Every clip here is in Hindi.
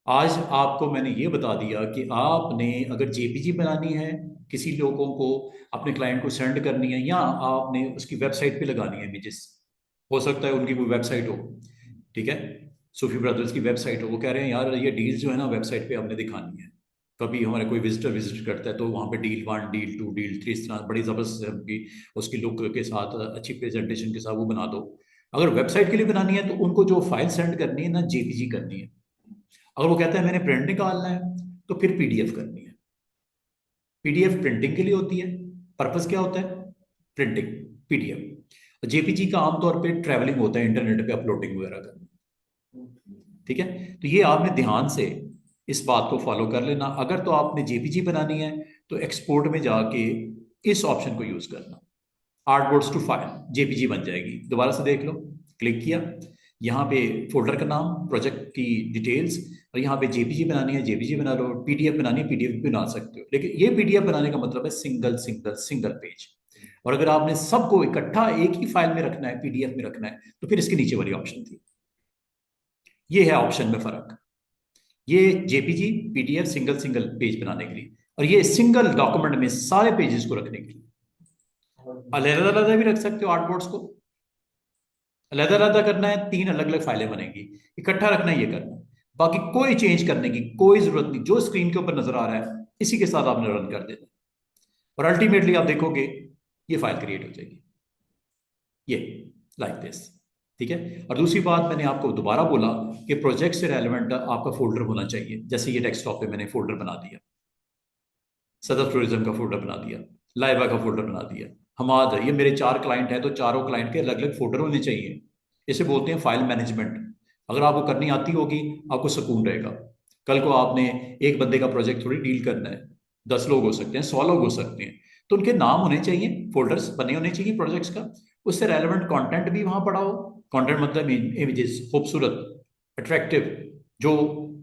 आज आपको मैंने ये बता दिया कि आपने अगर जेपीजी बनानी है, किसी लोगों को, अपने क्लाइंट को सेंड करनी है, या आपने उसकी वेबसाइट पे लगानी है इमेजेस। हो सकता है उनकी कोई वेबसाइट हो, ठीक है, सूफी ब्रदर्स की वेबसाइट हो, वो कह रहे हैं यार ये डील्स जो है ना वेबसाइट पे हमने दिखानी है। कभी हमारा कोई विजिटर विजिट करता है तो वहाँ पे डील 1, डील 2, डील 3 इस तरह बड़ी ज़बरदस्त किस्म की उसकी लुक के साथ, अच्छी प्रेजेंटेशन के साथ वो बना दो। अगर वेबसाइट के लिए बनानी है तो उनको जो फाइल सेंड करनी है ना, जेपीजी करनी है। अगर वो कहता है मैंने प्रिंट निकालना है तो फिर पीडीएफ करनी है। पीडीएफ प्रिंटिंग के लिए होती है। पर्पस क्या होता है? प्रिंटिंग। पीडीएफ। जेपीजी का आमतौर पे ट्रैवलिंग होता है, इंटरनेट पे अपलोडिंग वगैरह करना। ठीक है, तो ये आपने ध्यान से इस बात को फॉलो कर लेना। अगर तो आपने जेपीजी बनानी है तो एक्सपोर्ट में जाके इस ऑप्शन को यूज करना। आर्टबोर्ड्स टू फाइल जेपीजी बन जाएगी। दोबारा से देख लो। क्लिक किया, यहाँ पे फोल्डर का नाम, प्रोजेक्ट की डिटेल्स, और यहाँ पे जेपीजी बनानी है जेपीजी बना लो, पीडीएफ बनानी है पीडीएफ भी बना सकते हो। लेकिन ये पीडीएफ बनाने का मतलब है सिंगल सिंगल सिंगल पेज। और अगर आपने सबको इकट्ठा एक ही फाइल में रखना है, पीडीएफ में रखना है, तो फिर इसके नीचे वाली ऑप्शन थी। ये है ऑप्शन में फर्क। ये JPG PDF single single page बनाने के लिए, और ये सिंगल डॉक्यूमेंट में सारे पेजेस को रखने के लिए। अलग अलग भी रख सकते हो आर्टबोर्ड्स को। अलग अलग करना है, 3 अलग अलग फाइलें बनेगी। इकट्ठा रखना है, ये करना है। बाकी कोई चेंज करने की कोई जरूरत नहीं, जो स्क्रीन के ऊपर नजर आ रहा है इसी के साथ आपने रन कर देना। और अल्टीमेटली आप देखोगे ये फाइल क्रिएट हो जाएगी, ये लाइक दिस। ठीक है। और दूसरी बात, मैंने आपको दोबारा बोला कि प्रोजेक्ट से रेलेवेंट आपका फोल्डर होना चाहिए। जैसे ये डेस्कटॉप पे मैंने फोल्डर बना दिया, सदर टूरिज्म का फोल्डर बना दिया, लाइबा का फोल्डर बना दिया, हमाद है, ये मेरे 4 क्लाइंट हैं तो चारों क्लाइंट के अलग अलग फोल्डर होने चाहिए। इसे बोलते हैं फाइल मैनेजमेंट। अगर आपको करनी आती होगी, आपको सुकून रहेगा। कल को आपने एक बंदे का प्रोजेक्ट थोड़ी डील करना है, 10 लोग हो सकते हैं, 100 लोग हो सकते हैं, तो उनके नाम होने चाहिए, फोल्डर्स बने होने चाहिए प्रोजेक्ट्स का। उससे रेलेवेंट कंटेंट भी वहां पड़ा हो। कंटेंट मतलब इमेजेस खूबसूरत, अट्रैक्टिव, जो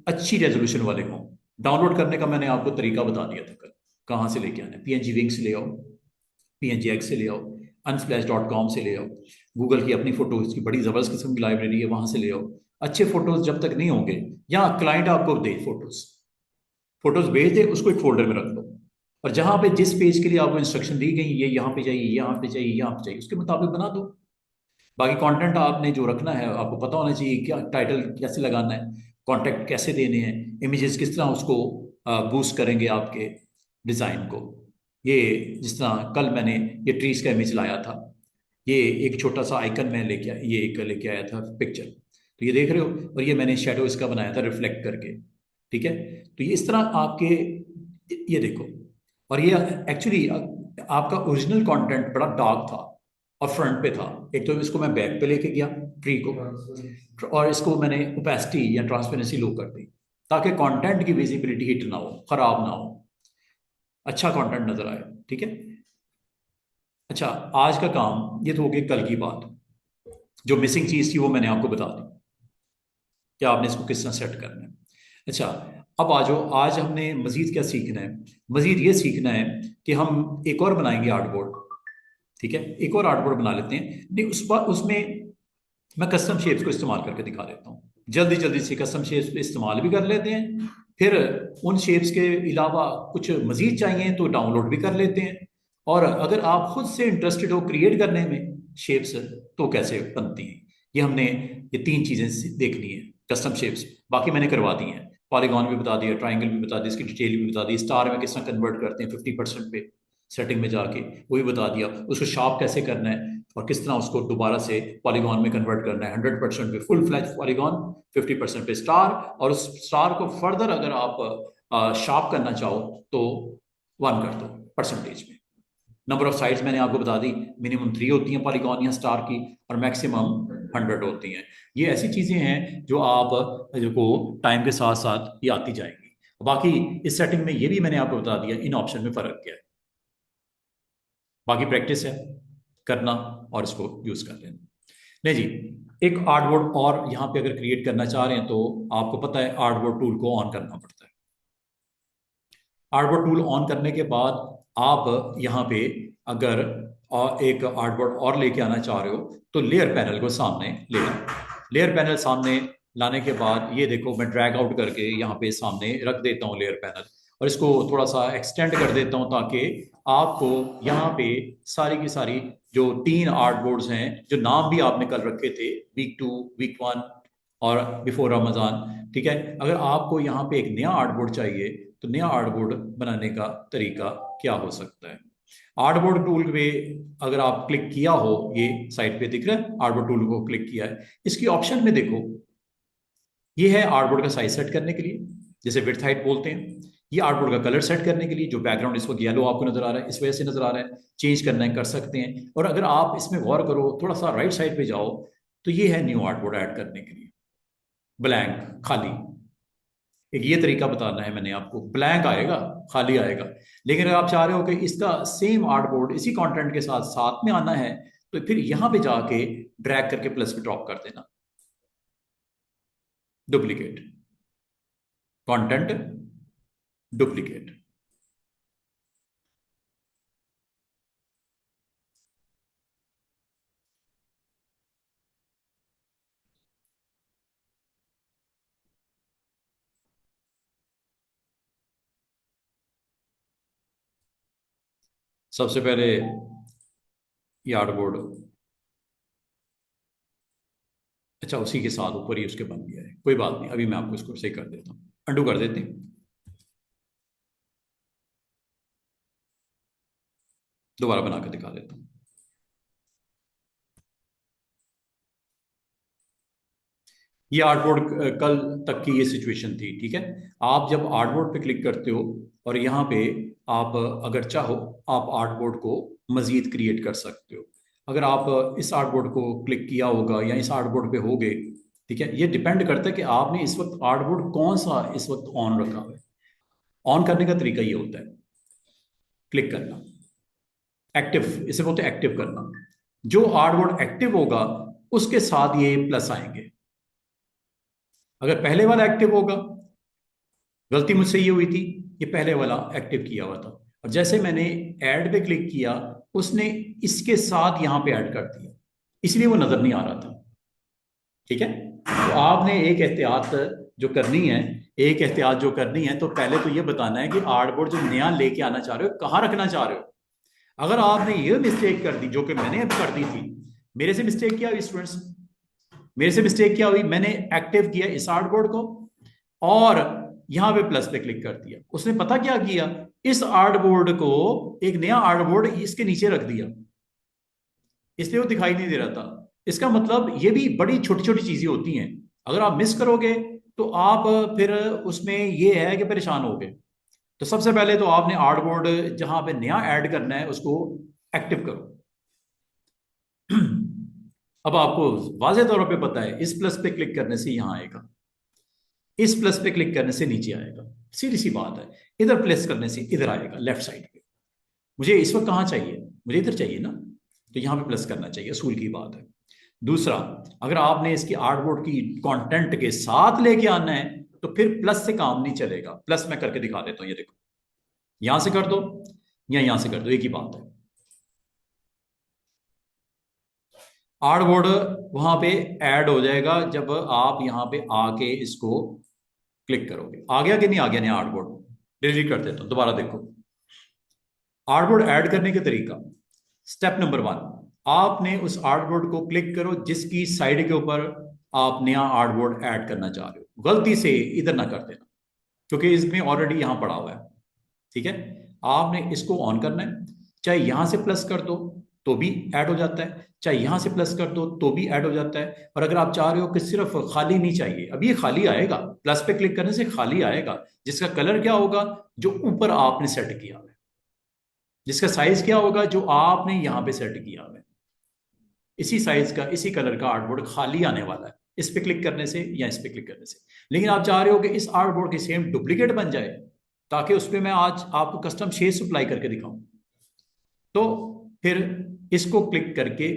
अच्छी रेजोल्यूशन वाले हों। डाउनलोड करने का मैंने आपको तरीका बता दिया था कल। कहाँ से लेके आना है? पीएनजी विंग से ले आओ, पीएनजी एक्स से ले आओ, unsplash.com से ले आओ, गूगल की अपनी फोटोज की बड़ी जबरदस्त किस्म की लाइब्रेरी है वहां से ले आओ। अच्छे फोटोज जब तक नहीं होंगे, या क्लाइंट आपको दे फोटोज, फोटोज भेज दे, उसको एक फोल्डर में रख लो। और जहां पे जिस पेज के लिए आपको इंस्ट्रक्शन दी गई, ये यहाँ पे चाहिए, यहाँ पे चाहिए, यहाँ पे चाहिए, उसके मुताबिक बना दो। बाकी कंटेंट आपने जो रखना है आपको पता होना चाहिए, क्या टाइटल कैसे लगाना है, कॉन्टेक्ट कैसे देने हैं, इमेजेस किस तरह उसको बूस्ट करेंगे आपके डिज़ाइन को। ये जिस तरह कल मैंने ये ट्रीज का इमेज लाया था, ये एक छोटा सा आइकन मैं लेके आया, ये एक लेके आया था पिक्चर, तो ये देख रहे हो। और ये मैंने शेडो इसका बनाया था रिफ्लेक्ट करके। ठीक है, तो ये इस तरह आपके, ये देखो। और ये एक्चुअली आपका ओरिजिनल कंटेंट बड़ा डार्क था और फ्रंट पे था। एक तो इसको मैं बैक पे लेके गया ट्री को, और इसको मैंने ओपेसिटी या ट्रांसपेरेंसी लो कर दी, ताकि कंटेंट की विजिबिलिटी हिट ना हो, खराब ना हो, अच्छा कंटेंट नजर आए। ठीक है। अच्छा, आज का काम ये तो हो गई कल की बात। जो मिसिंग चीज थी वो मैंने आपको बता दी कि आपने इसको किस तरह सेट करना है। अच्छा, अब आ जाओ, आज हमने मजीद क्या सीखना है। मजीद ये सीखना है कि हम एक और बनाएंगे आर्टबोर्ड। ठीक है, एक और आर्टबोर्ड बना लेते हैं। नहीं, उस बार उसमें मैं कस्टम शेप्स को इस्तेमाल करके दिखा देता हूँ। जल्दी जल्दी से कस्टम शेप्स इस्तेमाल भी कर लेते हैं, फिर उन शेप्स के अलावा कुछ मजीद चाहिए तो डाउनलोड भी कर लेते हैं। और अगर आप खुद से इंटरेस्टेड हो क्रिएट करने में शेप्स, तो कैसे बनती हैं, ये हमने ये 3 चीज़ें देखनी है। कस्टम शेप्स बाकी मैंने करवा दी हैं, पॉलीगॉन भी बता दिया, ट्राइंगल भी बता दिया, इसकी डिटेल भी बता दी, स्टार में किस तरह कन्वर्ट करते हैं 50% पे सेटिंग में जाके, वो भी बता दिया। उसको शार्प कैसे करना है और किस तरह उसको दोबारा से पॉलीगॉन में कन्वर्ट करना है, 100% पे फुल फ्लैश पॉलीगॉन, 50% पे स्टार। और उस स्टार को फर्दर अगर आप शार्प करना चाहो तो 1 कर दो परसेंटेज में। नंबर ऑफ साइड्स मैंने आपको बता दी, मिनिमम 3 होती हैं पॉलीगॉन या स्टार की, और मैक्सिमम 100 होती हैं। ये ऐसी चीजें हैं जो आप को टाइम के साथ साथ ये आती जाएंगी। बाकी इस सेटिंग में ये भी मैंने आपको बता दिया इन ऑप्शन में फर्क क्या है। बाकी प्रैक्टिस है करना और इसको यूज कर लेना। नहीं जी, एक आर्टबोर्ड और यहाँ पे अगर क्रिएट करना चाह रहे हैं तो आपको पता है आर्टबोर्ड टूल को ऑन करना पड़ता है। आर्टबोर्ड टूल ऑन करने के बाद आप यहाँ पे अगर एक आर्टबोर्ड और लेके आना चाह रहे हो तो लेयर पैनल को सामने ले आओ। लेयर पैनल सामने लाने के बाद ये देखो मैं ड्रैग आउट करके यहाँ पे सामने रख देता हूँ लेयर पैनल, और इसको थोड़ा सा एक्सटेंड कर देता हूँ ताकि आपको यहाँ पे सारी की सारी जो 3 आर्ट बोर्ड्स हैं, जो नाम भी आपने कल रखे थे, वीक 2, वीक 1 और बिफोर रमजान, ठीक है, अगर आपको यहाँ पे एक नया आर्ट बोर्ड चाहिए तो नया आर्ट बोर्ड बनाने का तरीका क्या हो सकता है। आर्ट बोर्ड टूल पे अगर आप क्लिक किया हो, ये साइड पे दिख रहा है, आर्ट बोर्ड टूल को क्लिक किया है, इसकी ऑप्शन में देखो, ये है आर्ट बोर्ड का साइज सेट करने के लिए, जैसे विड्थ हाइट बोलते हैं। ये आर्ट बोर्ड का कलर सेट करने के लिए, जो बैकग्राउंड इस वक्त येलो आपको नजर आ रहा है इस वजह से नजर आ रहा है, चेंज करना है कर सकते हैं। और अगर आप इसमें गौर करो, थोड़ा सा राइट साइड पे जाओ, तो ये है न्यू आर्ट बोर्ड ऐड करने के लिए, ब्लैंक, खाली। एक ये तरीका बताना है मैंने आपको, ब्लैंक आएगा, खाली आएगा। लेकिन अगर आप चाह रहे हो कि इसका सेम आर्ट बोर्ड इसी कंटेंट के साथ साथ में आना है, तो फिर यहां पे जाके ड्रैग करके प्लस पे ड्रॉप कर देना, डुप्लीकेट, कंटेंट डुप्लीकेट। सबसे पहले ये आर्ट बोर्ड, अच्छा उसी के साथ ऊपर ही उसके बन गया है, कोई बात नहीं, अभी मैं आपको इसको सही कर देता हूँ, अंडू कर देते हैं, दोबारा बना के दिखा देता हूँ। ये आर्टबोर्ड कल तक की ये सिचुएशन थी, ठीक है। आप जब आर्टबोर्ड पे क्लिक करते हो और यहाँ पे आप अगर चाहो आप आर्टबोर्ड को मजीद क्रिएट कर सकते हो। अगर आप इस आर्टबोर्ड को क्लिक किया होगा या इस आर्टबोर्ड पे होगे, ठीक है, ये डिपेंड करता है कि आपने इस वक्त आर्टबोर्ड कौन सा इस वक्त ऑन रखा हुआ है। ऑन करने का तरीका ये होता है, क्लिक करना, एक्टिव, इसे बोलते हैं एक्टिव करना। जो आर्टबोर्ड एक्टिव होगा उसके साथ ये प्लस आएंगे। अगर पहले वाला एक्टिव होगा, गलती मुझसे ये हुई थी, ये पहले वाला एक्टिव किया हुआ था, और जैसे मैंने ऐड पे क्लिक किया उसने इसके साथ यहां पे ऐड कर दिया, इसलिए वो नजर नहीं आ रहा था, ठीक है। तो आपने एक एहतियात जो करनी है, एक एहतियात जो करनी है, तो पहले तो ये बताना है कि आर्टबोर्ड जो नया लेके आना चाह रहे हो कहाँ रखना चाह रहे हो। अगर आपने ये मिस्टेक कर दी जो कि मैंने अब कर दी थी, मेरे से मिस्टेक क्या हुई स्टूडेंट्स, मेरे से मिस्टेक क्या हुई, मैंने एक्टिव किया इस आर्टबोर्ड को और यहां पे प्लस पे क्लिक कर दिया, उसने पता क्या किया, इस आर्टबोर्ड को एक नया आर्टबोर्ड इसके नीचे रख दिया, इसलिए वो दिखाई नहीं दे रहा था। इसका मतलब ये भी बड़ी छोटी छोटी चीजें होती हैं, अगर आप मिस करोगे तो आप फिर उसमें ये है कि परेशान होगे। तो सबसे पहले तो आपने आर्टबोर्ड जहां पे नया ऐड करना है उसको एक्टिव करो। अब आपको वाज़े तौर पे पता है, इस प्लस पे क्लिक करने से यहां आएगा, इस प्लस पे क्लिक करने से नीचे आएगा, सीधी सी बात है। इधर प्लेस करने से इधर आएगा लेफ्ट साइड पे। मुझे इस वक्त कहाँ चाहिए, मुझे इधर चाहिए ना, तो यहां पे प्लस करना चाहिए, असूल की बात है। दूसरा, अगर आपने इसकी आर्टबोर्ड की कंटेंट के साथ लेके आना है तो फिर प्लस से काम नहीं चलेगा। प्लस मैं करके दिखा देता हूं, ये देखो, यहां से कर दो या यहां से कर दो, एक ही बात है। आर्टबोर्ड वहां पे ऐड हो जाएगा जब आप यहां पे आके इसको क्लिक करोगे। आ गया कि नहीं आ गया नया आर्टबोर्ड, डिलीट कर देता हूं, दोबारा देखो। आर्टबोर्ड ऐड करने का तरीका, स्टेप नंबर 1, आपने उस आर्टबोर्ड को क्लिक करो जिसकी साइड के ऊपर आप नया आर्टबोर्ड ऐड करना चाह रहे हो। गलती से इधर ना कर देना क्योंकि इसमें ऑलरेडी यहां पड़ा हुआ है, ठीक है। आपने इसको ऑन करना है, चाहे यहां से प्लस कर दो तो भी ऐड हो जाता है, चाहे यहां से प्लस कर दो तो भी ऐड हो जाता है। और अगर आप चाह रहे हो कि सिर्फ खाली नहीं चाहिए, अब ये खाली आएगा, प्लस पे क्लिक करने से खाली आएगा, जिसका कलर क्या होगा, जो ऊपर आपने सेट किया हुआ है, जिसका साइज क्या होगा, जो आपने यहां पे सेट किया हुआ है, इसी साइज का इसी कलर का आर्टबोर्ड खाली आने वाला है, इस पे क्लिक करने से या इस पे क्लिक करने से। लेकिन आप चाह रहे हो कि इस आर्टबोर्ड की सेम डुप्लीकेट बन जाए ताकि उस पर मैं आज आपको कस्टम शेड सप्लाई करके दिखाऊं, तो फिर इसको क्लिक करके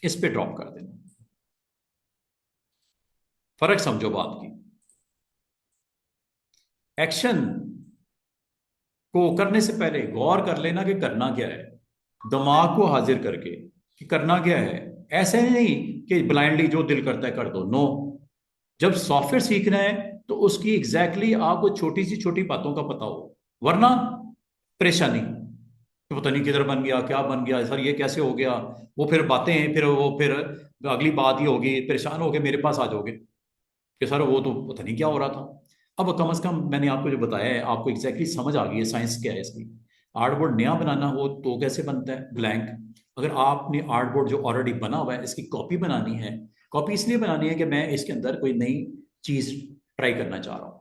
इस पे ड्रॉप कर देना। फर्क समझो बात की, एक्शन को करने से पहले गौर कर लेना कि करना क्या है, दिमाग को हाजिर करके कि करना क्या है। ऐसे नहीं कि ब्लाइंडली जो दिल करता है कर दो, नो। जब सॉफ्टवेयर सीखना है तो उसकी एग्जैक्टली आपको छोटी सी छोटी बातों का पता हो, वरना परेशानी, तो पता नहीं किधर बन गया, क्या बन गया सर, ये कैसे हो गया। वो फिर बातें हैं, फिर अगली बात ही होगी, परेशान हो के मेरे पास आ जाओगे कि सर वो तो पता नहीं क्या हो रहा था। अब कम से कम मैंने आपको जो बताया है, आपको एग्जैक्टली समझ आ गई है साइंस क्या है इसकी। आर्टबोर्ड नया बनाना हो तो कैसे बनता है, ब्लैंक। अगर आपने आर्टबोर्ड जो ऑलरेडी बना हुआ है इसकी कॉपी बनानी है, कॉपी इसलिए बनानी है कि मैं इसके अंदर कोई नई चीज ट्राई करना चाह रहा हूँ,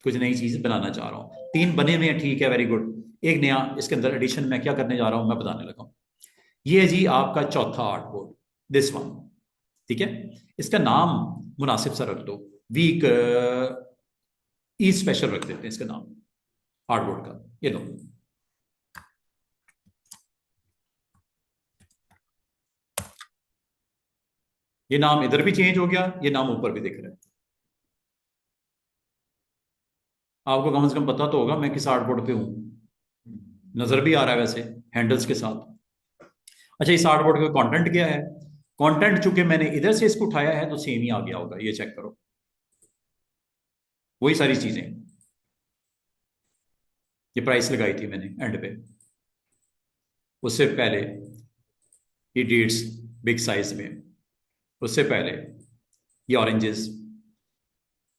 कुछ नई चीज बनाना चाह रहा हूँ। 3 बने हुए हैं, ठीक है, वेरी गुड। एक नया इसके अंदर एडिशन मैं क्या करने जा रहा हूँ, मैं बताने लगा हूँ। ये है जी आपका चौथा आर्टबोर्ड, दिस वन। ठीक है, इसका नाम मुनासिब सा रख दो, वीक ई स्पेशल रख देते हैं इसका नाम हार्डबोर्ड का। ये लो, ये नाम इधर भी चेंज हो गया, ये नाम ऊपर भी दिख रहा है। आपको कम से कम पता तो होगा मैं किस हार्डबोर्ड पे हूं, नजर भी आ रहा है वैसे हैंडल्स के साथ। अच्छा, इस हार्डबोर्ड का कंटेंट क्या है, कंटेंट चूंकि मैंने इधर से इसको उठाया है तो सेम ही आ गया होगा, ये चेक करो, वही सारी चीजें। ये प्राइस लगाई थी मैंने एंड पे, उससे पहले ये डेट्स बिग साइज में, उससे पहले ये ऑरेंजेस,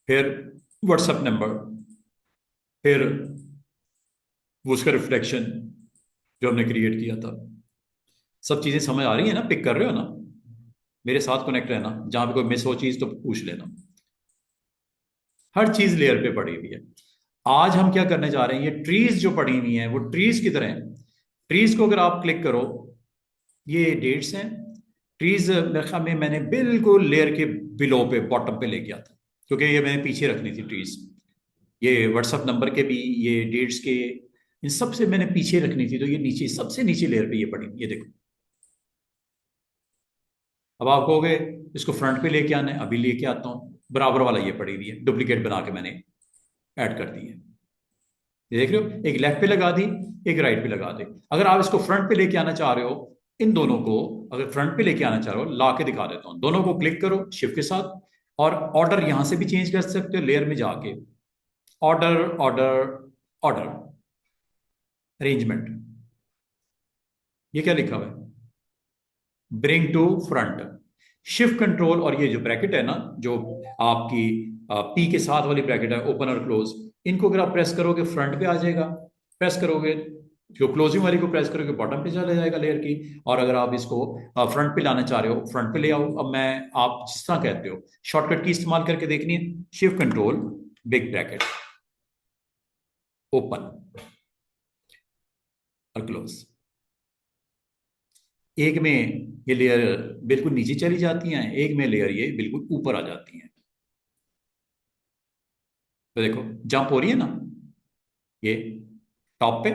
फिर व्हाट्सएप नंबर, फिर वो उसका रिफ्लेक्शन जो हमने क्रिएट किया था। सब चीजें समझ आ रही है ना, पिक कर रहे हो ना, मेरे साथ कनेक्ट रहना, जहां पे कोई मिस हो चीज तो पूछ लेना। हर चीज लेयर पे पड़ी हुई है। आज हम क्या करने जा रहे हैं, ये ट्रीज जो पड़ी हुई है वो ट्रीज की तरह है। ट्रीज को अगर आप क्लिक करो, ये डेट्स हैं। ट्रीज मेरे ख्याल में मैंने बिल्कुल लेयर के बिलो पे, बॉटम पे ले गया था, क्योंकि ये मैंने पीछे रखनी थी ट्रीज। ये व्हाट्सएप नंबर के भी, ये डेट्स के, इन सबसे मैंने पीछे रखनी थी, तो ये नीचे, सबसे नीचे लेयर पे ये पड़ी, ये देखो। अब आप कहोगे इसको फ्रंट पे लेके आना है, अभी लेके आता हूँ। बराबर वाला ये पड़ी हुई है, डुप्लीकेट बना के मैंने ऐड कर दी है। ये देख रहे हो, एक लेफ्ट पे लगा दी, एक राइट पे लगा दी। अगर आप इसको फ्रंट पे लेके आना चाह रहे हो, इन दोनों को अगर फ्रंट पे लेके आना चाह रहे हो, ला के दिखा देता हूं। दोनों को क्लिक करो शिफ्ट के साथ, और ऑर्डर यहां से भी चेंज कर सकते हो, लेयर में जाके ऑर्डर, ऑर्डर, ऑर्डर, अरेंजमेंट। ये क्या लिखा हुआ है, bring to front. Shift control और ये जो ब्रैकेट है ना, जो आपकी पी के साथ वाली ब्रैकेट है, ओपन और क्लोज, इनको अगर आप प्रेस करोगे फ्रंट पे आ जाएगा, प्रेस करोगे जो क्लोजिंग वाली को प्रेस करोगे बॉटम पे चला जाएगा लेयर की। और अगर आप इसको फ्रंट पे लाना चाह रहे हो, फ्रंट पे ले आओ। अब मैं, आप जिस तरह कहते हो, शॉर्टकट की इस्तेमाल करके देखनी है, shift control big bracket, open और क्लोज। एक में ये लेयर बिल्कुल नीचे चली जाती हैं, एक में लेयर ये बिल्कुल ऊपर आ जाती हैं। तो देखो जंप हो रही है ना, ये टॉप पे,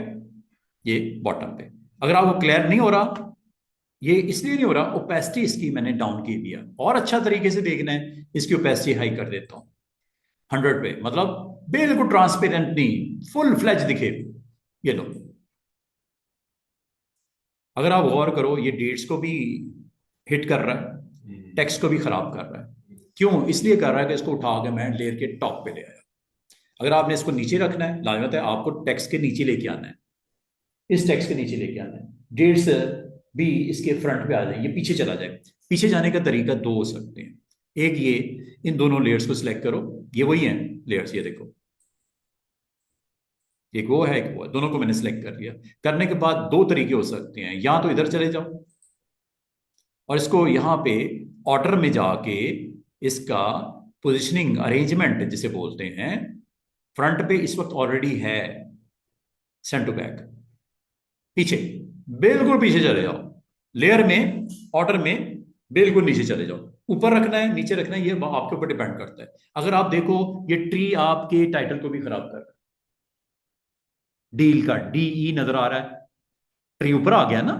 ये बॉटम पे। अगर आपको क्लियर नहीं हो रहा, ये इसलिए नहीं हो रहा, ओपेसिटी इसकी मैंने डाउन की दिया। और अच्छा तरीके से देखना है, इसकी ओपेसिटी हाई कर देता हूं 100 पे, मतलब बिल्कुल ट्रांसपेरेंट नहीं, फुल फ्लैज दिखे। ये लो, अगर आप गौर करो, ये डेट्स को भी हिट कर रहा है, टेक्स्ट को भी खराब कर रहा है। क्यों, इसलिए कर रहा है कि इसको उठा के मैं लेयर के टॉप पे ले आया। अगर आपने इसको नीचे रखना है, लाजमत है आपको टेक्स्ट के नीचे लेके आना है, इस टेक्स्ट के नीचे लेके आना है। डेट्स भी इसके फ्रंट पे आ जाए, ये पीछे चला जाए। पीछे जाने का तरीका दो हो सकते हैं, एक ये, इन दोनों लेयर्स को सिलेक्ट करो, ये वही है लेयर्स, ये देखो, एक वो है, एक वो है, दोनों को मैंने सिलेक्ट कर लिया। करने के बाद दो तरीके हो सकते हैं, या तो इधर चले जाओ और इसको यहाँ पे ऑर्डर में जाके इसका पोजिशनिंग अरेंजमेंट जिसे बोलते हैं, फ्रंट पे इस वक्त ऑलरेडी है, सेंड टू बैक, पीछे, बिल्कुल पीछे चले जाओ, लेयर में, ऑर्डर में बिल्कुल नीचे चले जाओ। ऊपर रखना है नीचे रखना है, ये आपके ऊपर डिपेंड करता है। अगर आप देखो, ये ट्री आपके टाइटल को भी खराब कर रहा है, डील का डी ई नजर आ रहा है, ट्री ऊपर आ गया ना।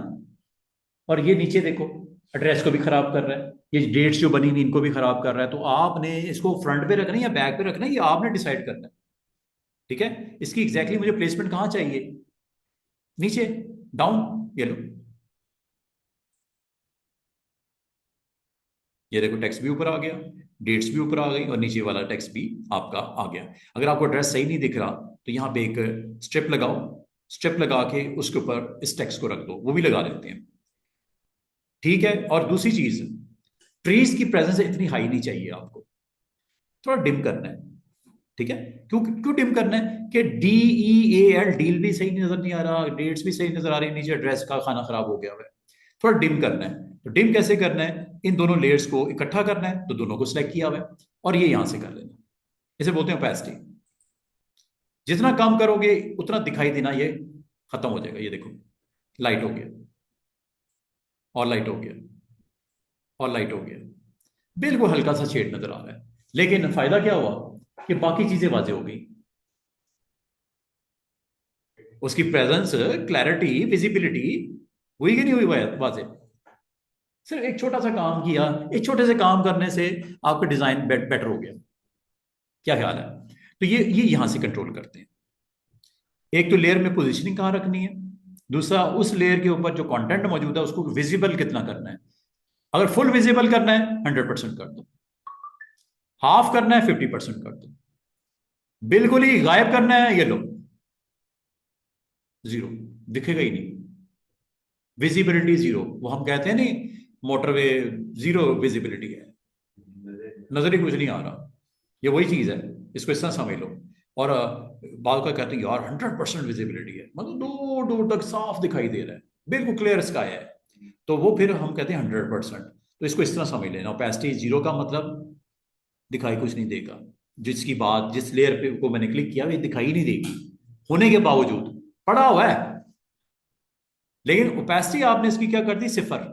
और ये नीचे देखो, एड्रेस को भी खराब कर रहा है, ये डेट्स जो बनी हुई इनको भी खराब कर रहा है। तो आपने इसको फ्रंट पे रखना है या बैक पे रखना है, ये आपने डिसाइड करना है। ठीक है, इसकी एग्जैक्टली मुझे प्लेसमेंट कहां चाहिए, नीचे, डाउन, ये लो। ये देखो टेक्स्ट भी ऊपर आ गया, डेट्स भी ऊपर आ गई और नीचे वाला टेक्स्ट भी आपका आ गया। अगर आपको एड्रेस सही नहीं दिख रहा तो यहाँ पे एक स्ट्रिप लगाओ, स्ट्रिप लगा के उसके ऊपर इस टेक्स्ट को रख दो, वो भी लगा देते हैं। ठीक है। और दूसरी चीज, ट्रीज की प्रेजेंस इतनी हाई नहीं चाहिए आपको, थोड़ा डिम करना है। ठीक है। क्यों क्यों डिम करना है कि DEAL डील भी सही नजर नहीं आ रहा, डेट्स भी सही नजर आ रही, नीचे एड्रेस का खाना खराब हो गया है, थोड़ा डिम करना है। तो डिम कैसे करना है, इन दोनों लेयर्स को इकट्ठा करना है, तो दोनों को सिलेक्ट किया हुआ है और ये यहां से कर लेना, इसे बोलते हैं ओपेसिटी। जितना कम करोगे उतना दिखाई देना ये खत्म हो जाएगा। ये देखो लाइट हो गया और लाइट हो गया और लाइट हो गया, बिल्कुल हल्का सा शेड नजर आ रहा है। लेकिन फायदा क्या हुआ कि बाकी चीजें वाजे हो गई, उसकी प्रेजेंस, क्लैरिटी, विजिबिलिटी हुई कि नहीं हुई वाजे। सिर्फ एक छोटा सा काम किया, एक छोटे से काम करने से आपका डिजाइन बेटर हो गया। क्या ख्याल है। तो ये यहां से कंट्रोल करते हैं। एक तो लेयर में पोजीशनिंग कहाँ रखनी है, दूसरा उस लेयर के ऊपर जो कंटेंट मौजूद है उसको विजिबल कितना करना है। अगर फुल विजिबल करना है 100% कर दो, हाफ करना है 50% कर दो, बिल्कुल ही गायब करना है ये लो, जीरो, दिखेगा ही नहीं, विजिबिलिटी जीरो। वो हम कहते हैं नहीं, मोटरवे जीरो विजिबिलिटी है, नजर ही कुछ नहीं आ रहा। ये वही चीज है, इसको इस तरह समझ लो। और बाद का कहते हैं यार 100% विजिबिलिटी है, मतलब दूर दूर तक साफ दिखाई दे रहा है, बिल्कुल क्लियर स्काई है, तो वो फिर हम कहते हैं 100%। तो इसको इस तरह समझ लेना, ओपेसिटी जीरो का मतलब दिखाई कुछ नहीं देगा। जिसकी बात, जिस लेयर पे को मैंने क्लिक किया वो दिखाई नहीं देगी होने के बावजूद, पड़ा हुआ है, लेकिन ओपेसिटी आपने इसकी क्या कर दी, सिफर,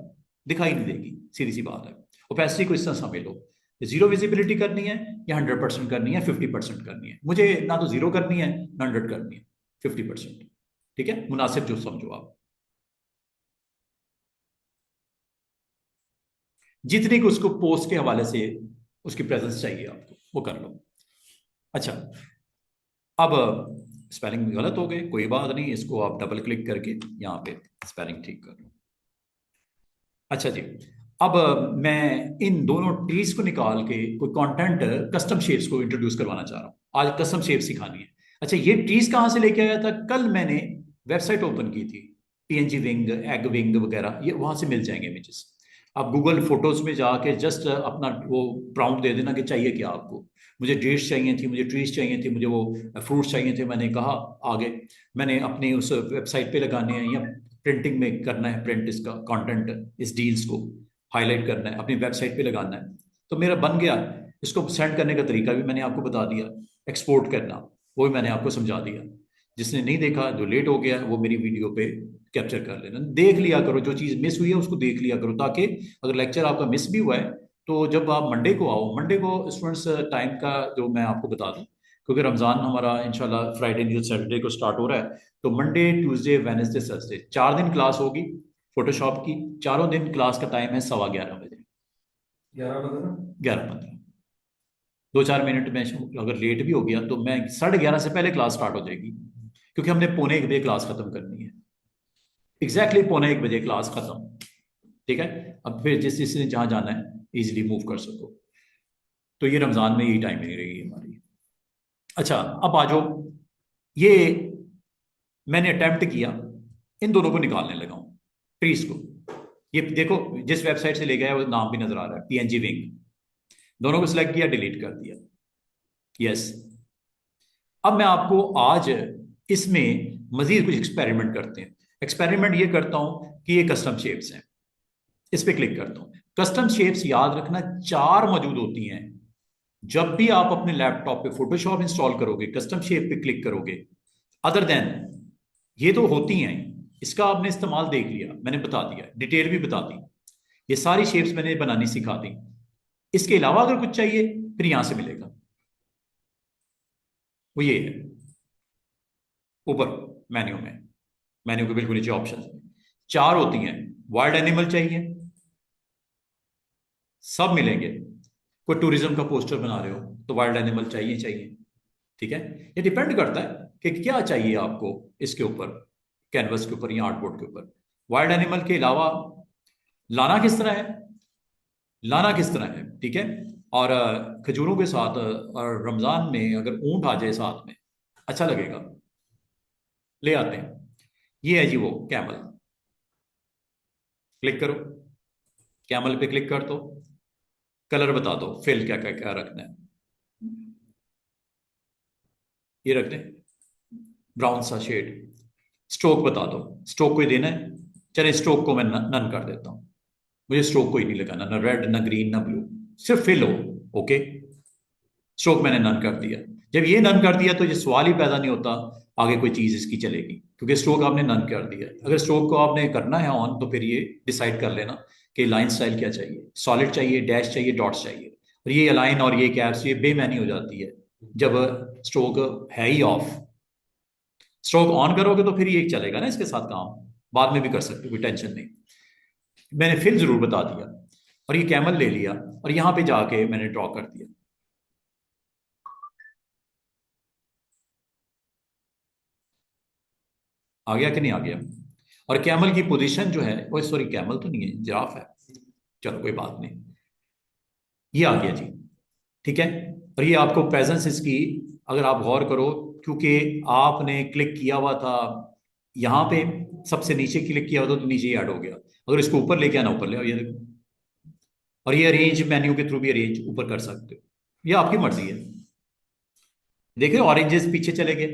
दिखाई नहीं देगी, सीधी सी बात है। ओपेसिटी को इस तरह समझ लो, जीरो विजिबिलिटी करनी है या 100% करनी है, 50% करनी है। मुझे ना तो जीरो करनी है ना 100 करनी है, 50%। ठीक है, मुनासिब जो समझो आप, जितनी को उसको पोस्ट के हवाले से उसकी प्रेजेंस चाहिए आपको वो कर लो। अच्छा, अब स्पेलिंग गलत हो गए, कोई बात नहीं, इसको आप डबल क्लिक करके यहाँ पे स्पेलिंग ठीक कर लो। अच्छा जी, अब मैं इन दोनों ट्रीज को निकाल के कोई कंटेंट कस्टम शेप्स को इंट्रोड्यूस करवाना चाह रहा हूँ। आज कस्टम शेप सिखानी है। अच्छा, ये ट्रीज कहाँ से लेके आया था, कल मैंने वेबसाइट ओपन की थी, PNG विंग, एग विंग वगैरह, ये वहां से मिल जाएंगे इमेजेस। आप गूगल फोटोज में जाके जस्ट अपना वो प्रॉम्प्ट दे देना कि चाहिए क्या आपको। मुझे डेट्स चाहिए थी, मुझे ट्रीज चाहिए थी, मुझे वो फ्रूट्स चाहिए थे, मैंने कहा आगे, मैंने अपनी उस वेबसाइट पे लगाने हैं या प्रिंटिंग में करना है, प्रिंट इसका कंटेंट, इस डील्स को हाईलाइट करना है, अपनी वेबसाइट पे लगाना है, तो मेरा बन गया। इसको सेंड करने का तरीका भी मैंने आपको बता दिया, एक्सपोर्ट करना वो भी मैंने आपको समझा दिया। जिसने नहीं देखा, जो लेट हो गया, वो मेरी वीडियो पे कैप्चर कर लेना, देख लिया करो, जो चीज़ मिस हुई है उसको देख लिया करो, ताकि अगर लेक्चर आपका मिस भी हुआ है तो जब आप मंडे को आओ, मंडे को स्टूडेंट्स टाइम का जो मैं आपको बता दूं, क्योंकि रमज़ान हमारा इंशाल्लाह फ्राइडे नहीं, सैटरडे को स्टार्ट हो रहा है, तो मंडे, ट्यूसडे, वेडनेसडे, थर्सडे 4 दिन क्लास होगी फोटोशॉप की। चारों दिन क्लास का टाइम है 11:15 बजे, 11:15, 2-4 मिनट में अगर लेट भी हो गया तो मैं 11:30 से पहले क्लास स्टार्ट हो जाएगी, क्योंकि हमने 1:45 क्लास खत्म करनी है, एग्जैक्टली 1:45 क्लास खत्म। ठीक है, अब फिर जिस जिसने जहां जाना है इजीली मूव कर सको। तो ये रमजान में यही टाइमिंग रहेगी हमारी। अच्छा, अब आ जाओ, ये मैंने अटेम्प्ट किया, इन दोनों को निकालने लगा हूं, ट्रीज को। ये देखो जिस वेबसाइट से ले गया है वो नाम भी नजर आ रहा है, PNG विंग। दोनों को सिलेक्ट किया, डिलीट कर दिया, यस। अब मैं आपको आज इसमें मजीद कुछ एक्सपेरिमेंट करते हैं। एक्सपेरिमेंट ये करता हूं कि ये कस्टम शेप्स हैं, इस पे क्लिक करता हूं। कस्टम शेप्स याद रखना 4 मौजूद होती हैं। जब भी आप अपने लैपटॉप पे फोटोशॉप इंस्टॉल करोगे, कस्टम शेप पे क्लिक करोगे, अदर देन ये तो होती हैं, इसका आपने इस्तेमाल देख लिया, मैंने बता दिया, डिटेल भी बता दी, ये सारी शेप्स मैंने बनानी सिखा दी। इसके अलावा अगर कुछ चाहिए फिर यहां से मिलेगा, वो ये है ऊपर मेन्यू में, मेन्यू के बिल्कुल नीचे ऑप्शन 4 होती हैं। वाइल्ड एनिमल चाहिए, सब मिलेंगे। कोई टूरिज्म का पोस्टर बना रहे हो तो वाइल्ड एनिमल चाहिए चाहिए। ठीक है, ये डिपेंड करता है कि क्या चाहिए आपको इसके ऊपर, कैनवस के ऊपर या आर्टबोर्ड के ऊपर। वाइल्ड एनिमल के अलावा लाना किस तरह है, लाना किस तरह है, ठीक है। और खजूरों के साथ और रमजान में अगर ऊंट आ जाए साथ में, अच्छा लगेगा, ले आते हैं। ये है जी वो कैमल। क्लिक करो, कैमल पे क्लिक कर दो। कलर बता दो, फिल क्या क्या क्या रखना है। ये रख दें, ब्राउन सा शेड। स्ट्रोक बता दो, स्ट्रोक कोई देना है। चले स्ट्रोक को मैं नन कर देता हूँ। मुझे स्ट्रोक कोई नहीं लगाना, ना रेड ना ग्रीन ना ब्लू, सिर्फ फिल हो। ओके, स्ट्रोक मैंने नन कर दिया। जब ये नन कर दिया तो ये सवाल ही पैदा नहीं होता आगे कोई चीज इसकी चलेगी, क्योंकि स्ट्रोक आपने नन कर दिया। अगर स्ट्रोक को आपने करना है ऑन, तो फिर ये डिसाइड कर लेना कि लाइन स्टाइल क्या चाहिए, सॉलिड चाहिए, डैश चाहिए, डॉट्स चाहिए। और ये लाइन और ये कैप्स ये बेमैनी हो जाती है जब स्ट्रोक है ही ऑफ। स्ट्रोक ऑन करोगे तो फिर ये चलेगा ना, इसके साथ काम बाद में भी कर सकते हो, कोई टेंशन नहीं। मैंने फिल जरूर बता दिया, और ये कैमल ले लिया, और यहां पे जाके मैंने ड्रॉ कर दिया। आ गया कि नहीं आ गया? और कैमल की पोजीशन जो है वो, सॉरी कैमल तो नहीं है, जिराफ है। चलो कोई बात नहीं, ये आ गया जी, ठीक है। और ये आपको प्रेजेंस इसकी, अगर आप गौर करो, क्योंकि आपने क्लिक किया हुआ था यहाँ पे, सबसे नीचे क्लिक किया हुआ था तो नीचे ही ऐड हो गया। अगर इसको ऊपर लेके आना, ऊपर ले आओ, ये देखो। और ये अरेंज मेन्यू के थ्रू भी अरेंज ऊपर कर सकते हो, ये आपकी मर्जी है। देख रहे हो, ऑरेंजेस पीछे चले गए,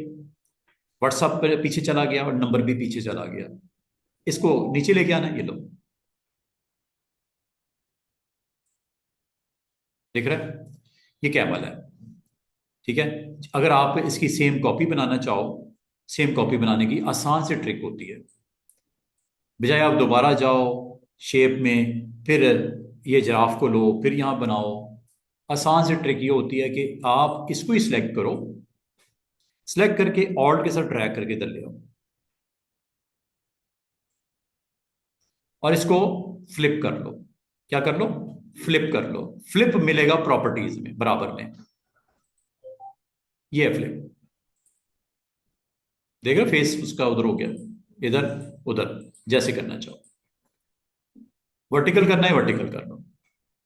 व्हाट्सएप पर पीछे चला गया, और नंबर भी पीछे चला गया। इसको नीचे लेके आना, ये लो, देख रहे हैं, ये कैमल है, ठीक है। अगर आप इसकी सेम कॉपी बनाना चाहो, सेम कॉपी बनाने की आसान से ट्रिक होती है। बजाय आप दोबारा जाओ शेप में, फिर ये जिराफ को लो, फिर यहां बनाओ, आसान से ट्रिक ये होती है कि आप इसको ही सिलेक्ट करो, सिलेक्ट करके ऑल्ट के साथ ड्रैग करके इधर ले आओ, और इसको फ्लिप कर लो। क्या कर लो? फ्लिप कर लो। फ्लिप मिलेगा प्रॉपर्टीज में बराबर में, ये है फ्लिप। देख रहे हो, फेस उसका उधर हो गया, इधर उधर, जैसे करना चाहो। वर्टिकल करना है, वर्टिकल कर लो,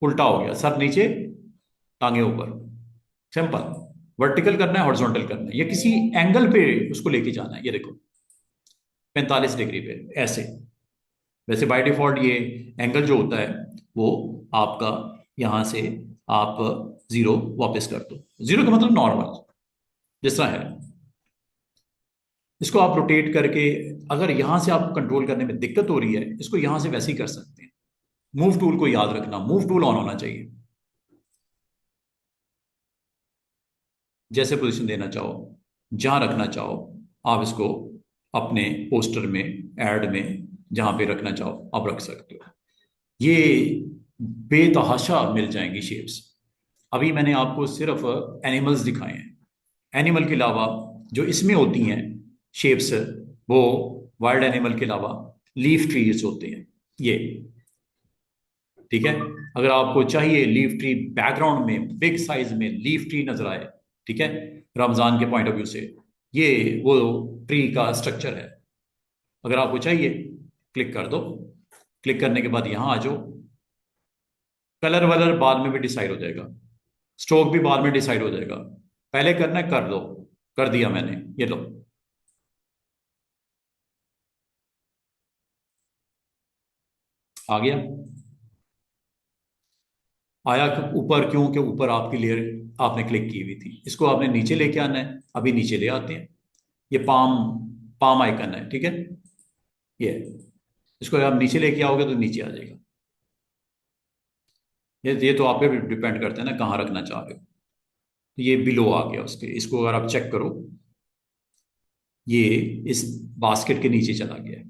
उल्टा हो गया, सर नीचे, टांगे ऊपर, सिंपल। वर्टिकल करना है, हॉरिजॉन्टल करना है, या किसी एंगल पे उसको लेके जाना है, ये देखो 45 डिग्री पे ऐसे। वैसे बाय डिफॉल्ट ये एंगल जो होता है वो आपका, यहां से आप जीरो वापस कर दो। जीरो का मतलब नॉर्मल, जिस तरह है। इसको आप रोटेट करके, अगर यहां से आप कंट्रोल करने में दिक्कत हो रही है, इसको यहां से वैसे ही कर सकते हैं। मूव टूल को याद रखना, मूव टूल ऑन होना चाहिए। जैसे पोजीशन देना चाहो, जहां रखना चाहो, आप इसको अपने पोस्टर में, एड में, जहां पे रखना चाहो आप रख सकते हो। ये बेतहाशा मिल जाएंगी शेप्स। अभी मैंने आपको सिर्फ एनिमल्स दिखाए हैं। एनिमल के अलावा जो इसमें होती हैं शेप्स, वो वाइल्ड एनिमल के अलावा लीफ ट्रीज होते हैं ये, ठीक है। अगर आपको चाहिए लीफ ट्री बैकग्राउंड में बिग साइज में लीफ ट्री नजर आए, ठीक है, रमजान के पॉइंट ऑफ व्यू से, ये वो ट्री का स्ट्रक्चर है। अगर आपको चाहिए, क्लिक कर दो। क्लिक करने के बाद यहां आ जाओ। कलर वलर बाद में भी डिसाइड हो जाएगा, स्ट्रोक भी बाद में डिसाइड हो जाएगा। पहले करना है, कर दो। कर दिया मैंने, ये लो, आ गया। आया ऊपर, क्यों कि ऊपर आपकी लेयर आपने क्लिक की हुई थी। इसको आपने नीचे लेके आना है, अभी नीचे ले आते हैं। ये पाम, पाम आइकन है, ठीक है, ये है। इसको आप नीचे लेके आओगे तो नीचे आ जाएगा। ये तो आप पे डिपेंड करता है ना कहाँ रखना चाह रहे हो। तो ये बिलो आ गया उसके, इसको अगर आप चेक करो, ये इस बास्केट के नीचे चला गया है,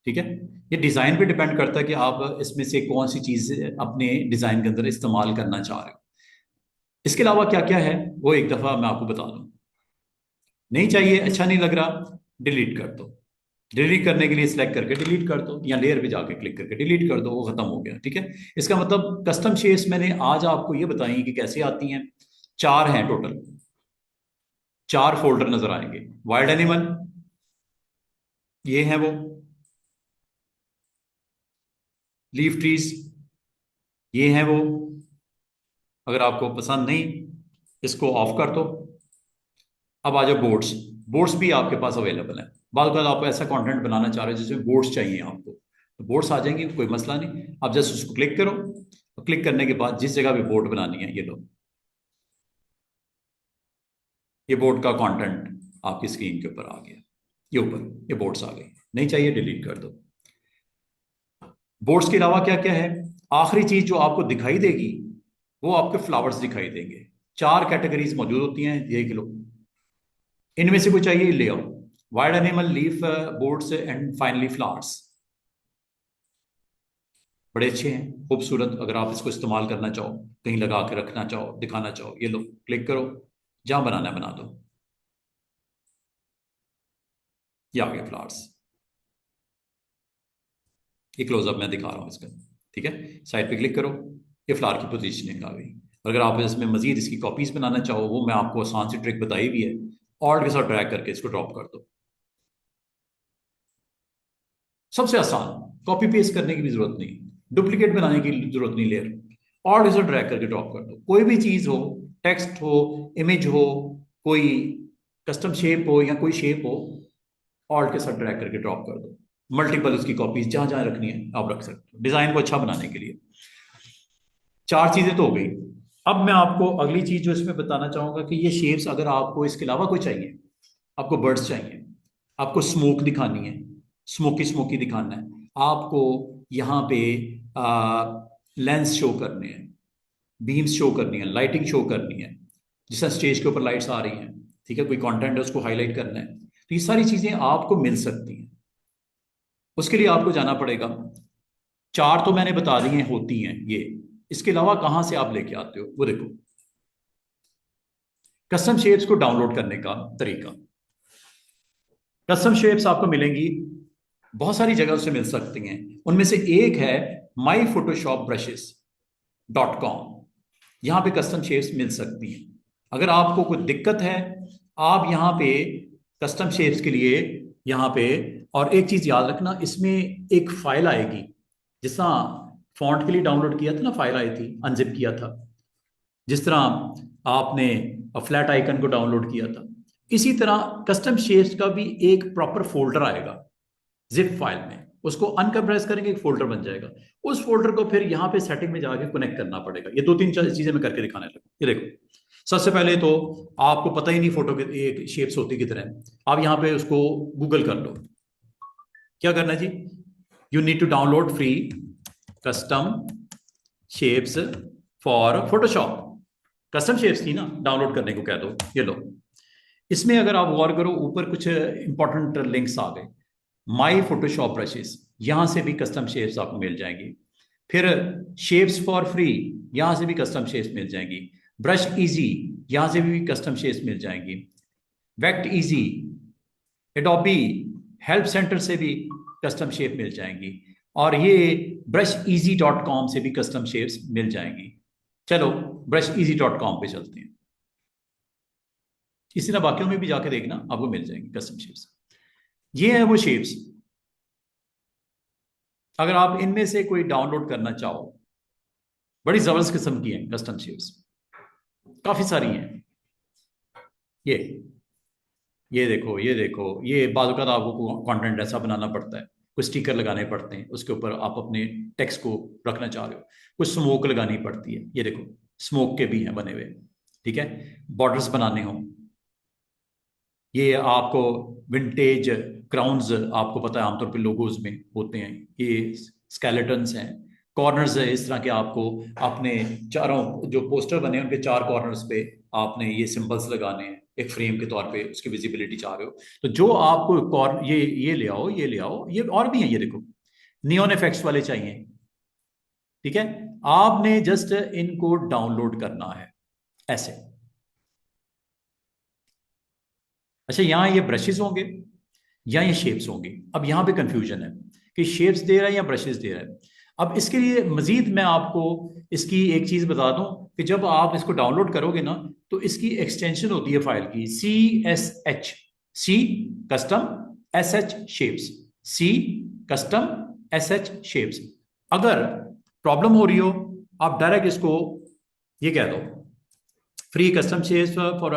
ठीक है। ये डिजाइन पे डिपेंड करता है कि आप इसमें से कौन सी चीज अपने डिजाइन के अंदर इस्तेमाल करना चाह रहे हो। इसके अलावा क्या क्या है वो एक दफा मैं आपको बता दूं। नहीं चाहिए, अच्छा नहीं लग रहा, डिलीट कर दो। डिलीट करने के लिए सिलेक्ट करके डिलीट कर दो, या लेयर पे जाके क्लिक करके डिलीट कर दो, वो खत्म हो गया, ठीक है। इसका मतलब कस्टम शेप्स मैंने आज आपको ये बताई कि कैसे आती हैं। चार हैं टोटल, चार फोल्डर नजर आएंगे। वाइल्ड एनिमल, ये है वो, लीफ ट्रीज, ये है वो। अगर आपको पसंद नहीं, इसको ऑफ कर दो। अब आ जाओ बोर्ड्स। बोर्ड्स भी आपके पास अवेलेबल है। बाद बार आप ऐसा कंटेंट बनाना चाह रहे हो जिसमें बोर्ड्स चाहिए आपको, तो बोर्ड्स आ जाएंगे, कोई मसला नहीं। आप जस्ट उसको क्लिक करो, और क्लिक करने के बाद जिस जगह पे बोर्ड बनानी है, ये लो, ये बोर्ड का कंटेंट आपकी स्क्रीन के ऊपर आ गया। ये ऊपर ये बोर्ड्स आ गई। नहीं चाहिए, डिलीट कर दो। बोर्ड्स के अलावा क्या क्या है? आखिरी चीज जो आपको दिखाई देगी वो आपके फ्लावर्स दिखाई देंगे। 4 कैटेगरीज मौजूद होती हैं, देख लो। इनमें से कोई चाहिए ले आओ। Wide animal, leaf, boards and finally flowers. बड़े अच्छे हैं, खूबसूरत। अगर आप इसको इस्तेमाल करना चाहो, कहीं लगा के रखना चाहो, दिखाना चाहो, ये लो, क्लिक करो, जहां बनाना है बना दो। ये आ गए फ्लावर्स। ये क्लोजअप मैं दिखा रहा हूँ इसका, ठीक है। साइड पे क्लिक करो, ये फ्लावर की पोजीशनिंग आ गई। और अगर आप इसमें मजीद इसकी कॉपीज बनाना चाहो, वो मैं आपको आसान सी ट्रिक बताई भी है। ऑल्ट के साथ ड्रैग करके इसको ड्रॉप कर दो। सबसे आसान, कॉपी पेस्ट करने की भी जरूरत नहीं, डुप्लीकेट बनाने की जरूरत नहीं। लेयर ऑल्ट के साथ ड्रैग करके ड्रॉप कर दो। कोई भी चीज हो, टेक्स्ट हो, इमेज हो, कोई कस्टम शेप हो या कोई शेप हो, ऑल्ट के साथ ड्रैग करके ड्रॉप कर दो। मल्टीपल उसकी कॉपीज जहां जहां रखनी है आप रख सकते हो, डिजाइन को अच्छा बनाने के लिए। 4 चीजें तो हो गई। अब मैं आपको अगली चीज जो इसमें बताना चाहूंगा कि ये शेप्स, अगर आपको इसके अलावा कोई चाहिए, आपको बर्ड्स चाहिए, आपको स्मोक दिखानी है, स्मोकी स्मोकी दिखाना है, आपको यहाँ पे लेंस शो करने हैं, बीम्स शो करनी है, लाइटिंग शो करनी है, जिस स्टेज के ऊपर लाइट्स आ रही हैं, ठीक है, कोई कंटेंट है उसको हाईलाइट करना है, तो ये सारी चीजें आपको मिल सकती हैं। उसके लिए आपको जाना पड़ेगा। 4 तो मैंने बता दी हैं होती हैं ये। इसके अलावा कहां से आप लेके आते हो वो देखो। कस्टम शेप्स को डाउनलोड करने का तरीका। कस्टम शेप्स आपको मिलेंगी बहुत सारी जगह से, मिल सकती हैं। उनमें से एक है myphotoshopbrushes.com। यहां पे कस्टम शेप्स मिल सकती हैं। अगर आपको कोई दिक्कत है, आप यहां पे कस्टम शेप्स के लिए यहां पे, और एक चीज याद रखना, इसमें एक फाइल आएगी, जिस तरह फॉन्ट के लिए डाउनलोड किया था ना, फाइल आई थी, अनजिप किया था, जिस तरह आपने फ्लैट आइकन को डाउनलोड किया था, इसी तरह कस्टम शेप्स का भी एक प्रॉपर फोल्डर आएगा जिप फाइल में। उसको अनकम्प्रेस करेंगे, एक फोल्डर बन जाएगा। उस फोल्डर को फिर यहाँ पे सेटिंग में जाके कनेक्ट करना पड़ेगा। ये 2-3 चीजें मैं करके दिखाने लगा। ये देखो, सबसे पहले तो आपको पता ही नहीं फोटो के एक शेप्स होती की तरह। आप यहाँ पे उसको गूगल कर लो। क्या करना जी? You need to download free custom shapes for Photoshop. Custom shapes की ना डाउनलोड करने को कह दो, ये लो। इसमें अगर आप गौर करो, ऊपर कुछ इंपॉर्टेंट लिंक्स आ गए। माई फोटोशॉप ब्रशेस, यहां से भी कस्टम शेप्स आपको मिल जाएंगी। फिर शेप्स फॉर फ्री, यहां से भी कस्टम शेप्स मिल जाएंगी। ब्रश इजी, यहां से भी कस्टम शेप्स मिल जाएंगी। वेक्ट इजी, एडोबी हेल्प सेंटर से भी कस्टम शेप मिल जाएंगी। और ये brushEasy.com से भी कस्टम शेप्स मिल जाएंगी। चलो brushEasy.com पे चलते हैं। इसी तरह बाकियों में भी जाके देखना, आपको मिल जाएंगी कस्टम शेप्स। ये है वो शेप्स। अगर आप इनमें से कोई डाउनलोड करना चाहो, बड़ी जबरदस्त किस्म की हैं कस्टम शेप्स, काफी सारी हैं। ये देखो, ये देखो, ये बाजू का आपको कंटेंट ऐसा बनाना पड़ता है, कुछ स्टिकर लगाने पड़ते हैं उसके ऊपर, आप अपने टेक्स्ट को रखना चाह रहे हो, कुछ स्मोक लगानी पड़ती है। ये देखो, स्मोक के भी हैं बने हुए, ठीक है। बॉर्डर्स बनाने हो, ये आपको विंटेज क्राउन्स, आपको पता है आमतौर पे लोगोज में होते हैं, ये स्केलेटन्स हैं। कॉर्नर्स है इस तरह के, आपको अपने चारों जो पोस्टर बने हैं उनके 4 कॉर्नर्स पे आपने ये सिंबल्स लगाने हैं, एक फ्रेम के तौर पे उसकी विजिबिलिटी चाह रहे हो, तो जो आपको कॉर्नर, ये ले आओ, ये ले आओ। ये और भी है, ये देखो, नियॉन इफेक्ट्स वाले चाहिए, ठीक है। आपने जस्ट इनको डाउनलोड करना है ऐसे। अच्छा, यहां ये ब्रशेस होंगे या ये शेप्स होंगी। अब यहां पे कंफ्यूजन है कि शेप्स दे रहा है या ब्रशेस दे रहा है। अब इसके लिए मजीद मैं आपको इसकी एक चीज बता दूं कि जब आप इसको डाउनलोड करोगे ना, तो इसकी एक्सटेंशन होती है फाइल की, CSH, C custom SH shapes, C custom SH shapes. अगर प्रॉब्लम हो रही हो, आप डायरेक्ट इसको ये कह दो, free custom shapes for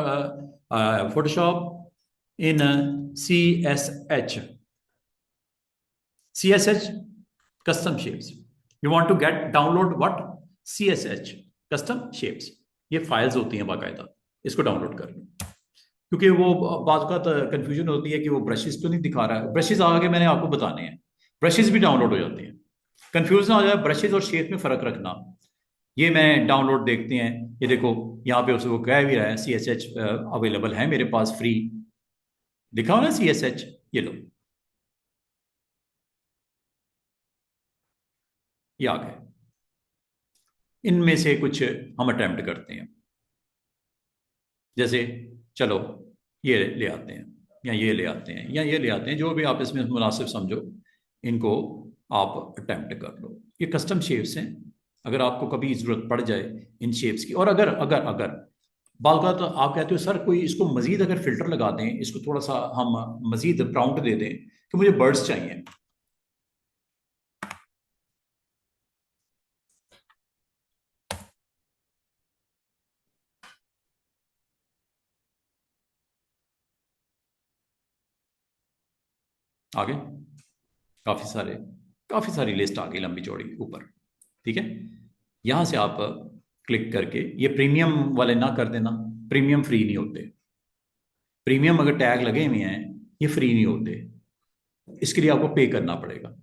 Photoshop in CSH, custom shapes. You want to get download what? CSH custom shapes. ये फाइल्स होती हैं बाकायदा, इसको डाउनलोड कर लो। क्योंकि वो बात का कंफ्यूजन होती है कि वो ब्रशेस तो नहीं दिखा रहा है, ब्रशेस आगे मैंने आपको बताने हैं, ब्रशेस भी डाउनलोड हो जाते हैं। कंफ्यूज ना हो जाए, ब्रशेस और शेप में फर्क रखना। ये मैं डाउनलोड देखते हैं, ये देखो यहाँ पे उसे वो कह भी रहा है CSH अवेलेबल है मेरे पास फ्री, लिखा हो ना CSH, ये लो, ये आ गए। इनमें से कुछ हम अटेम्प्ट करते हैं, जैसे चलो ये ले आते हैं, या ये ले आते हैं, या ये ले आते हैं, जो भी आप इसमें मुनासिब समझो, इनको आप अटेम्प्ट कर लो। ये कस्टम शेप्स हैं, अगर आपको कभी ज़रूरत पड़ जाए इन शेप्स की, और अगर अगर अगर बालका तो आप कहते हो सर कोई इसको मजीद अगर फिल्टर लगा दें, इसको थोड़ा सा हम मजीद प्रॉम्प्ट दे दें कि मुझे बर्ड्स चाहिए, आगे काफ़ी सारी लिस्ट आ गई लंबी चौड़ी ऊपर, ठीक है। यहाँ से आप क्लिक करके ये प्रीमियम वाले ना कर देना, प्रीमियम फ्री नहीं होते, प्रीमियम अगर टैग लगे हुए हैं ये फ्री नहीं होते, इसके लिए आपको पे करना पड़ेगा।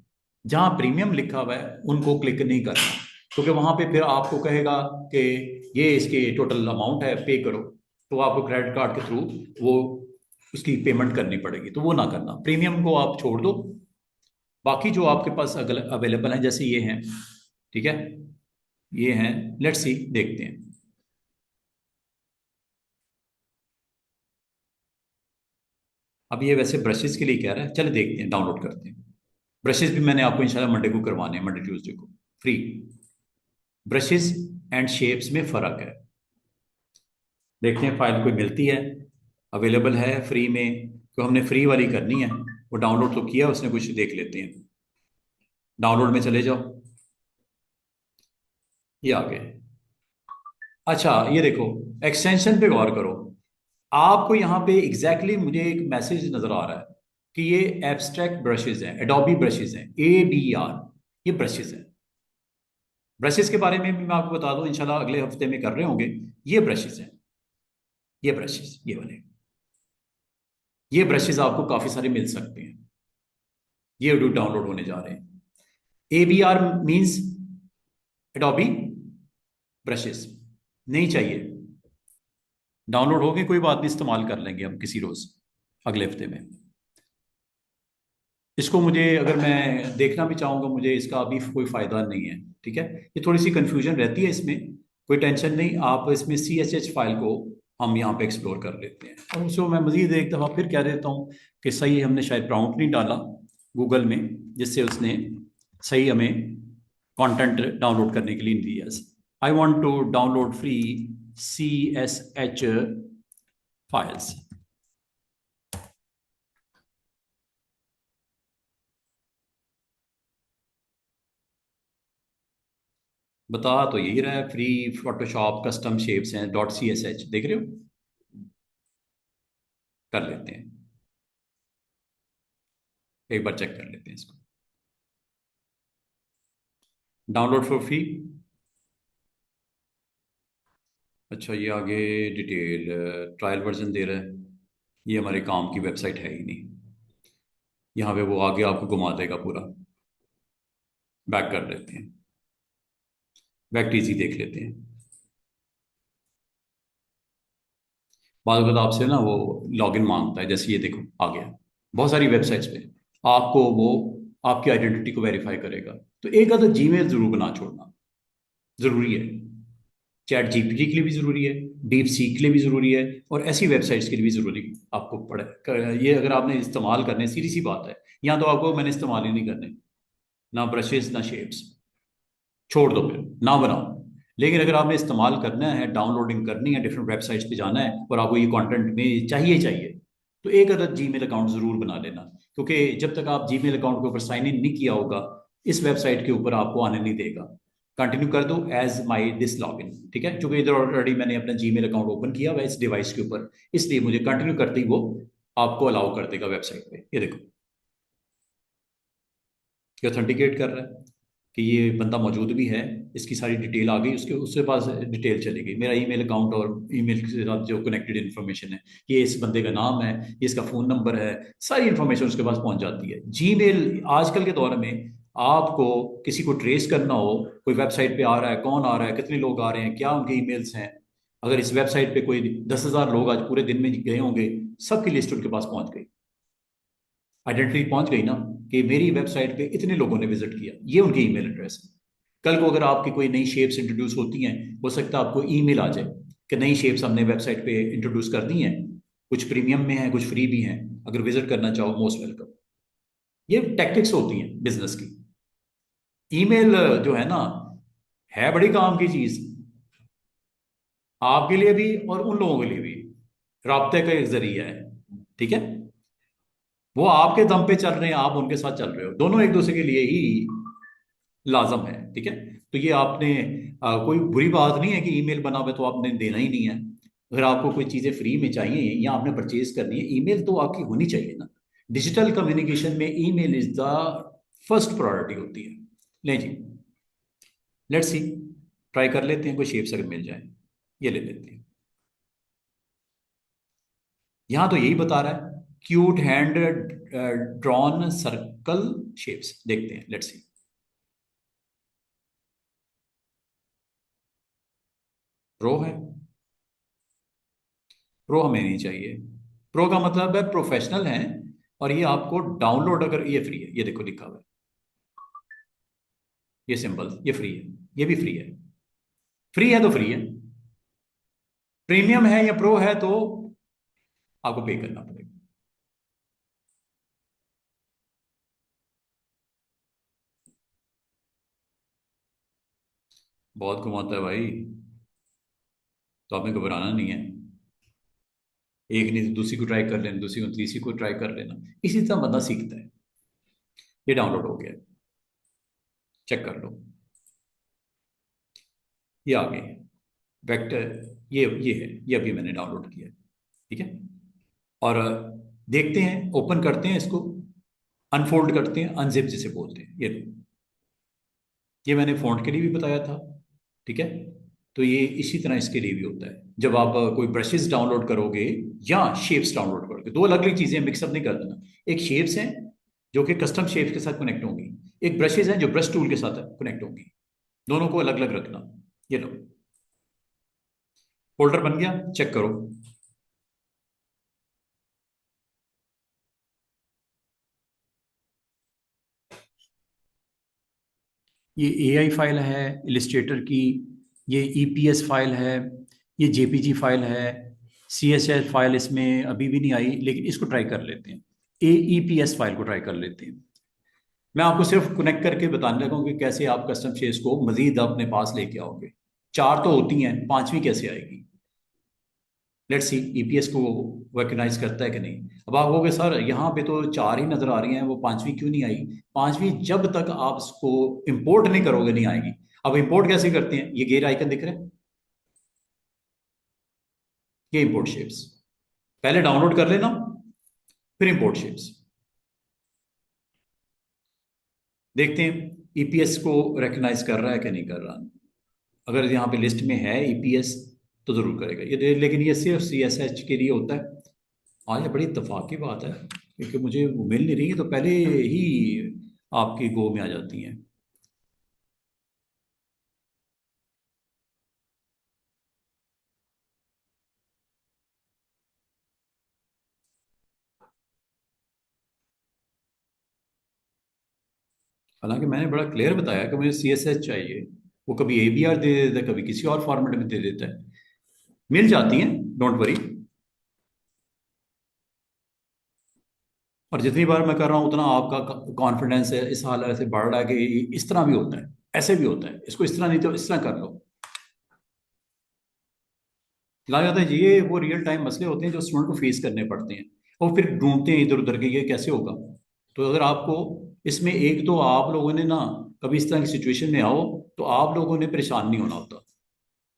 जहाँ प्रीमियम लिखा हुआ है उनको क्लिक नहीं करना, क्योंकि वहाँ पे फिर आपको कहेगा कि ये इसके टोटल अमाउंट है, पे करो, तो आपको क्रेडिट कार्ड के थ्रू वो उसकी पेमेंट करनी पड़ेगी, तो वो ना करना, प्रीमियम को आप छोड़ दो। बाकी जो आपके पास अवेलेबल हैं, जैसे ये हैं, ठीक है, ये हैं, लेट्स सी, देखते हैं। अब ये वैसे ब्रशेस के लिए कह रहा है, चले देखते हैं, डाउनलोड करते हैं। ब्रशेस भी मैंने आपको इंशाल्लाह मंडे को करवाने हैं, मंडे ट्यूसडे को फ्री। ब्रशेस एंड शेप्स में फ़र्क है, देखते हैं फाइल कोई मिलती है, अवेलेबल है फ्री में, तो हमने फ्री वाली करनी है। वो डाउनलोड तो किया उसने, कुछ देख लेते हैं, डाउनलोड में चले जाओ, ये आ गए। अच्छा ये देखो, एक्सटेंशन पे गौर करो, आपको यहाँ पे एग्जैक्टली मुझे एक मैसेज नजर आ रहा है कि ये एब्स्ट्रैक्ट ब्रशेज हैं, एडोबी ब्रशेज हैं, ABR, ये ब्रशेज हैं। ब्रशेज के बारे में भी मैं आपको बता दूं, इंशाल्लाह अगले हफ्ते में कर रहे होंगे। ये ब्रशेज हैं, ये ब्रशेज, ये वाले, ये ब्रशेज आपको काफी सारे मिल सकते हैं, ये डाउनलोड होने जा रहे हैं। ABR मींस एडोबी ब्रशेज, नहीं चाहिए, डाउनलोड हो गए, कोई बात नहीं, इस्तेमाल कर लेंगे हम किसी रोज अगले हफ्ते में। इसको मुझे अगर मैं देखना भी चाहूंगा, मुझे इसका अभी कोई फायदा नहीं है, ठीक है। ये थोड़ी सी कंफ्यूजन रहती है इसमें, कोई टेंशन नहीं, आप इसमें CSH फाइल को हम यहाँ पे एक्सप्लोर कर लेते हैं। और उसको मैं मजीद एक दफ़ा फिर कह देता हूँ कि सही हमने शायद प्रॉम्प्ट नहीं डाला गूगल में, जिससे उसने सही हमें कंटेंट डाउनलोड करने के लिए नहीं दिया। I want to download free CSH files. बता तो यही रहा है, फ्री फोटोशॉप कस्टम शेप्स हैं .CSH, देख रहे हो, कर लेते हैं, एक बार चेक कर लेते हैं इसको, डाउनलोड फॉर फ्री। अच्छा ये आगे डिटेल ट्रायल वर्जन दे रहा है, ये हमारे काम की वेबसाइट है ही नहीं, यहाँ पे वो आगे आपको घुमा देगा पूरा। बैक कर लेते हैं, बैक टीजी देख लेते हैं। बाद में आपसे ना वो लॉगिन मांगता है, जैसे ये देखो आ गया, बहुत सारी वेबसाइट्स पे आपको वो आपकी आइडेंटिटी को वेरीफाई करेगा। तो एक आधा जीमेल जरूर बना छोड़ना जरूरी है, चैट जीपीटी के लिए भी जरूरी है, डीप सीक के लिए भी जरूरी है, और ऐसी वेबसाइट्स के लिए भी जरूरी आपको पड़े। ये अगर आपने इस्तेमाल करने, सीधी सी बात है, यहाँ तो आपको मैंने इस्तेमाल ही नहीं करने, ना ब्रशेस ना शेप्स, छोड़ दो, फिर ना बनाओ। लेकिन अगर आपने इस्तेमाल करना है, डाउनलोडिंग करनी है, डिफरेंट वेबसाइट्स पे जाना है, और आपको ये कंटेंट में चाहिए चाहिए, तो एक अदद जीमेल अकाउंट जरूर बना लेना, क्योंकि जब तक आप जीमेल अकाउंट के ऊपर साइन इन नहीं किया होगा, इस वेबसाइट के ऊपर आपको आने नहीं देगा, कंटिन्यू कर दो एज माई दिस लॉगिन, ठीक है, क्योंकि इधर ऑलरेडी मैंने अपना जीमेल अकाउंट ओपन किया हुआ है इस डिवाइस के ऊपर, इसलिए मुझे कंटिन्यू करते ही वो आपको अलाउ कर देगा वेबसाइट पे। ये देखो, ये ऑथेंटिकेट कर रहा है कि ये बंदा मौजूद भी है, इसकी सारी डिटेल आ गई, उसके उसके पास डिटेल चली गई, मेरा ईमेल अकाउंट और ईमेल के साथ जो कनेक्टेड इन्फॉर्मेशन है, ये इस बंदे का नाम है, ये इसका फ़ोन नंबर है, सारी इन्फॉर्मेशन उसके पास पहुंच जाती है। जीमेल आजकल के दौर में आपको किसी को ट्रेस करना हो, कोई वेबसाइट पे आ रहा है, कौन आ रहा है, कितने लोग आ रहे हैं, क्या उनके ईमेल्स हैं, अगर इस वेबसाइट पे कोई 10,000 लोग आज पूरे दिन में गए होंगे, सबकी लिस्ट उनके पास पहुंच गई, आइडेंटिटी पहुंच गई ना, कि मेरी वेबसाइट पे इतने लोगों ने विजिट किया, ये उनकी ईमेल एड्रेस है। कल को अगर आपकी कोई नई शेप्स इंट्रोड्यूस होती हैं, हो सकता है आपको ईमेल आ जाए कि नई शेप्स हमने वेबसाइट पे इंट्रोड्यूस कर दी हैं, कुछ प्रीमियम में है, कुछ फ्री भी हैं, अगर विजिट करना चाहो मोस्ट वेलकम। ये टैक्टिक्स होती हैं बिजनेस की। ईमेल जो है ना, है बड़ी काम की चीज, आपके लिए भी और उन लोगों के लिए भी, राब्ते का एक जरिया है, ठीक है। वो आपके दम पे चल रहे हैं, आप उनके साथ चल रहे हो, दोनों एक दूसरे के लिए ही लाजम है, ठीक है। तो ये आपने कोई बुरी बात नहीं है कि ईमेल बना हुआ तो आपने देना ही नहीं है। अगर आपको कोई चीज़ें फ्री में चाहिए या आपने परचेज करनी है, ईमेल तो आपकी होनी चाहिए ना। डिजिटल कम्युनिकेशन में email is the first priority होती है। ले जी, लेट्स सी, ट्राई कर लेते हैं, कोई शेप्स अगर मिल जाए, ये ले लेते हैं। यहां तो यही बता रहा है, cute hand drawn circle shapes, देखते हैं, लेट्स सी। प्रो है, प्रो हमें नहीं चाहिए। प्रो का मतलब है प्रोफेशनल है, और ये आपको डाउनलोड, अगर ये फ्री है, ये देखो लिखा हुआ है, ये सिंबल, ये फ्री है, ये भी फ्री है। फ्री है तो फ्री है, प्रीमियम है या प्रो है तो आपको पे करना पड़ेगा। बहुत घुमाता है भाई, तो आपने घबराना नहीं है। एक नहीं तो दूसरी को ट्राई कर लेना, दूसरी को तीसरी को ट्राई कर लेना, इसी तरह बंदा सीखता है। ये डाउनलोड हो गया, चेक कर लो, ये आ गए वेक्टर, ये है, ये अभी मैंने डाउनलोड किया है, ठीक है। और देखते हैं, ओपन करते हैं इसको, अनफोल्ड करते हैं, अनजिप जिसे बोलते हैं, ये मैंने फ़ॉन्ट के लिए भी बताया था, ठीक है। तो ये इसी तरह इसके लिए भी होता है, जब आप कोई ब्रशेस डाउनलोड करोगे या शेप्स डाउनलोड करोगे, दो अलग अलग चीज़ें, मिक्सअप नहीं कर देना। एक शेप्स हैं जो कि कस्टम शेप्स के साथ कनेक्ट होंगी, एक ब्रशेस हैं जो ब्रश टूल के साथ कनेक्ट होंगी, दोनों को अलग अलग रखना। ये लो, फोल्डर बन गया, चेक करो। ये एआई फाइल है इलिस्ट्रेटर की, ये ईपीएस फाइल है, ये जेपीजी फाइल है, सीएसएस फाइल इसमें अभी भी नहीं आई, लेकिन इसको ट्राई कर लेते हैं, एईपीएस फाइल को ट्राई कर लेते हैं। मैं आपको सिर्फ कनेक्ट करके बताने लगा हूँ कि कैसे आप कस्टम शेयर्स को मजीद अपने पास लेके आओगे। चार तो होती हैं, पांचवी कैसे आएगी? लेट्स सी ईपीएस को रिकग्नाइज करता है कि नहीं। अब आप कहोगे सर यहाँ पे तो चार ही नजर आ रही हैं, वो पांचवी क्यों नहीं आई? पांचवी जब तक आप इसको इंपोर्ट नहीं करोगे नहीं आएगी। अब इंपोर्ट कैसे करते हैं? ये गेयर आइकन दिख रहा है, ये इंपोर्ट शेप्स, पहले डाउनलोड कर लेना, फिर इंपोर्ट शेप्स। देखते हैं ईपीएस को रिकग्नाइज कर रहा है कि नहीं कर रहा। अगर यहाँ पे लिस्ट में है ईपीएस तो जरूर करेगा ये, लेकिन ये सिर्फ सीएसएच के लिए होता है। आज ये बड़ी इत्तेफाक की बात है, क्योंकि मुझे वो मिल नहीं रही है, तो पहले ही आपकी गो में आ जाती हैं। हालांकि मैंने बड़ा क्लियर बताया कि मुझे सीएसएच चाहिए, वो कभी एबीआर दे देता है, कभी किसी और फॉर्मेट में दे देता है, मिल जाती हैं, डोंट वरी। और जितनी बार मैं कर रहा हूँ उतना आपका कॉन्फिडेंस है इस हालत से बढ़ रहा है कि इस तरह भी होता है, ऐसे भी होता है, इसको इस तरह नहीं तो इस तरह कर लो। लगा जाता है ये वो रियल टाइम मसले होते हैं जो स्टूडेंट को फेस करने पड़ते हैं, और फिर ढूंढते हैं इधर उधर के ये कैसे होगा। तो अगर आपको इसमें, एक तो आप लोगों ने ना कभी इस तरह की सिचुएशन में आओ तो आप लोगों ने परेशान नहीं होना होता।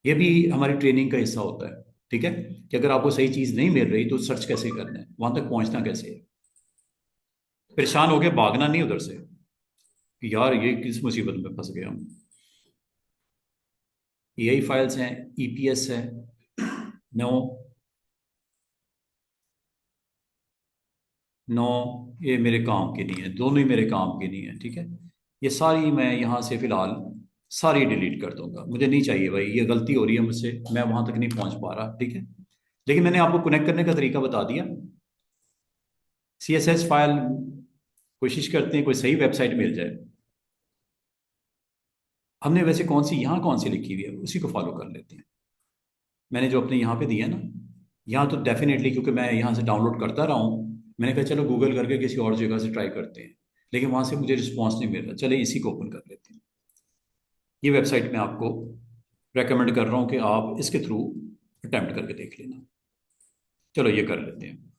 ये भी हमारी ट्रेनिंग का हिस्सा होता है, ठीक है, कि अगर आपको सही चीज़ नहीं मिल रही तो सर्च कैसे करना है, वहां तक पहुंचना कैसे है। परेशान हो गए भागना नहीं उधर से कि यार ये किस मुसीबत में फंस गए हम। एआई फाइल्स हैं, ईपीएस है, नो, नो, ये मेरे काम की नहीं है, दोनों ही मेरे काम की नहीं है, ठीक है। ये सारी मैं यहाँ से फिलहाल सारी डिलीट कर दूंगा, मुझे नहीं चाहिए भाई, ये गलती हो रही है मुझसे, मैं वहां तक नहीं पहुंच पा रहा, ठीक है। लेकिन मैंने आपको कनेक्ट करने का तरीका बता दिया। सीएसएस फाइल, कोशिश करते हैं कोई सही वेबसाइट मिल जाए। हमने वैसे कौन सी यहाँ कौन सी लिखी हुई है उसी को फॉलो कर लेते हैं। मैंने जो अपने यहाँ पे दिया ना, यहाँ तो डेफिनेटली, क्योंकि मैं यहाँ से डाउनलोड करता रहा हूँ, मैंने कहा चलो गूगल करके किसी और जगह से ट्राई करते हैं, लेकिन वहाँ से मुझे रिस्पॉन्स नहीं मिल रहा, चले इसी को ओपन कर लेते हैं। ये वेबसाइट मैं आपको रेकमेंड कर रहा हूँ कि आप इसके थ्रू अटैम्प्ट करके देख लेना। चलो ये कर लेते हैं।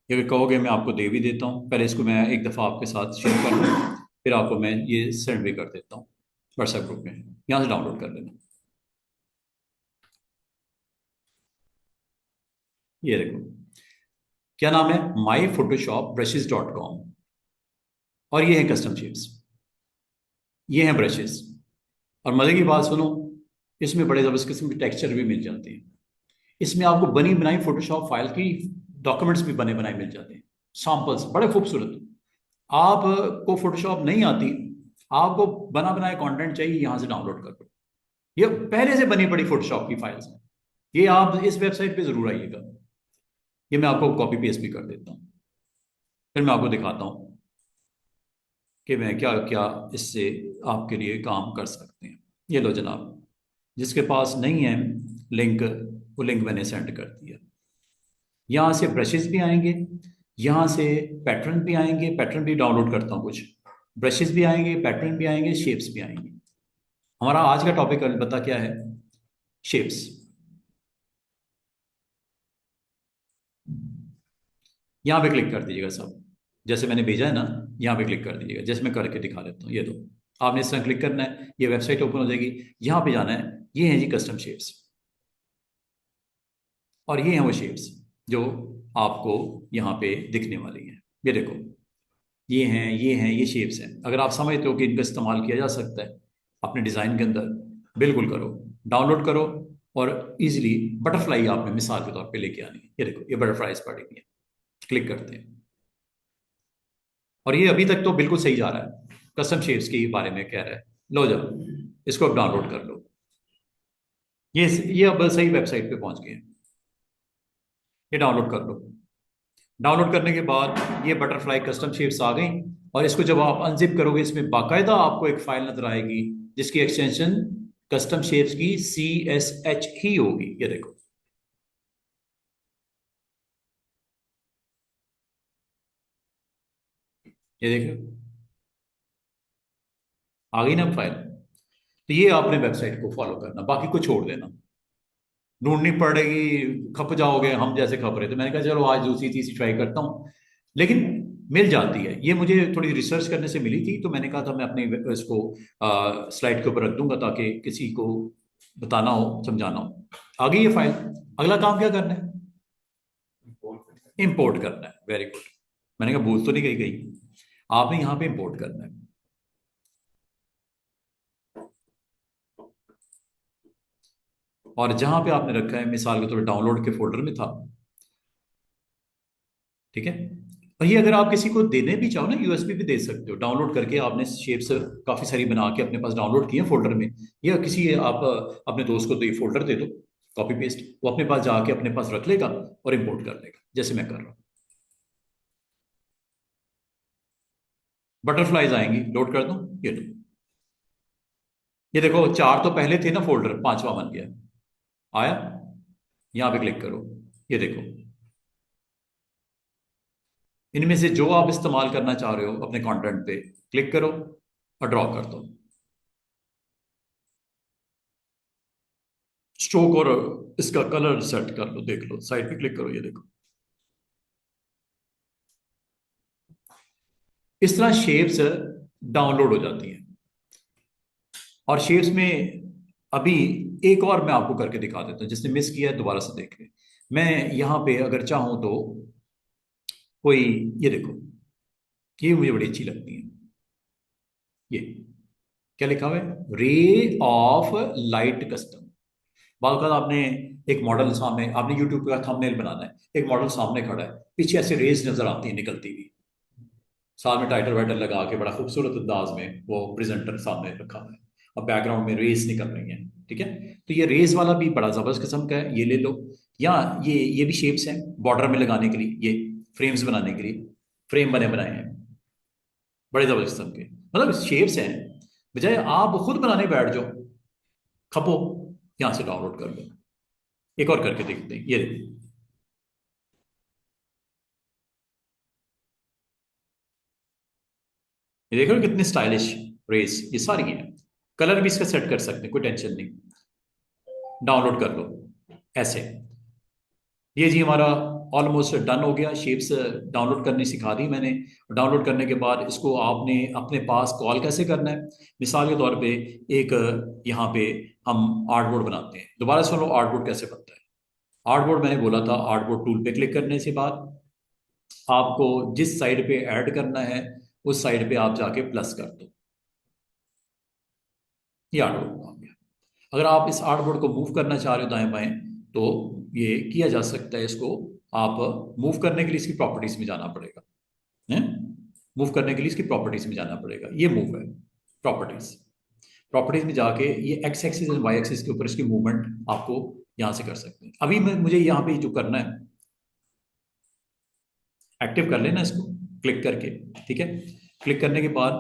ये अगर कहोगे मैं आपको दे भी देता हूँ, पहले इसको मैं एक दफ़ा आपके साथ शेयर कर लूँ, फिर आपको मैं ये सेंड भी कर देता हूँ व्हाट्सएप ग्रुप में, यहाँ से डाउनलोड कर लेना। ये देखो, क्या नाम है, माई फोटोशॉप ब्रशेज डॉट कॉम, और ये है कस्टम शेप्स, ये हैं ब्रशेस। और मजे की बात सुनो, इसमें बड़े जबरदस्त किस्म के टेक्सचर भी मिल जाते हैं। इसमें आपको बनी बनाई फोटोशॉप फाइल की डॉक्यूमेंट्स भी बने बनाए मिल जाते हैं, सैंपल्स बड़े खूबसूरत। आपको फोटोशॉप नहीं आती, आपको बना बनाया कंटेंट चाहिए, यहां से डाउनलोड कर लो। ये पहले से बनी पड़ी फोटोशॉप की फाइल्स हैं, ये आप इस वेबसाइट पे जरूर आइएगा। ये मैं आपको कॉपी पेस्ट भी कर देता हूँ, फिर मैं आपको दिखाता हूँ कि मैं क्या क्या इससे आपके लिए काम कर सकते हैं। ये लो जनाब, जिसके पास नहीं है लिंक, वो लिंक मैंने सेंड कर दिया। यहाँ से ब्रशेस भी आएंगे, यहाँ से पैटर्न भी आएंगे, पैटर्न भी डाउनलोड करता हूँ कुछ, ब्रशेस भी आएंगे, पैटर्न भी आएंगे, शेप्स भी आएंगे। हमारा आज का टॉपिक बता क्या है, शेप्स। यहाँ पे क्लिक कर दीजिएगा सब, जैसे मैंने भेजा है ना, यहाँ पे क्लिक कर दीजिएगा, जैसे मैं करके दिखा देता हूँ। ये दो, आपने इस तरह क्लिक करना है, ये वेबसाइट ओपन हो जाएगी, यहाँ पे जाना है, ये है जी कस्टम शेप्स, और ये हैं वो शेप्स जो आपको यहाँ पे दिखने वाली हैं। ये देखो, ये हैं, ये हैं, ये शेप्स हैं। अगर आप समझते हो कि इनका इस्तेमाल किया जा सकता है अपने डिज़ाइन के अंदर, बिल्कुल करो, डाउनलोड करो, और इजीली बटरफ्लाई आपने मिसाल के तौर पे लेके आनी है। ये देखो, ये बटरफ्लाईज पड़ी हुई है, क्लिक करते हैं, और ये अभी तक तो बिल्कुल सही जा रहा है, कस्टम शेप्स के बारे में कह रहा है। लो जाओ, इसको अब डाउनलोड कर लो। ये अब सही वेबसाइट पे पहुंच गए हैं, ये डाउनलोड कर लो। डाउनलोड करने के बाद ये बटरफ्लाई कस्टम शेप्स आ गई, और इसको जब आप अनजिप करोगे, इसमें बाकायदा आपको एक फाइल नजर आएगी जिसकी एक्सटेंशन कस्टम शेप्स की CSH ही होगी। ये देखो, ये देखो, आ गई ना फाइल। तो ये आपने वेबसाइट को फॉलो करना, बाकी को छोड़ देना, ढूंढनी पड़ेगी, खप जाओगे हम जैसे खप रहे। तो मैंने कहा चलो आज दूसरी तीसरी ट्राई करता हूँ, लेकिन मिल जाती है। ये मुझे थोड़ी रिसर्च करने से मिली थी, तो मैंने कहा था मैं अपने इसको स्लाइड के ऊपर रख दूंगा ताकि किसी को बताना हो, समझाना हो। आ गई ये फाइल, अगला काम क्या करना है, इंपोर्ट करना है। वेरी गुड, मैंने कहा भूल तो नहीं गई गई, आपने यहाँ पे इंपोर्ट करना है। और जहां पे आपने रखा है, मिसाल के तौर पर डाउनलोड के फोल्डर में था, ठीक है। और ये अगर आप किसी को देने भी चाहो ना, यूएसबी भी दे सकते हो, डाउनलोड करके आपने शेप्स काफी सारी बना के अपने पास डाउनलोड किए फोल्डर में, या किसी आप अपने दोस्त को तो ये फोल्डर दे दो, कॉपी पेस्ट, वो अपने पास जाके अपने पास रख लेगा और इंपोर्ट कर लेगा, जैसे मैं कर रहा हूँ। बटरफ्लाईज आएंगी, लोड कर दूं, ये लो, ये देखो, चार तो पहले थे ना फोल्डर, पांचवा बन गया, आया, यहाँ पे क्लिक करो, ये देखो, इनमें से जो आप इस्तेमाल करना चाह रहे हो अपने कंटेंट पे क्लिक करो और ड्रॉ कर दो। स्ट्रोक और इसका कलर सेट कर लो, देख लो, साइड पे क्लिक करो, ये देखो, इस तरह शेप्स डाउनलोड हो जाती हैं। और शेप्स में अभी एक और मैं आपको करके दिखा देता हूँ, जिसने मिस किया है दोबारा से देख ले। मैं यहाँ पे अगर चाहूँ तो कोई, ये देखो, ये मुझे बड़ी अच्छी लगती है। ये क्या लिखा हुआ है, रे ऑफ लाइट कस्टम। बाद का आपने एक मॉडल सामने, आपने यूट्यूब का थंबनेल बनाना है, एक मॉडल सामने खड़ा है, पीछे ऐसे रेज नजर आती है निकलती हुई, साथ में टाइटल वाइटल लगा के बड़ा खूबसूरत अंदाज में वो प्रेजेंटर सामने रखा हुआ है, और बैकग्राउंड में रेस निकल रही हैं। ठीक है, तो ये रेस वाला भी बड़ा जबरदस्त किस्म का है, ये ले लो। या ये भी शेप्स हैं बॉर्डर में लगाने के लिए, ये फ्रेम्स बनाने के लिए फ्रेम बने बनाए हैं, बड़े जबरदस्त किस्म के, मतलब शेप्स हैं। बजाय आप खुद बनाने बैठ जाओ, खपो, यहां से डाउनलोड कर लो। एक और करके देखते हैं, ये देखो। ये देखो कितनी स्टाइलिश रेस, ये सारी हैं। कलर भी इसका सेट कर सकते हैं, कोई टेंशन नहीं। डाउनलोड कर लो ऐसे। ये जी हमारा ऑलमोस्ट डन हो गया, शेप्स डाउनलोड करनी सिखा दी मैंने। डाउनलोड करने के बाद इसको आपने अपने पास कॉल कैसे करना है, मिसाल के तौर पे एक यहाँ पे हम आर्टबोर्ड बनाते हैं। दोबारा सुनो आर्टबोर्ड कैसे बनता है। आर्टबोर्ड मैंने बोला था, आर्टबोर्ड टूल पे क्लिक करने से बाद आपको जिस साइड पे ऐड करना है उस साइड पे आप जाके प्लस कर दो, ये आर्टबोर्ड आ गया। अगर आप इस आर्टबोर्ड को मूव करना चाह रहे हो दाएं बाएं, तो ये किया जा सकता है। इसको आप मूव करने के लिए इसकी प्रॉपर्टीज में जाना पड़ेगा, है, मूव करने के लिए इसकी प्रॉपर्टीज में जाना पड़ेगा। ये मूव है, प्रॉपर्टीज, प्रॉपर्टीज में जाके ये X axis and Y axis के ऊपर इसकी मूवमेंट आपको यहां से कर सकते हैं। अभी मुझे यहाँ पे जो करना है, एक्टिव कर लेना इसको क्लिक करके। ठीक है, क्लिक करने के बाद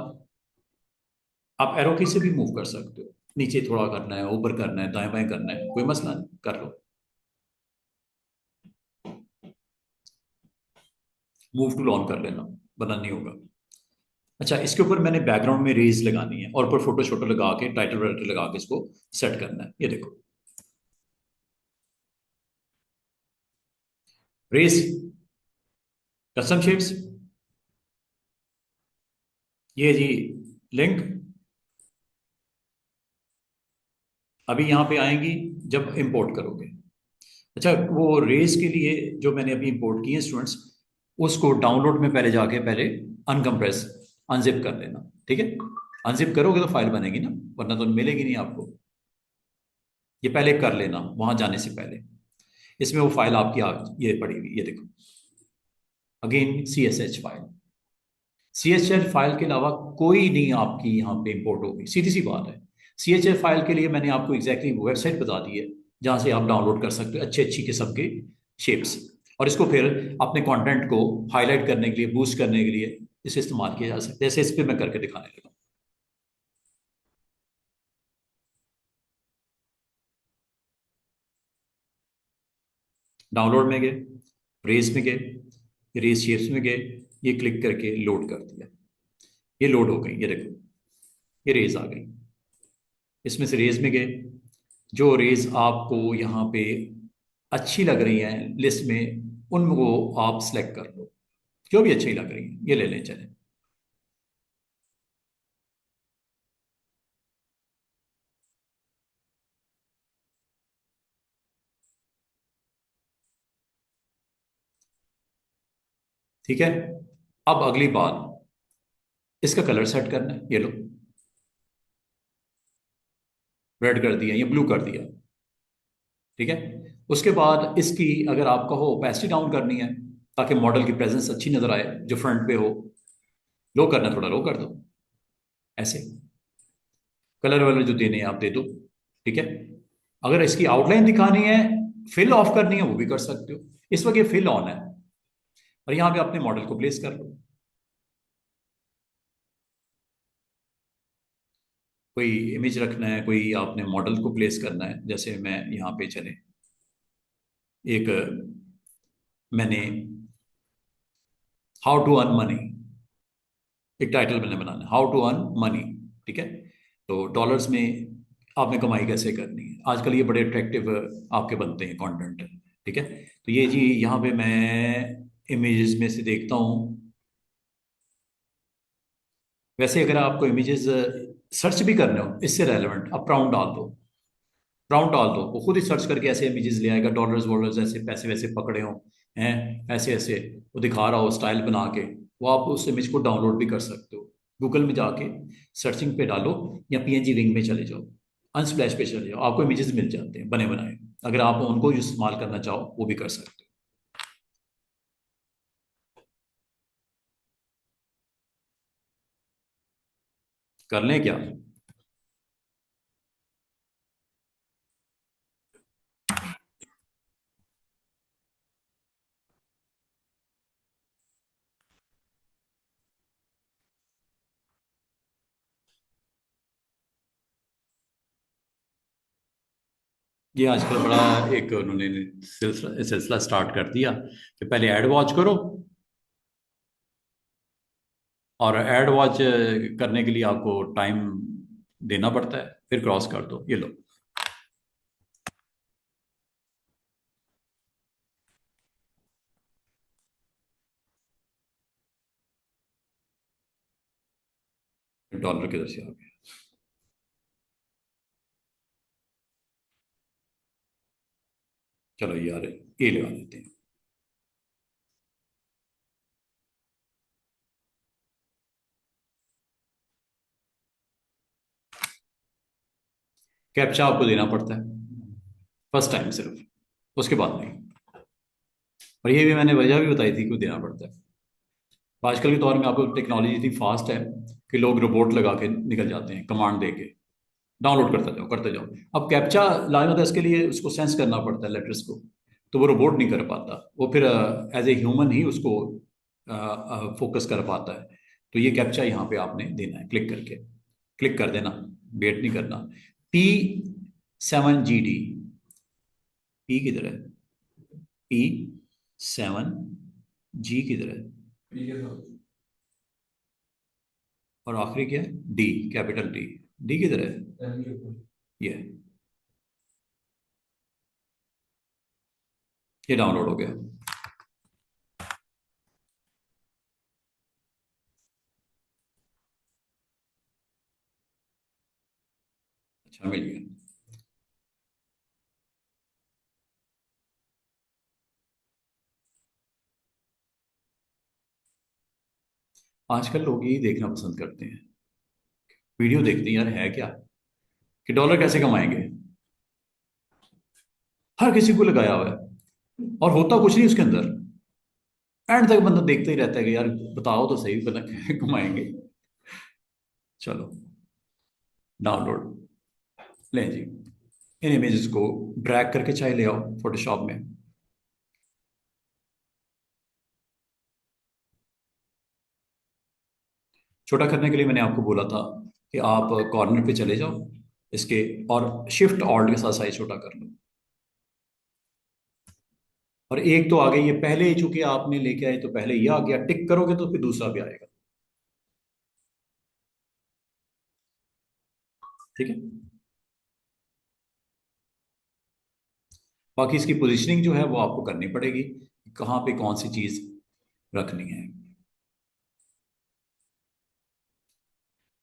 आप एरो की से भी मूव कर सकते हो, नीचे थोड़ा करना है, ऊपर करना है, दाएं बाएं करना है, कोई मसला नहीं, कर लो। मूव टूल ऑन कर लेना, वरना नहीं होगा। अच्छा, इसके ऊपर मैंने बैकग्राउंड में रेज लगानी है, और ऊपर फोटो शोटो लगा के टाइटल वाइटल लगा के इसको सेट करना है। ये देखो रेस, कस्टम शेप्स, ये जी लिंक। अभी यहाँ पे आएंगी जब इंपोर्ट करोगे। अच्छा, वो रेस के लिए जो मैंने अभी इंपोर्ट किए स्टूडेंट्स, उसको डाउनलोड में पहले जाके पहले अनकम्प्रेस, अनजिप कर लेना। ठीक है, अनजिप करोगे तो फाइल बनेगी ना, वरना तो मिलेगी नहीं आपको। ये पहले कर लेना वहां जाने से पहले। इसमें वो फाइल आपकी ये पड़ी हुई, ये देखो, again C S H file. C H H file के अलावा कोई नहीं आपकी यहाँ पे इंपोर्ट होगी, सीधी सी बात है। सी एच एच फाइल के लिए मैंने आपको एग्जैक्टली वेबसाइट बता दी है, जहाँ से आप डाउनलोड कर सकते हो अच्छी अच्छी किस्म के शेप्स। और इसको फिर अपने कंटेंट को हाईलाइट करने के लिए, बूस्ट करने के लिए इसे इस्तेमाल किया जा सकता है, जैसे इस पर मैं करके दिखाने लगा। डाउनलोड में गए, रेस में गए, रेस शेप्स में गए, ये क्लिक करके लोड कर दिया, ये लोड हो गई, ये देखो ये रेज आ गई। इसमें से रेज में गए, जो रेज आपको यहाँ पे अच्छी लग रही हैं लिस्ट में, उनको आप सेलेक्ट कर लो, जो भी अच्छी लग रही है ये ले लें चले। ठीक है, अब अगली बात, इसका कलर सेट करना है, ये लो, रेड कर दिया, ये ब्लू कर दिया। ठीक है, उसके बाद इसकी अगर आप कहो ओपेसिटी डाउन करनी है, ताकि मॉडल की प्रेजेंस अच्छी नजर आए जो फ्रंट पे हो, लो करना है, थोड़ा लो कर दो ऐसे। कलर वलर जो देने हैं आप दे दो। ठीक है, अगर इसकी आउटलाइन दिखानी है, फिल ऑफ करनी है, वो भी कर सकते हो। इस वक्त ये फिल ऑन है, और यहां पे अपने मॉडल को प्लेस कर लो। कोई इमेज रखना है, कोई आपने मॉडल को प्लेस करना है, जैसे मैं यहाँ पे चले, एक मैंने हाउ टू अर्न मनी, एक टाइटल मैंने बनाना है, हाउ टू अर्न मनी। ठीक है, तो डॉलर्स में आपने कमाई कैसे करनी है, आजकल ये बड़े अट्रैक्टिव आपके बनते हैं कंटेंट। ठीक है, तो ये जी यहाँ पे मैं इमेजेस में से देखता हूँ, वैसे अगर आपको इमेजेस सर्च भी करने हो इससे रेलेवेंट, आप प्राउंड डाल दो, प्राउंड डाल दो, वो खुद ही सर्च करके ऐसे इमेजेस ले आएगा, डॉलर्स वॉलर्स ऐसे पैसे वैसे पकड़े हों, हैं ऐसे ऐसे वो दिखा रहा हो स्टाइल बना के, वो आप उस इमेज को डाउनलोड भी कर सकते हो। गूगल में जाके सर्चिंग पे डालो या पीएनजी विंग में चले जाओ, अनस्प्लैश पे चले जाओ, आपको इमेजेस मिल जाते हैं बने बनाए। अगर आप उनको इस्तेमाल करना चाहो वो भी कर सकते हो। कर लें क्या? ये आजकल बड़ा एक उन्होंने सिलसिला सिलसिला स्टार्ट कर दिया कि पहले ऐड वॉच करो, और ऐड वॉच करने के लिए आपको टाइम देना पड़ता है, फिर क्रॉस कर दो, ये लो। डॉलर किधर से आ गया? चलो यार ये लगा देते हैं। कैप्चा आपको देना पड़ता है फर्स्ट टाइम सिर्फ, उसके बाद नहीं। और ये भी मैंने वजह भी बताई थी क्यों देना पड़ता है। आजकल के दौर में आपको टेक्नोलॉजी इतनी फास्ट है कि लोग रोबोट लगा के निकल जाते हैं, कमांड दे के डाउनलोड करते जाओ करते जाओ। अब कैप्चा लाना होता है, इसके लिए उसको सेंस करना पड़ता है लेटर्स को, तो वो रोबोट नहीं कर पाता, वो फिर एज ए ह्यूमन ही उसको फोकस कर पाता है। तो ये कैप्चा यहाँ पे आपने देना है, क्लिक करके, क्लिक कर देना, वेट नहीं करना। P7GD, पी किधर है? P7G किधर है? और आखिरी क्या है? D, capital D. डी किधर है? ये ये डाउनलोड हो गया। अच्छा मिल गया। आजकल लोग यही देखना पसंद करते हैं, वीडियो देखते हैं यार है क्या, कि डॉलर कैसे कमाएंगे। हर किसी को लगाया हुआ है और होता कुछ नहीं उसके अंदर। एंड तक बंदा देखता ही रहता है कि यार बताओ तो सही, पता कैसे कमाएंगे। चलो डाउनलोड, लें जी, इन इमेजेस को ड्रैग करके चाहे ले आओ फोटोशॉप में। छोटा करने के लिए मैंने आपको बोला था कि आप कॉर्नर पे चले जाओ इसके, और शिफ्ट ऑल्ट के साथ साइज छोटा कर लो। और एक तो आ गई, ये पहले चूंकि आपने लेके आए तो पहले ये आ गया, टिक करोगे तो फिर दूसरा भी आएगा। ठीक है। बाकी इसकी पोजीशनिंग जो है वो आपको करनी पड़ेगी, कहाँ पे कौन सी चीज रखनी है।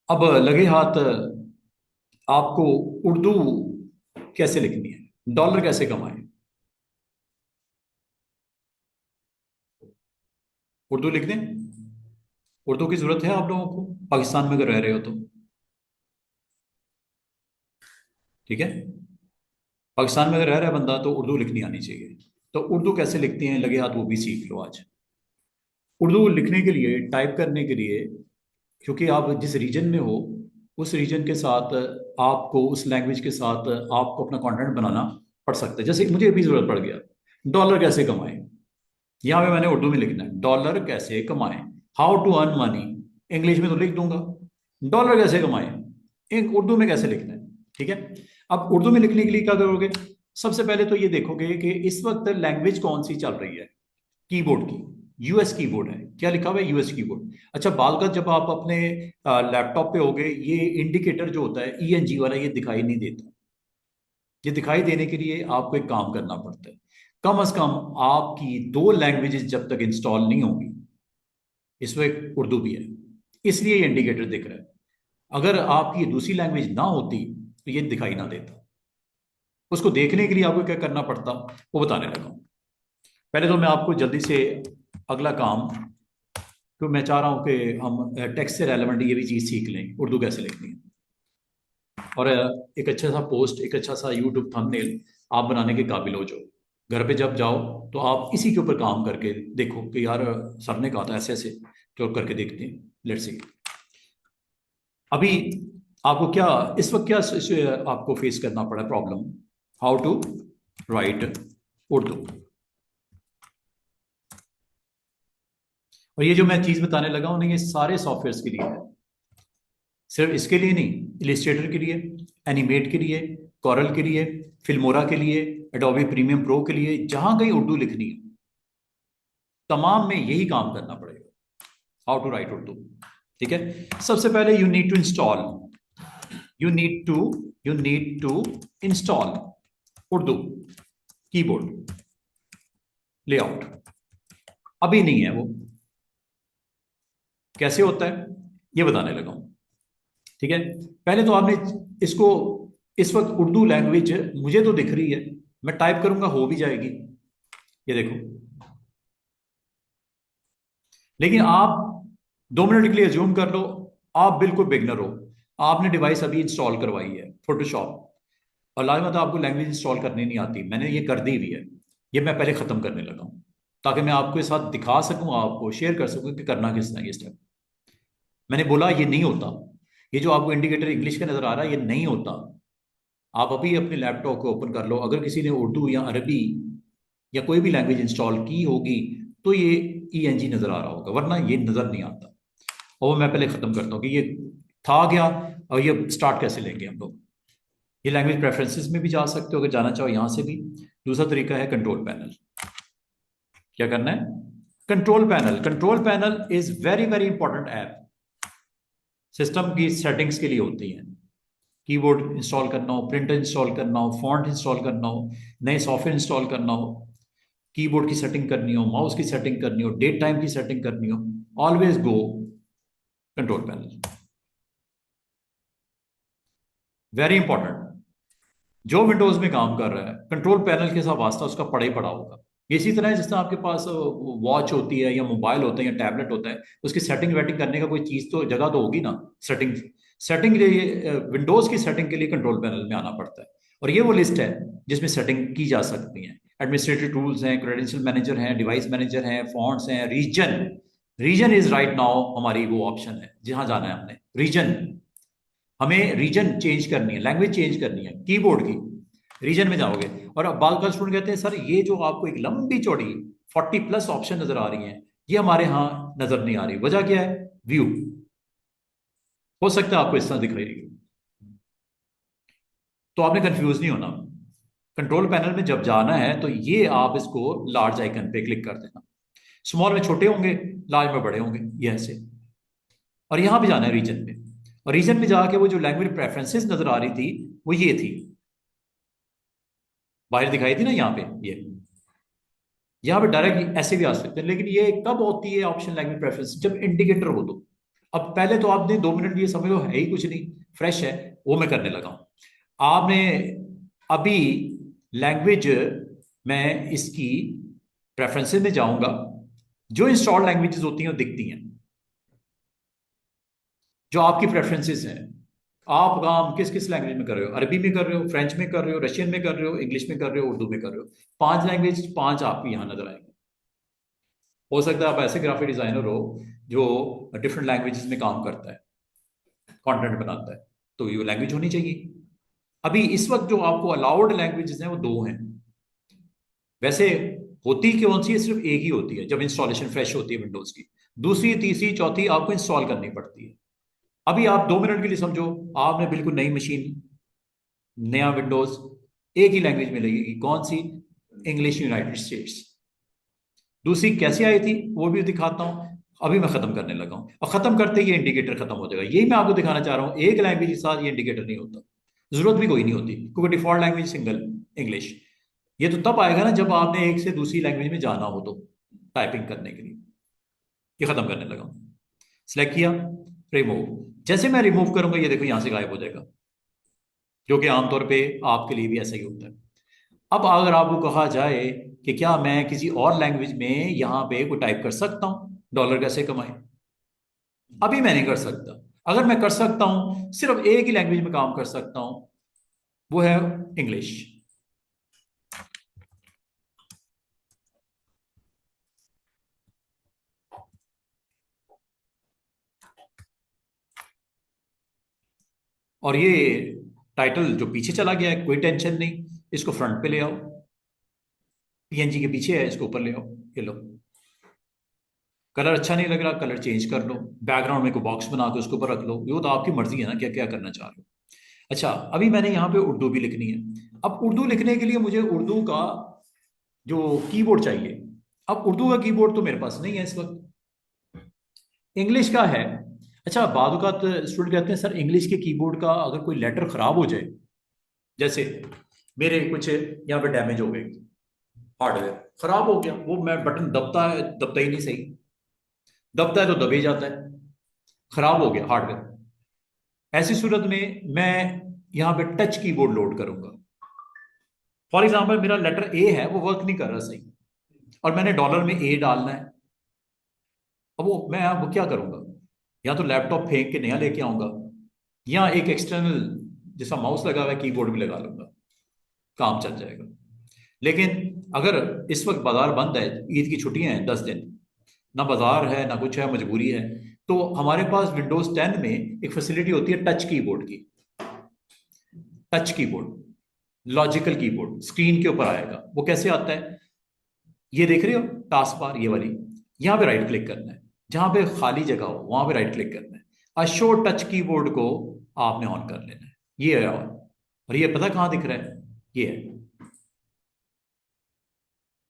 अब लगे हाथ आपको उर्दू कैसे लिखनी है, डॉलर कैसे कमाएं। उर्दू लिख दें? उर्दू की जरूरत है आप लोगों को पाकिस्तान में अगर रह रहे हो तो? ठीक है, पाकिस्तान में अगर रह रहा है बंदा तो उर्दू लिखनी आनी चाहिए। तो उर्दू कैसे लिखती हैं लगे हाथ वो भी सीख लो आज। उर्दू लिखने के लिए, टाइप करने के लिए, क्योंकि आप जिस रीजन में हो उस रीजन के साथ आपको, उस लैंग्वेज के साथ आपको अपना कंटेंट बनाना पड़ सकता है। जैसे मुझे भी जरूरत पड़ गया, डॉलर कैसे कमाएं, यहाँ पे मैंने उर्दू में लिखना है डॉलर कैसे कमाएं, how to earn money, English में तो लिख दूंगा, डॉलर कैसे कमाएं एक उर्दू में कैसे लिखना है। ठीक है, अब उर्दू में लिखने के लिए क्या करोगे? सबसे पहले तो ये देखोगे कि इस वक्त लैंग्वेज कौन सी चल रही है कीबोर्ड की। यूएस कीबोर्ड है, क्या लिखा हुआ है? US keyboard. अच्छा बालगत जब आप अपने लैपटॉप पे होगे, ये इंडिकेटर जो होता है ईएनजी वाला ये दिखाई नहीं देता। ये दिखाई देने के लिए आपको एक काम करना पड़ता है, कम से कम आपकी 2 लैंग्वेजेस जब तक इंस्टॉल नहीं होंगी, इसमें उर्दू भी है, इसलिए ये इंडिकेटर दिख रहा है। अगर आपकी दूसरी लैंग्वेज ना होती तो ये दिखाई ना देता। उसको देखने के लिए आपको क्या करना पड़ता, वो बताने लगा हूं। पहले तो मैं आपको जल्दी से अगला काम, तो मैं चाह रहा हूं कि हम टेक्स्ट से रेलेवेंट ये भी चीज़ सीख लें, उर्दू कैसे लिखनी है। और एक अच्छा सा पोस्ट, एक अच्छा सा यूट्यूब थंबनेल आप बनाने के काबिल हो जाओ। घर पे जब जाओ तो आप इसी के ऊपर काम करके देखो कि यार सर ने कहा था ऐसे ऐसे, तो करके देखते हैं। Let's see. अभी आपको क्या इस वक्त क्या आपको फेस करना पड़ा problem? How to write Urdu. और ये जो मैं चीज बताने लगा हूं ना, ये सारे सॉफ्टवेयर के लिए है, सिर्फ इसके लिए नहीं। इलिस्ट्रेटर के लिए, एनिमेट के लिए, कॉरल के लिए, फिल्मोरा के लिए, एडोबी प्रीमियम प्रो के लिए, जहां कहीं उर्दू लिखनी है तमाम में यही काम करना पड़ेगा, हाउ टू राइट उर्दू। ठीक है। सबसे पहले you need to install, you need to you need to install Urdu keyboard layout. अभी नहीं है वो, कैसे होता है ये बताने लगा हूं। ठीक है। पहले तो आपने इसको, इस वक्त उर्दू लैंग्वेज मुझे तो दिख रही है, मैं टाइप करूंगा हो भी जाएगी, ये देखो। लेकिन आप 2 मिनट के लिए अज्यूम कर लो आप बिल्कुल बिगनर हो, आपने डिवाइस अभी इंस्टॉल करवाई है फोटोशॉप, और लाजमत आपको लैंग्वेज इंस्टॉल करनी नहीं आती, मैंने ये कर दी हुई है, ये मैं पहले खत्म करने लगा हूं ताकि मैं आपके साथ दिखा सकूं, आपको शेयर कर सकूं कि करना किस तरह ये स्टेप। मैंने बोला ये नहीं होता, ये जो आपको इंडिकेटर इंग्लिश का नजर आ रहा है ये नहीं होता। आप अभी अपने लैपटॉप को ओपन कर लो, अगर किसी ने उर्दू या अरबी या कोई भी लैंग्वेज इंस्टॉल की होगी तो ये ENG नजर आ रहा होगा, वरना ये नजर नहीं आता। और मैं पहले खत्म करता हूँ कि ये था क्या और ये स्टार्ट कैसे लेंगे हम लोग। ये लैंग्वेज प्रेफरेंसेस में भी जा सकते हो अगर जाना चाहो यहां से भी। दूसरा तरीका है कंट्रोल पैनल। क्या करना है? Control panel, control panel is very very important app, system की सेटिंग्स के लिए होती है। कीबोर्ड इंस्टॉल करना हो, प्रिंटर इंस्टॉल करना हो, फॉन्ट इंस्टॉल करना हो, नए सॉफ्टवेयर इंस्टॉल करना हो, कीबोर्ड की सेटिंग करनी हो, माउस की सेटिंग करनी हो, डेट टाइम की सेटिंग करनी हो, always go control panel. Very important. जो विंडोज में काम कर रहा है कंट्रोल पैनल के साथ वास्ता उसका पड़ा ही पड़ा होगा। इसी तरह जिस तरह आपके पास वॉच होती है या मोबाइल होता है या टैबलेट होता है, उसकी सेटिंग वेटिंग करने का कोई चीज तो जगह तो होगी ना। सेटिंग, सेटिंग के लिए विंडोज की सेटिंग के लिए कंट्रोल पैनल में आना पड़ता है। और ये वो लिस्ट है जिसमें सेटिंग की जा सकती है। एडमिनिस्ट्रेटिव टूल्स हैं, क्रेडेंशियल मैनेजर हैं, डिवाइस मैनेजर हैं, फॉन्ट्स हैं, region. Region is right now हमारी वो ऑप्शन है जहां जाना है हमने, रीजन। हमें रीजन चेंज करनी है, लैंग्वेज चेंज करनी है कीबोर्ड की, रीजन में जाओगे। और अब बाल बाल स्टूडेंट कहते हैं सर ये जो आपको एक लंबी चौड़ी 40+ ऑप्शन नजर आ रही हैं ये हमारे यहाँ नजर नहीं आ रही, वजह क्या है? व्यू। हो सकता है आपको इस तरह दिख रही है, तो आपने कंफ्यूज नहीं होना। कंट्रोल पैनल में जब जाना है तो ये आप इसको लार्ज आइकन पे क्लिक कर देना, स्मॉल में छोटे होंगे, लार्ज में बड़े होंगे, ये ऐसे। और यहां पे जाना है रीजन पे, और रीजन में जाके वो जो लैंग्वेज प्रेफरेंसेस नजर आ रही थी वो ये थी, बाहर दिखाई थी ना यहाँ पे, ये यहाँ पे डायरेक्ट ऐसे भी आ सकते हैं, लेकिन ये कब होती है ऑप्शन लैंग्वेज प्रेफरेंस? जब इंडिकेटर हो तो। अब पहले तो आपने 2 मिनट ये समझ लो है ही कुछ नहीं, फ्रेश है, वो मैं करने लगा हूं। आपने अभी लैंग्वेज, मैं इसकी प्रेफरेंसेस में जाऊंगा, जो इंस्टॉल्ड लैंग्वेजेस होती हैं वो दिखती हैं, जो आपकी प्रेफरेंसेस हैं। आप काम किस किस लैंग्वेज में कर रहे हो? अरबी में कर रहे हो, फ्रेंच में कर रहे हो, रशियन में कर रहे हो, इंग्लिश में कर रहे हो, उर्दू में कर रहे हो। 5 लैंग्वेज, 5 आपको यहाँ नजर आएंगे। हो सकता है आप ऐसे ग्राफिक डिजाइनर हो जो डिफरेंट लैंग्वेजेस में काम करता है, कंटेंट बनाता है, तो ये लैंग्वेज होनी चाहिए। अभी इस वक्त जो आपको अलाउड लैंग्वेजेस हैं वो 2 हैं। वैसे होती कौन सी है? सिर्फ एक ही होती है जब इंस्टॉलेशन फ्रेश होती है विंडोज की। दूसरी, तीसरी, चौथी आपको इंस्टॉल करनी पड़ती है। अभी आप 2 मिनट के लिए समझो, आपने बिल्कुल नई मशीन, नया विंडोज, एक ही लैंग्वेज में लगेगी, कौन सी? English United states. दूसरी कैसे आई थी वो भी दिखाता हूं। अभी मैं खत्म करने लगा हूं, और खत्म करते ही ये इंडिकेटर खत्म हो जाएगा। यही मैं आपको दिखाना चाह रहा हूं, एक लैंग्वेज के साथ ये इंडिकेटर नहीं होता, जरूरत भी कोई नहीं होती, क्योंकि डिफॉल्ट लैंग्वेज सिंगल इंग्लिश। ये तो तब आएगा ना जब आपने एक से दूसरी लैंग्वेज में जाना हो तो, टाइपिंग करने के लिए। ये खत्म करने लगा हूं, सिलेक्ट किया, रिमूव, जैसे मैं रिमूव करूंगा ये देखो यहां से गायब हो जाएगा, जो कि आमतौर पे आपके लिए भी ऐसा ही होता है। अब अगर आपको कहा जाए कि क्या मैं किसी और लैंग्वेज में यहाँ पे कोई टाइप कर सकता हूँ डॉलर कैसे कमाए, अभी मैं नहीं कर सकता। अगर मैं कर सकता हूँ, सिर्फ एक ही लैंग्वेज में काम कर सकता हूँ, वो है इंग्लिश। और ये टाइटल जो पीछे चला गया है कोई टेंशन नहीं, इसको फ्रंट पे ले आओ, पीएनजी के पीछे है, इसको ऊपर ले आओ। ये लो, कलर अच्छा नहीं लग रहा, कलर चेंज कर लो, बैकग्राउंड में कोई बॉक्स बना के उसके ऊपर रख लो, ये तो आपकी मर्जी है ना क्या क्या करना चाह रहे हो। अच्छा, अभी मैंने यहाँ पे उर्दू भी लिखनी है। अब उर्दू लिखने के लिए मुझे उर्दू का जो कीबोर्ड चाहिए। अब उर्दू का कीबोर्ड तो मेरे पास नहीं है इस वक्त, इंग्लिश का है। अच्छा, बाद का स्टूडेंट कहते हैं सर इंग्लिश के कीबोर्ड का अगर कोई लेटर खराब हो जाए, जैसे मेरे कुछ यहाँ पे डैमेज हो गए, हार्डवेयर खराब हो गया, वो मैं बटन दबता है, दबता ही नहीं सही, दबता है तो दबे जाता है, खराब हो गया हार्डवेयर। ऐसी सूरत में मैं यहाँ पे टच कीबोर्ड लोड करूंगा। फॉर एग्जाम्पल मेरा लेटर ए है, वो वर्क नहीं कर रहा सही, और मैंने डॉलर में ए डालना है। अब मैं अब क्या करूंगा, या तो लैपटॉप फेंक के नया लेके आऊंगा, या एक एक्सटर्नल जैसा माउस लगा हुआ है कीबोर्ड भी लगा लूंगा, काम चल जाएगा। लेकिन अगर इस वक्त बाजार बंद है, ईद की छुट्टियां हैं 10 दिन, ना बाजार है ना कुछ है, मजबूरी है, तो हमारे पास विंडोज 10 में एक फैसिलिटी होती है टच कीबोर्ड की। Touch keyboard, logical keyboard screen के ऊपर आएगा। वो कैसे आता है, ये देख रहे हो टास्क बार, ये वाली, यहां पे राइट क्लिक करना है, जहां पे खाली जगह हो वहां पे राइट क्लिक करना है, और शो टच कीबोर्ड को आपने ऑन कर लेना है। ये है ऑन, और ये पता कहां दिख रहा है, ये है,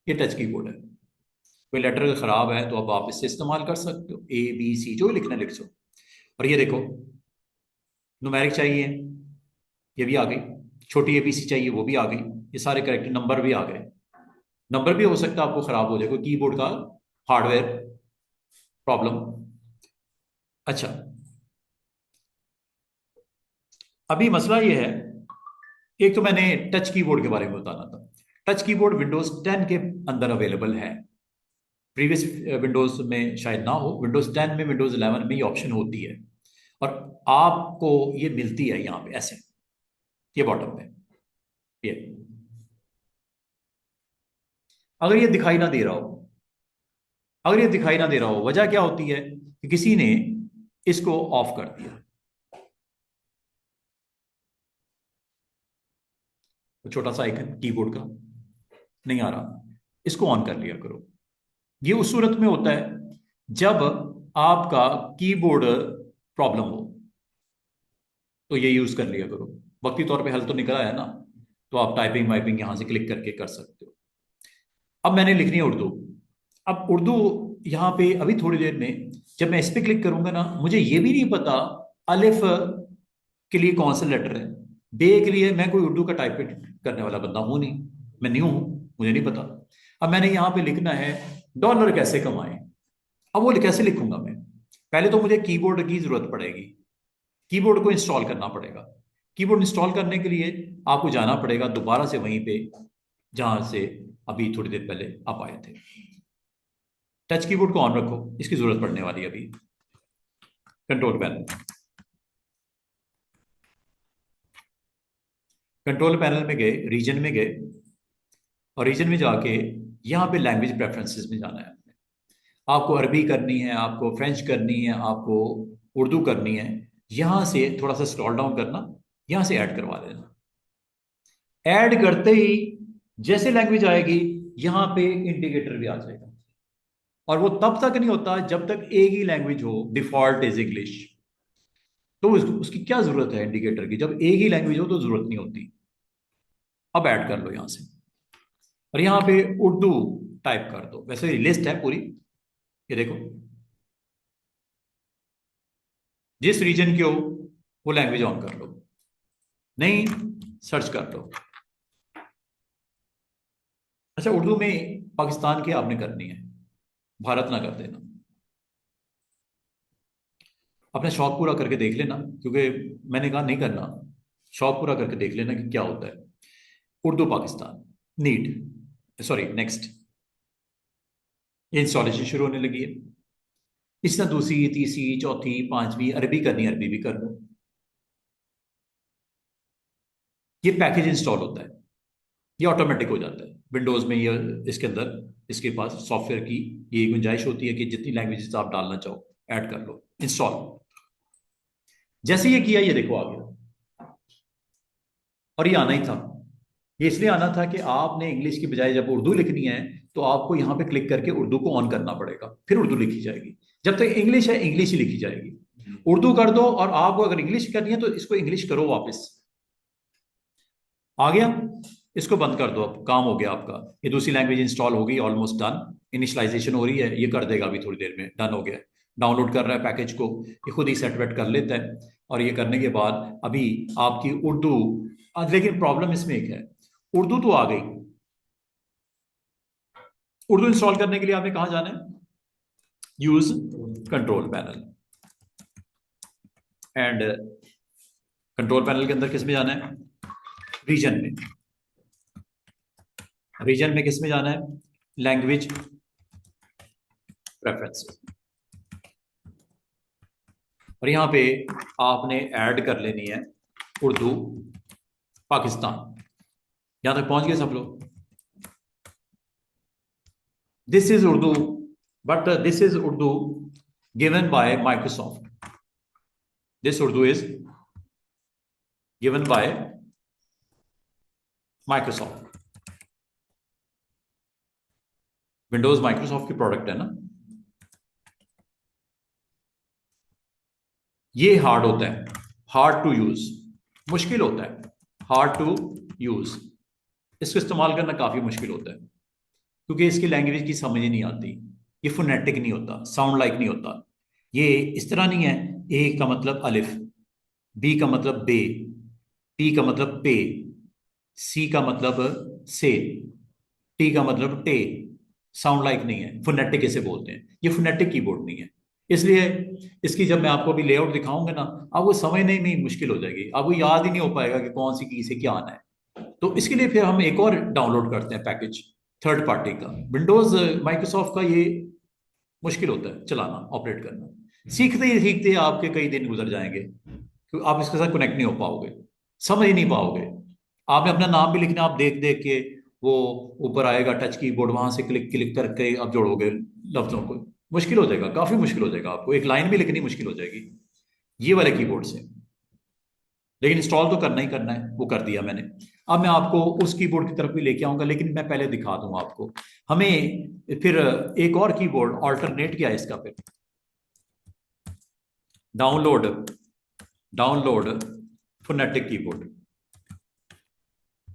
ये टच कीबोर्ड है। कोई लेटर खराब है तो अब आप इससे इस्तेमाल कर सकते हो, ए बी सी जो लिखना लिख सो। और ये देखो, न्यूमेरिक चाहिए, ये भी आ गई, छोटी एबीसी चाहिए वो भी आ गई, ये सारे करेक्ट नंबर भी आ गए। नंबर भी हो सकता है आपको खराब हो जाए, कोई कीबोर्ड का हार्डवेयर प्रॉब्लम। अच्छा, अभी मसला ये है, एक तो मैंने टच कीबोर्ड के बारे में बताना था। टच कीबोर्ड विंडोज 10 के अंदर अवेलेबल है, प्रीवियस विंडोज में शायद ना हो, विंडोज 10 में, विंडोज 11 में ये ऑप्शन होती है, और आपको ये मिलती है यहाँ पे ऐसे, ये बॉटम पे, ये अगर ये दिखाई ना दे रहा हो, अगर ये दिखाई ना दे रहा हो, वजह क्या होती है कि किसी ने इसको ऑफ कर दिया। वो छोटा सा आइकन कीबोर्ड का नहीं आ रहा, इसको ऑन कर लिया करो। ये उस सूरत में होता है जब आपका कीबोर्ड प्रॉब्लम हो, तो ये यूज कर लिया करो। वक्ती तौर पे हल तो निकला है ना, तो आप टाइपिंग वाइपिंग यहां से क्लिक करके कर सकते हो। अब मैंने लिखनी है उर्दू। अब उर्दू यहाँ पे अभी थोड़ी देर में जब मैं इस पे क्लिक करूंगा ना, मुझे ये भी नहीं पता अलिफ के लिए कौन सा लेटर है, बे के लिए, मैं कोई उर्दू का टाइप करने वाला बंदा हूं नहीं, मैं न्यू हूं, मुझे नहीं पता। अब मैंने यहाँ पे लिखना है डॉलर कैसे कमाएं। अब वो कैसे लिखूंगा मैं, पहले तो मुझे कीबोर्ड की जरूरत पड़ेगी, कीबोर्ड को इंस्टॉल करना पड़ेगा। कीबोर्ड इंस्टॉल करने के लिए आपको जाना पड़ेगा दोबारा से वहीं पे जहां से अभी थोड़ी देर पहले आप आए थे। टच कीबोर्ड को ऑन रखो, इसकी जरूरत पड़ने वाली है अभी। कंट्रोल पैनल, कंट्रोल पैनल में गए, रीजन में गए, और रीजन में जाके यहाँ पे लैंग्वेज प्रेफरेंसेस में जाना है। आपको अरबी करनी है, आपको फ्रेंच करनी है, आपको उर्दू करनी है, यहां से थोड़ा सा स्क्रॉल डाउन करना, यहां से ऐड करवा देना। ऐड करते ही जैसे लैंग्वेज आएगी, यहां पे इंडिकेटर भी आ जाएगा। और वो तब तक नहीं होता जब तक एक ही लैंग्वेज हो, डिफॉल्ट इज इंग्लिश। तो उसकी क्या जरूरत है इंडिकेटर की, जब एक ही लैंग्वेज हो तो जरूरत नहीं होती। अब ऐड कर लो यहां से, और यहां पे उर्दू टाइप कर दो, वैसे लिस्ट है पूरी, ये देखो, जिस रीजन के हो वो लैंग्वेज ऑन कर लो, नहीं सर्च कर लो। अच्छा, उर्दू में पाकिस्तान की आपने करनी है, भारत ना कर देना। अपना शौक पूरा करके देख लेना, क्योंकि मैंने कहा नहीं करना, शौक पूरा करके देख लेना कि क्या होता है। Urdu Pakistan, neat, sorry next, ये इंस्टॉलेशन शुरू होने लगी है। इस तरह दूसरी, तीसरी, चौथी, पांचवी, अरबी करनी है, अरबी भी कर लो। ये पैकेज इंस्टॉल होता है, ये ऑटोमेटिक हो जाता है विंडोज में। ये इसके अंदर इसके पास सॉफ्टवेयर की ये गुंजाइश होती है कि जितनी लैंग्वेजेस आप डालना चाहो ऐड कर लो, इंस्टॉल। जैसे ये किया, ये देखो आ गया, और ये आना ही था। ये इसलिए आना था कि आपने इंग्लिश की बजाय जब उर्दू लिखनी है तो आपको यहां पे क्लिक करके उर्दू को ऑन करना पड़ेगा, फिर उर्दू लिखी जाएगी। जब तक इंग्लिश है, इंग्लिश ही लिखी जाएगी। उर्दू कर दो, और आपको अगर इंग्लिश करनी है तो इसको इंग्लिश करो वापस। आ गया, इसको बंद कर दो, अब काम हो गया आपका। ये दूसरी लैंग्वेज इंस्टॉल हो गई, ऑलमोस्ट डन। इनिशियलाइजेशन हो रही है, ये कर देगा अभी थोड़ी देर में, डन हो गया। डाउनलोड कर रहा है पैकेज को, ये खुद ही सेट वेट कर लेता है। और ये करने के बाद अभी आपकी उर्दू, लेकिन प्रॉब्लम इसमें एक है, उर्दू तो आ गई। उर्दू इंस्टॉल करने के लिए आपने कहां जाना है? Use control panel, and control panel के अंदर किस में जाना है? रीजन में। रीजन में किस में जाना है? Language preferences. और यहां पे आपने ऐड कर लेनी है उर्दू पाकिस्तान। यहां तक पहुंच गए सब लोग? This is Urdu, but this is Urdu given by Microsoft. This Urdu is given by Microsoft. Windows Microsoft की प्रोडक्ट है ना। ये हार्ड होता है, हार्ड टू यूज, मुश्किल होता है, हार्ड टू यूज। इसको इस्तेमाल करना काफी मुश्किल होता है, क्योंकि इसकी लैंग्वेज की समझ ही नहीं आती। ये फोनेटिक नहीं होता, साउंड लाइक नहीं होता। ये इस तरह नहीं है, ए का मतलब अलिफ, बी का मतलब बे, टी का मतलब पे, सी का मतलब से, टी का मतलब टे। साउंड लाइक नहीं है, फोनेटिक इसे बोलते हैं। ये फोनेटिक कीबोर्ड नहीं है। इसलिए इसकी जब मैं आपको अभी लेआउट दिखाऊंगा ना, आपको समझने में मुश्किल हो जाएगी, आपको याद ही नहीं हो पाएगा कि कौन सी की से क्या आना है। तो इसके लिए फिर हम एक और डाउनलोड करते हैं पैकेज, थर्ड पार्टी का। विंडोज माइक्रोसॉफ्ट का ये मुश्किल होता है चलाना, ऑपरेट करना। सीखते ही सीखते आपके कई दिन गुजर जाएंगे, क्योंकि आप इसके साथ कनेक्ट नहीं हो पाओगे, समझ ही नहीं पाओगे। आपने अपना नाम भी लिखना, आप देख देख के वो ऊपर आएगा टच कीबोर्ड, वहां से क्लिक क्लिक करके आप जोड़ोगे लफ्जों को, मुश्किल हो जाएगा, काफी मुश्किल हो जाएगा। आपको एक लाइन भी लिखनी मुश्किल हो जाएगी ये वाले कीबोर्ड से। लेकिन इंस्टॉल तो करना ही करना है, वो कर दिया मैंने। अब मैं आपको उस कीबोर्ड की तरफ भी लेके आऊंगा, लेकिन मैं पहले दिखा दूंगा आपको। हमें फिर एक और कीबोर्ड ऑल्टरनेट किया है इसका, फिर download, download phonetic keyboard.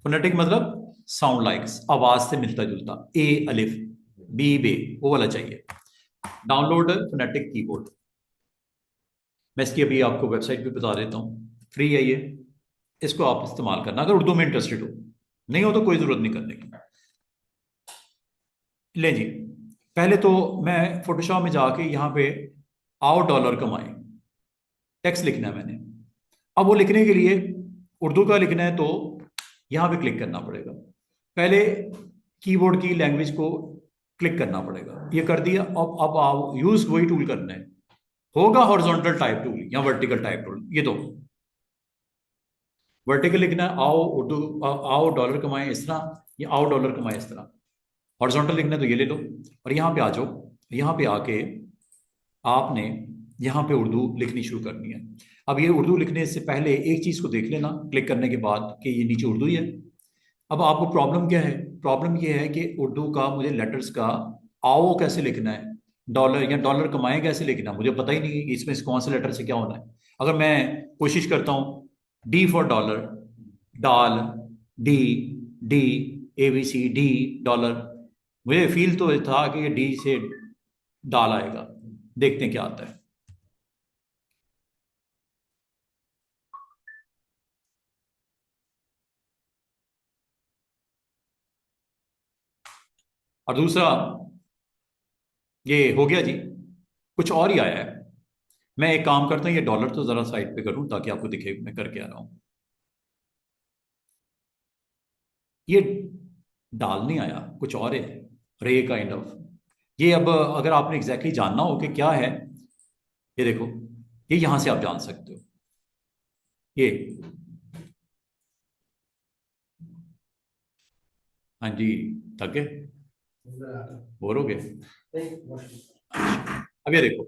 Phonetic मतलब साउंड लाइक्स, आवाज से मिलता जुलता, ए अलिफ, बी बे, वो वाला चाहिए। Download phonetic keyboard. मैं इसकी अभी आपको वेबसाइट भी बता देता हूँ, फ्री है ये। इसको आप इस्तेमाल करना अगर उर्दू में इंटरेस्टेड हो, नहीं हो तो कोई जरूरत नहीं करने की। ले जी, पहले तो मैं फोटोशॉप में जाके यहाँ पे आओ डॉलर कमाए, टेक्स्ट लिखना है मैंने। अब वो लिखने के लिए उर्दू का लिखना है तो यहाँ पे क्लिक करना पड़ेगा। पहले कीबोर्ड की लैंग्वेज को क्लिक करना पड़ेगा, ये कर दिया। अब आप यूज वही टूल करना है, होगा हॉरिजॉन्टल टाइप टूल या वर्टिकल टाइप टूल, ये दो। वर्टिकल लिखना है आओ उर्दू, आओ डॉलर कमाए इस तरह, या आओ डॉलर कमाए इस तरह। हॉरिजॉन्टल लिखना है तो ये ले लो, और यहाँ पे आ जाओ। यहाँ पे आके आपने यहाँ पे उर्दू लिखनी शुरू करनी है। अब ये उर्दू लिखने से पहले एक चीज को देख लेना क्लिक करने के बाद कि ये नीचे उर्दू ही है। अब आपको प्रॉब्लम क्या है? प्रॉब्लम ये है कि उर्दू का मुझे लेटर्स का आओ कैसे लिखना है, डॉलर या डॉलर कमाए कैसे लिखना, मुझे पता ही नहीं इसमें से कौन से लेटर से क्या होना है। अगर मैं कोशिश करता हूँ, डी फॉर डॉलर, डाल, D, D, A B C D, dollar, मुझे फील तो था कि ये डी से डाल आएगा। देखते हैं क्या आता है। और दूसरा, ये हो गया जी, कुछ और ही आया है। मैं एक काम करता हूँ, ये डॉलर तो जरा साइड पे करूँ ताकि आपको दिखे मैं कर क्या रहा हूँ। ये डाल नहीं आया, कुछ और है, रे काइंड ऑफ। ये अब अगर आपने एग्जैक्टली जानना हो कि क्या है, ये देखो, ये यहां से आप जान सकते हो। ये, हाँ जी, थक गए, बोर हो गए। अब ये देखो,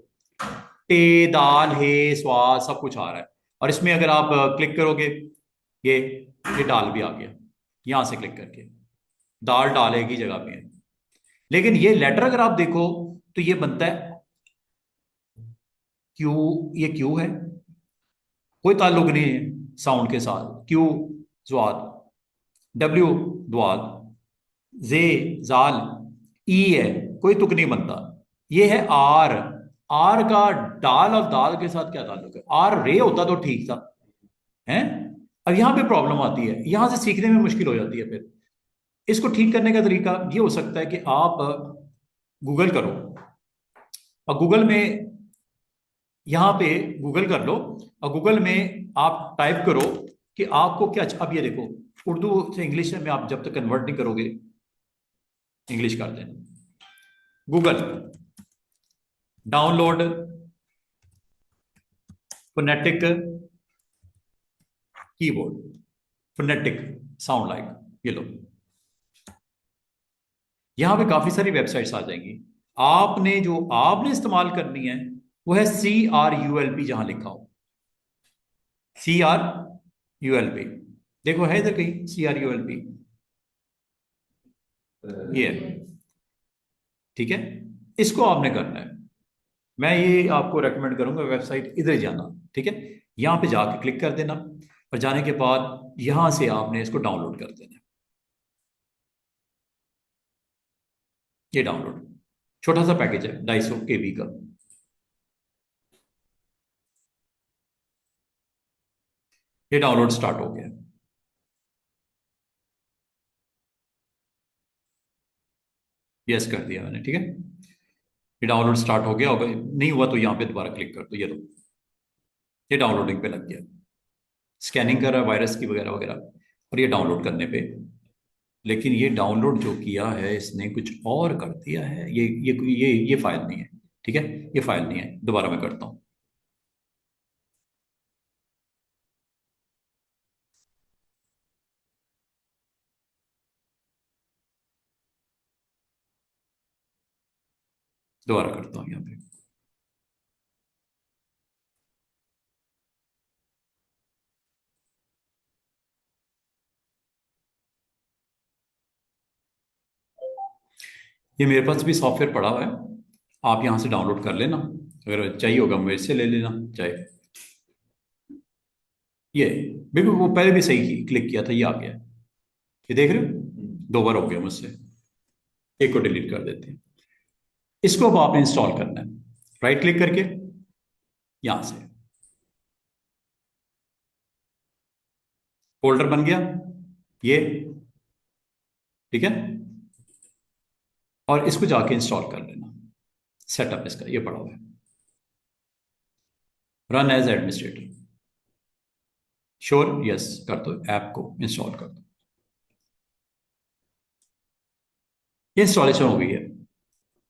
टे, दाल, हे, स्वाद सब कुछ आ रहा है। और इसमें अगर आप क्लिक करोगे, ये दाल भी आ गया, यहां से क्लिक करके दाल डाल एक ही जगह पे है। लेकिन ये लेटर अगर आप देखो तो ये बनता है क्यू, ये क्यू है, कोई ताल्लुक नहीं है साउंड के साथ। क्यू ज्वाद, डब्ल्यू द्वाद, जे जाल, ई है, कोई तुक नहीं बनता। ये है आर, आर का डाल और दाल के साथ क्या ताल्लुक है? आर रे होता तो ठीक था, है। अब यहां पे प्रॉब्लम आती है, यहां से सीखने में मुश्किल हो जाती है। फिर इसको ठीक करने का तरीका ये हो सकता है कि आप गूगल करो, और गूगल में यहां पे गूगल कर लो, और गूगल में आप टाइप करो कि आपको क्या। अब ये देखो, उर्दू से इंग्लिश में आप जब तक कन्वर्ट नहीं करोगे, इंग्लिश कर देना। Google download phonetic keyboard, phonetic sound like, ये लो, यहां पे काफी सारी वेबसाइट्स आ जाएंगी। आपने जो आपने इस्तेमाल करनी है वो है CRULP, जहां लिखा हो CRULP, देखो है इधर कहीं CRULP, ये है, ठीक है। इसको आपने करना है, मैं ये आपको रेकमेंड करूंगा, वेबसाइट इधर जाना, ठीक है। यहां पे जाके क्लिक कर देना, और जाने के बाद यहां से आपने इसको डाउनलोड कर देना। ये डाउनलोड, छोटा सा पैकेज है 250 KB का। ये डाउनलोड स्टार्ट हो गया, यस कर दिया मैंने, ठीक है। ये डाउनलोड स्टार्ट हो गया होगा, नहीं हुआ तो यहाँ पे दोबारा क्लिक कर दो, ये लो, ये डाउनलोडिंग पे लग गया, स्कैनिंग कर रहा है वायरस की वगैरह वगैरह, और ये डाउनलोड करने पे। लेकिन ये डाउनलोड जो किया है इसने कुछ और कर दिया है, ये फाइल नहीं है, ठीक है। ये फाइल नहीं है, दोबारा मैं करता हूँ। दोबारा करता हूँ यहाँ पे। ये मेरे पास भी सॉफ्टवेयर पड़ा हुआ है, आप यहाँ से डाउनलोड कर लेना, अगर चाहिए होगा मेरे से ले लेना चाहे। ये बिल्कुल वो पहले भी सही क्लिक किया था, ये आ गया, ये देख रहे हो, 2 बार हो गया मुझसे। एक को डिलीट कर देते हैं। इसको अब आपने इंस्टॉल करना है, राइट क्लिक करके यहां से, फोल्डर बन गया ये, ठीक है। और इसको जाके इंस्टॉल कर लेना, सेटअप इसका ये पड़ा हुआ है, run as administrator, sure, yes कर दो, ऐप को इंस्टॉल कर दो। ये इंस्टॉलेशन हो गई है।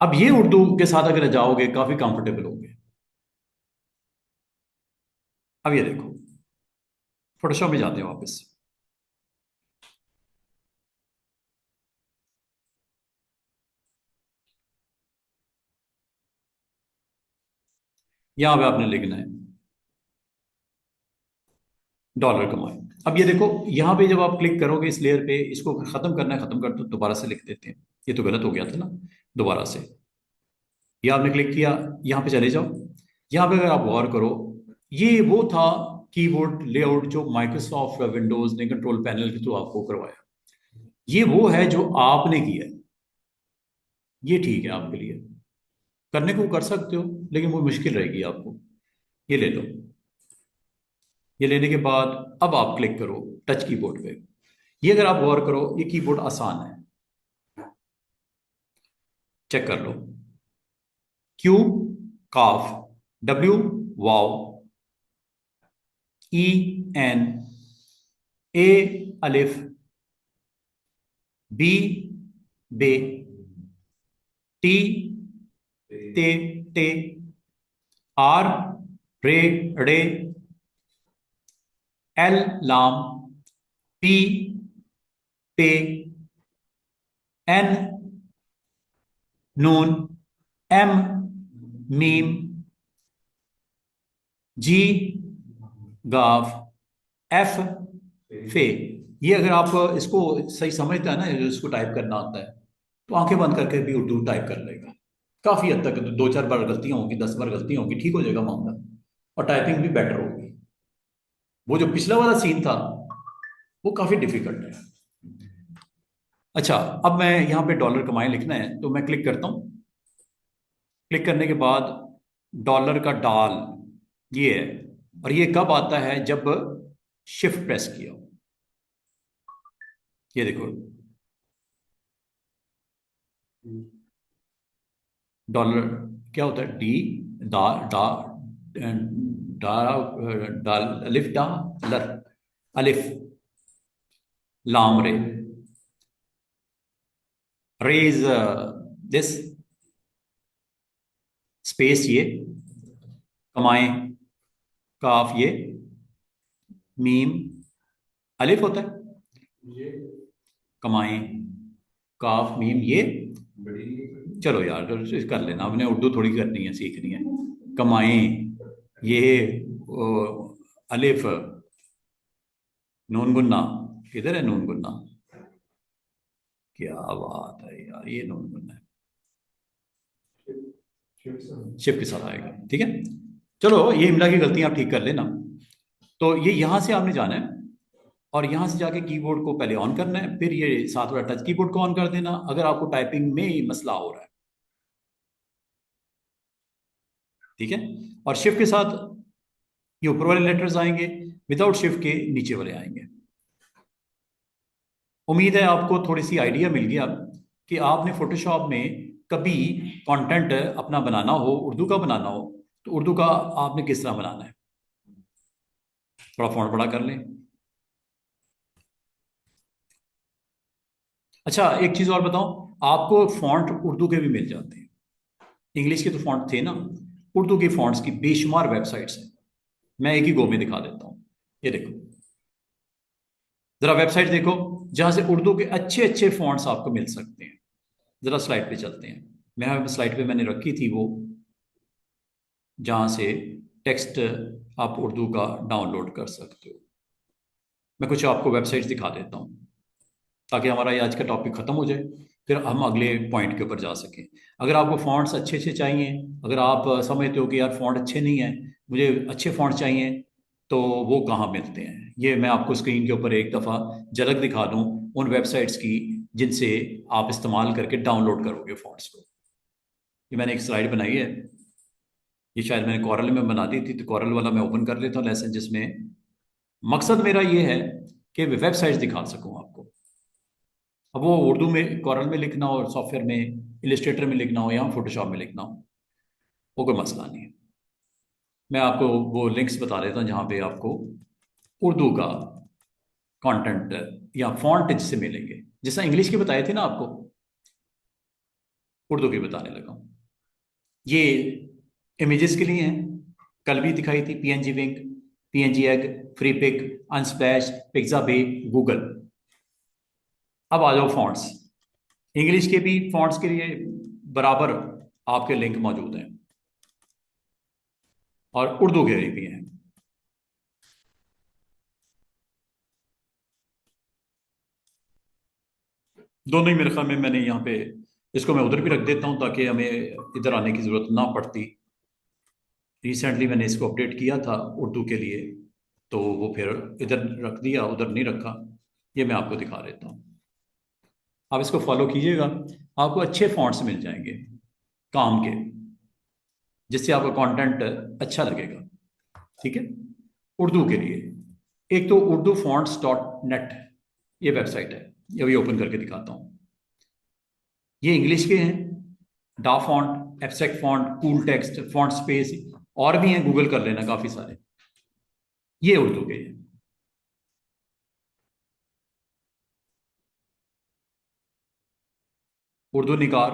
अब ये उर्दू के साथ अगर जाओगे काफी कंफर्टेबल होगे। अब ये देखो, फोटोशॉप में जाते हैं वापस, यहां पे आपने लिखना है डॉलर कमाए। अब ये देखो, यहां पे जब आप क्लिक करोगे इस लेयर पे, इसको खत्म करना है, खत्म कर दो, दोबारा से लिख देते हैं, ये तो गलत हो गया था ना, दोबारा से। ये आपने क्लिक किया, यहाँ पे चले जाओ, यहाँ पे अगर आप गौर करो, ये वो था कीबोर्ड लेआउट जो माइक्रोसॉफ्ट विंडोज ने कंट्रोल पैनल के थ्रू आपको करवाया। ये वो है जो आपने किया है, ये ठीक है आपके लिए, करने को कर सकते हो, लेकिन वो मुश्किल रहेगी आपको। ये ले लो, ये लेने के बाद अब आप क्लिक करो टच कीबोर्ड पे। ये अगर आप गौर करो, ये कीबोर्ड आसान है, चेक कर लो। क्यू काफ, डब्ल्यू वाव, ई एन, ए अलिफ, बी बे, टी ते टे, आर रे रे, एल लाम, पी पे, एन नून, एम मीम, जी गाफ, एफ फे। ये अगर आप इसको सही समझता है ना, इसको टाइप करना आता है, तो आंखें बंद करके भी उर्दू टाइप कर लेगा। काफी हद तक 2-4 बार गलतियां होंगी, 10 बार गलतियां होंगी, ठीक हो जाएगा मामला, और टाइपिंग भी बेटर होगी। वो जो पिछला वाला सीन था वो काफी डिफिकल्ट है। अच्छा, अब मैं यहाँ पे डॉलर कमाए लिखना है, तो मैं क्लिक करता हूँ। क्लिक करने के बाद डॉलर का डाल ये है, और ये कब आता है? जब शिफ्ट प्रेस किया हो। ये देखो, डॉलर क्या होता है? डी दा डा डा डाल अलिफ डा लर, अलिफ लाम रे, रेज दिस स्पेस, ये कमाए, काफ ये, मीम अलिफ होता है, कमाए काफ मीम ये। चलो यार कर लेना, आपने उर्दू थोड़ी करनी है, सीखनी है। कमाए ये अलिफ, नून गुन्ना, किधर है नून गुन्ना? क्या बात है यार, ये नून गुन्ना है, शिफ्ट के साथ आएगा, ठीक है। चलो ये इमला की गलतियां आप ठीक कर लेना। तो ये यहां से आपने जाना है, और यहां से जाके कीबोर्ड को पहले ऑन करना है, फिर ये साथ वाला टच कीबोर्ड को ऑन कर देना अगर आपको टाइपिंग में ही मसला हो रहा है, ठीक है। और शिफ्ट के साथ ये ऊपर वाले लेटर्स आएंगे, विदाउट शिफ्ट के नीचे वाले आएंगे। उम्मीद है आपको थोड़ी सी आइडिया मिल गया कि आपने फोटोशॉप में कभी कंटेंट अपना बनाना हो, उर्दू का बनाना हो, तो उर्दू का आपने किस तरह बनाना है। थोड़ा फॉन्ट बड़ा कर लें। अच्छा, एक चीज और बताऊं, आपको फॉन्ट उर्दू के भी मिल जाते हैं। इंग्लिश के तो फॉन्ट थे ना, उर्दू के फॉन्ट्स की बेशुमार वेबसाइट्स हैं। मैं एक ही गो में दिखा देता हूं। ये देखो, जरा वेबसाइट देखो जहां से उर्दू के अच्छे अच्छे फॉन्ट्स आपको मिल सकते हैं। जरा स्लाइड पे चलते हैं। मैं स्लाइड पे मैंने रखी थी वो, जहां से टेक्स्ट आप उर्दू का डाउनलोड कर सकते हो। मैं कुछ आपको वेबसाइट्स दिखा देता हूँ ताकि हमारा ये आज का टॉपिक खत्म हो जाए, फिर हम अगले पॉइंट के ऊपर जा सकें। अगर आपको फॉन्ट्स अच्छे अच्छे चाहिए, अगर आप समझते हो कि यार फॉन्ट अच्छे नहीं है, मुझे अच्छे फॉन्ट चाहिए, तो वो कहाँ मिलते हैं? ये मैं आपको स्क्रीन के ऊपर एक दफ़ा झलक दिखा दूँ उन वेबसाइट्स की जिनसे आप इस्तेमाल करके डाउनलोड करोगे फॉन्ट्स को। ये मैंने एक स्लाइड बनाई है, ये शायद मैंने कॉरल में बना दी थी, तो कॉरल वाला मैं ओपन कर लेता हूँ लेसन, जिसमें मकसद मेरा ये है कि वेबसाइट्स दिखा सकूँ आपको। अब वो उर्दू में कॉरल में लिखना हो, सॉफ्टवेयर में इलिस्ट्रेटर में लिखना हो, या फोटोशॉप में लिखना हो, वो कोई मसला नहीं है। मैं आपको वो लिंक्स बता देता हूँ जहाँ पे आपको उर्दू का कंटेंट या फॉन्ट जिससे मिलेंगे। जैसा इंग्लिश के बताए थे ना आपको, उर्दू की बताने लगा हूँ। ये इमेजेस के लिए हैं, कल भी दिखाई थी, PNG wing, PNG egg, Freepik, Unsplash, Pixabay, Google. अब आ जाओ फॉन्ट्स। इंग्लिश के भी फॉन्ट्स के लिए बराबर आपके लिंक मौजूद हैं, और उर्दू के भी हैं। दोनों ही मेरे ख्याल में, मैंने यहाँ पे इसको मैं उधर भी रख देता हूँ ताकि हमें इधर आने की ज़रूरत ना पड़ती। रिसेंटली मैंने इसको अपडेट किया था उर्दू के लिए, तो वो फिर इधर रख दिया, उधर नहीं रखा। ये मैं आपको दिखा देता हूँ, आप इसको फॉलो कीजिएगा, आपको अच्छे फॉन्ट्स मिल जाएंगे काम के, जिससे आपका कंटेंट अच्छा लगेगा, ठीक है। उर्दू के लिए एक तो उर्दू fonts.net ये वेबसाइट है, ये अभी ओपन करके दिखाता हूँ। ये इंग्लिश के हैं, डा font, abstract font, cool text, font space, और भी हैं, गूगल कर लेना, काफी सारे। ये उर्दू के हैं। Urdu Nigar,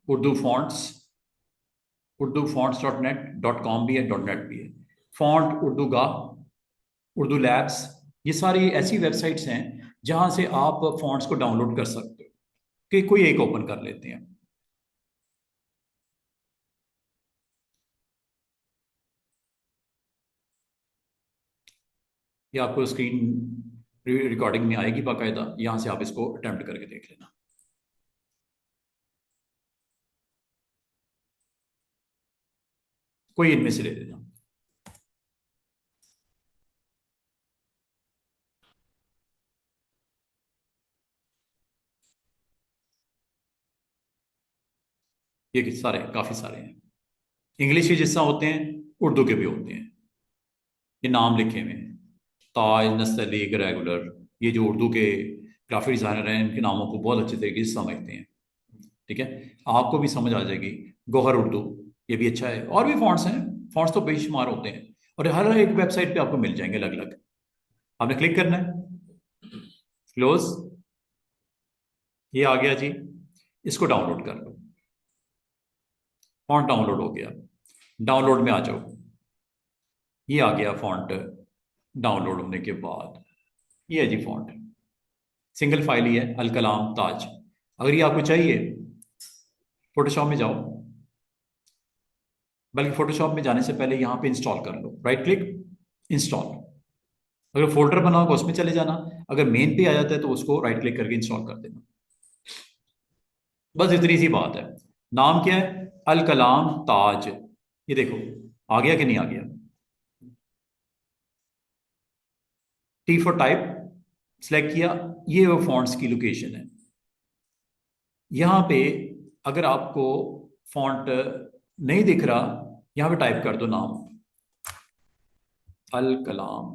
Urdu fonts, Urdu fonts .net.com भी है, .net भी है। फॉन्ट उर्दू गा, उर्दू लैब्स, ये सारी ऐसी वेबसाइट्स हैं जहां से आप फॉन्ट्स को डाउनलोड कर सकते हो। कि कोई एक ओपन कर लेते हैं। ये आपको स्क्रीन रिकॉर्डिंग में आएगी बाकायदा, यहां से आप इसको अटेम्प्ट करके देख लेना। कोई इनमें से ले लेना। ये सारे, काफी सारे हैं। इंग्लिश के जिस तरह होते हैं, उर्दू के भी होते हैं। ये नाम लिखे हुए हैं, ताज, नस्तलीक, रेगुलर। ये जो उर्दू के ग्राफिक डिजाइनर हैं, इनके नामों को बहुत अच्छे तरीके से समझते हैं। ठीक है, आपको भी समझ आ जाएगी। गोहर उर्दू, ये भी अच्छा है। और भी फॉन्ट्स हैं, फॉन्ट्स तो बेशुमार होते हैं, और हर एक वेबसाइट पे आपको मिल जाएंगे अलग अलग। आपने क्लिक करना है, क्लोज। ये आ गया जी, इसको डाउनलोड कर लो। फॉन्ट डाउनलोड हो गया। डाउनलोड में आ जाओ। ये आ गया फॉन्ट डाउनलोड होने के बाद। ये है जी फॉन्ट, सिंगल फाइल ही है, अल कलाम ताज। अगर ये आपको चाहिए, फोटोशॉप में जाओ। बल्कि फोटोशॉप में जाने से पहले यहाँ पे इंस्टॉल कर लो, राइट क्लिक, इंस्टॉल। अगर फोल्डर बना होगा उसमें चले जाना। अगर मेन पे आ जाता है तो उसको राइट क्लिक करके इंस्टॉल कर देना। बस इतनी सी बात है। नाम क्या है? अल कलाम ताज। ये देखो, आ गया कि नहीं आ गया? टी फॉर टाइप सेलेक्ट किया। ये वो फॉन्ट्स की लोकेशन है। यहाँ पे अगर आपको फॉन्ट नहीं दिख रहा, यहाँ पे टाइप कर दो नाम, अल कलाम।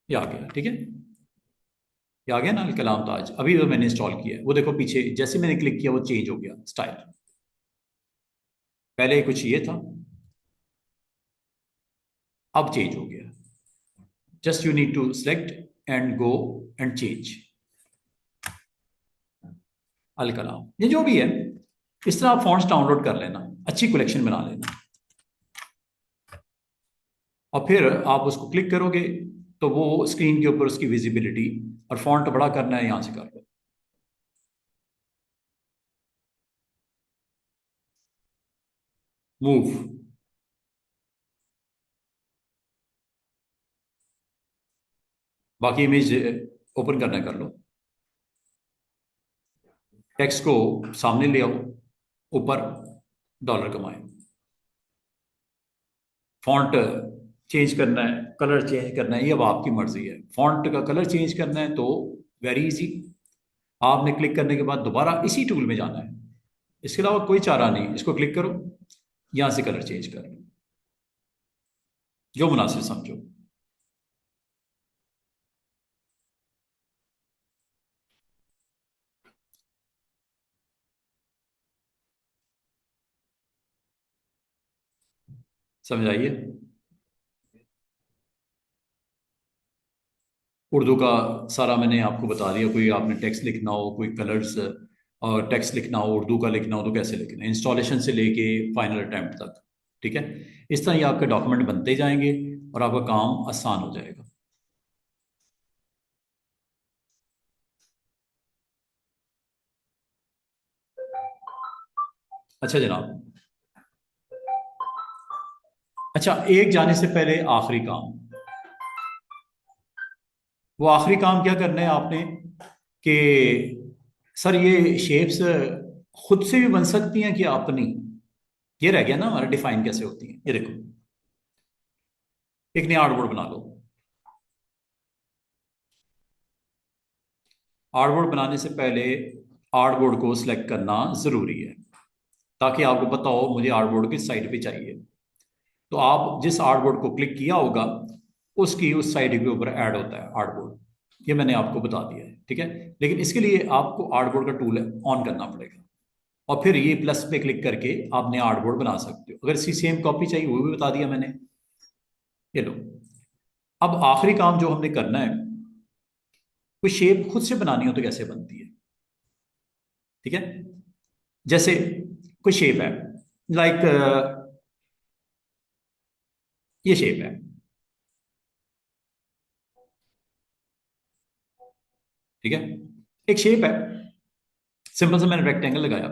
ये आ गया, ठीक है। ये आ गया ना, अल कलाम ताज। अभी जो मैंने इंस्टॉल किया है वो देखो, पीछे जैसे मैंने क्लिक किया वो चेंज हो गया स्टाइल। पहले कुछ ये था, अब चेंज हो गया। Just you need to select and go and change. Al Kalam, ये जो भी है, इस तरह आप फॉन्ट्स डाउनलोड कर लेना, अच्छी कलेक्शन बना लेना। और फिर आप उसको क्लिक करोगे तो वो स्क्रीन के ऊपर उसकी विजिबिलिटी, और फॉन्ट बड़ा करना है यहां से कर लो। मूव, बाकी इमेज ओपन करना है कर लो। टेक्स्ट को सामने ले आओ, ऊपर डॉलर कमाए। फॉन्ट चेंज करना है, कलर चेंज करना है, ये अब आपकी मर्जी है। फॉन्ट का कलर चेंज करना है तो वेरी इजी, आपने क्लिक करने के बाद दोबारा इसी टूल में जाना है। इसके अलावा कोई चारा नहीं। इसको क्लिक करो, यहां से कलर चेंज कर लो, जो मुनासिब समझो। समझ आइए? उर्दू का सारा मैंने आपको बता दिया। कोई आपने टेक्स्ट लिखना हो, कोई कलर्स और टेक्स्ट लिखना हो, उर्दू का लिखना हो तो कैसे लिखना है, इंस्टॉलेशन से लेके फाइनल अटैम्प्ट तक। ठीक है, इस तरह ये आपके डॉक्यूमेंट बनते जाएंगे और आपका काम आसान हो जाएगा। अच्छा जनाब, अच्छा, एक जाने से पहले आखिरी काम। वो आखिरी काम क्या करना है आपने कि सर ये शेप्स खुद से भी बन सकती हैं कि अपनी? ये रह गया ना हमारा, डिफाइन कैसे होती है। ये देखो, एक नया आर्टबोर्ड बना लो। आर्टबोर्ड बनाने से पहले आर्टबोर्ड को सिलेक्ट करना ज़रूरी है, ताकि आपको पता हो मुझे आर्टबोर्ड किस साइड पे चाहिए। तो आप जिस आर्टबोर्ड को क्लिक किया होगा उसकी उस साइड के ऊपर ऐड होता है आर्टबोर्ड। ये मैंने आपको बता दिया है, ठीक है। लेकिन इसके लिए आपको आर्टबोर्ड का टूल ऑन करना पड़ेगा। और फिर ये प्लस पे क्लिक करके आपने आर्टबोर्ड बना सकते हो। अगर इसकी सेम कॉपी चाहिए वो भी बता दिया मैंने। ये लो। अब आखिरी काम जो हमने करना है, कोई शेप खुद से बनानी हो तो कैसे बनती है, ठीक है। जैसे कोई शेप है, लाइक ये शेप है, ठीक है। एक शेप है, सिंपल सा मैंने रेक्टेंगल लगाया।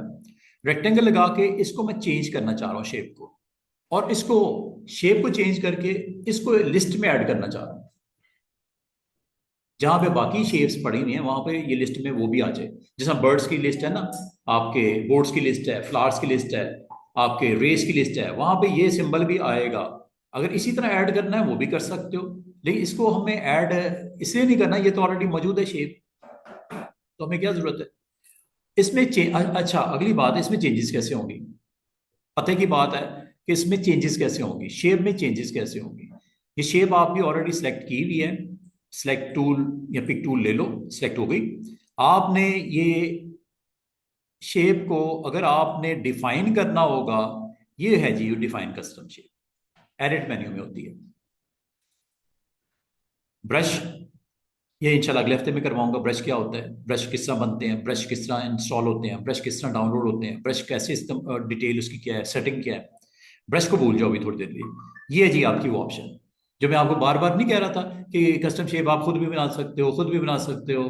रेक्टेंगल लगा के इसको मैं चेंज करना चाह रहा हूँ शेप को, और इसको शेप को चेंज करके इसको लिस्ट में ऐड करना चाह रहा हूँ। जहां पे बाकी शेप्स पड़ी हुई हैं वहां पे ये लिस्ट में वो भी आ जाए। जैसा बर्ड्स की लिस्ट है ना, आपके बोर्ड्स की लिस्ट है, फ्लावर्स की लिस्ट है, आपके रेस की लिस्ट है, वहां पे ये सिंबल भी आएगा। अगर इसी तरह ऐड करना है वो भी कर सकते हो, लेकिन इसको हमें ऐड इसलिए नहीं करना, ये तो ऑलरेडी मौजूद है शेप, तो हमें क्या जरूरत है इसमें अच्छा अगली बात, इसमें चेंजेस कैसे होंगी। पते की बात है कि इसमें चेंजेस कैसे होंगी, शेप में चेंजेस कैसे होंगी। ये शेप आपकी ऑलरेडी सेलेक्ट की हुई है, सेलेक्ट टूल या पिक टूल ले लो, सेलेक्ट हो गई। आपने ये शेप को अगर आपने डिफाइन करना होगा, ये है जी define custom shape, edit menu में होती है। ब्रश, ये इंशाल्लाह अगले हफ्ते में करवाऊंगा। ब्रश क्या होता है, ब्रश किस तरह बनते हैं, ब्रश किस तरह इंस्टॉल होते हैं, ब्रश किस तरह डाउनलोड होते हैं, ब्रश कैसे डिटेल उसकी क्या है, सेटिंग क्या है। ब्रश को भूल जाओ अभी थोड़ी देर लिए। ये है जी आपकी वो ऑप्शन जो मैं आपको बार बार नहीं कह रहा था कि कस्टम शेप आप खुद भी बना सकते हो, खुद भी बना सकते हो।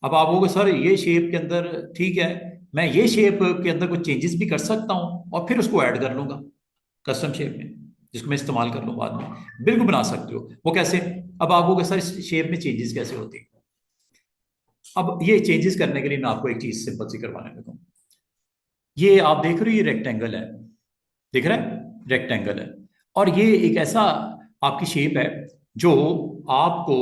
अब आप लोगों सर ये शेप के अंदर ठीक है, मैं ये शेप के अंदर कुछ चेंजेस भी कर सकता हूँ और फिर उसको ऐड कर लूंगा कस्टम शेप में, जिसको मैं इस्तेमाल कर लूँ बाद में। बिल्कुल बना सकते हो। वो कैसे, अब आपको सर इस शेप में चेंजेस कैसे होती है। अब ये चेंजेस करने के लिए मैं आपको एक चीज सिंपल सी करवाने लगा हूं। ये आप देख रहे हो, ये रेक्टेंगल है, दिख रहा है, रेक्टेंगल है। और ये एक ऐसा आपकी शेप है जो आपको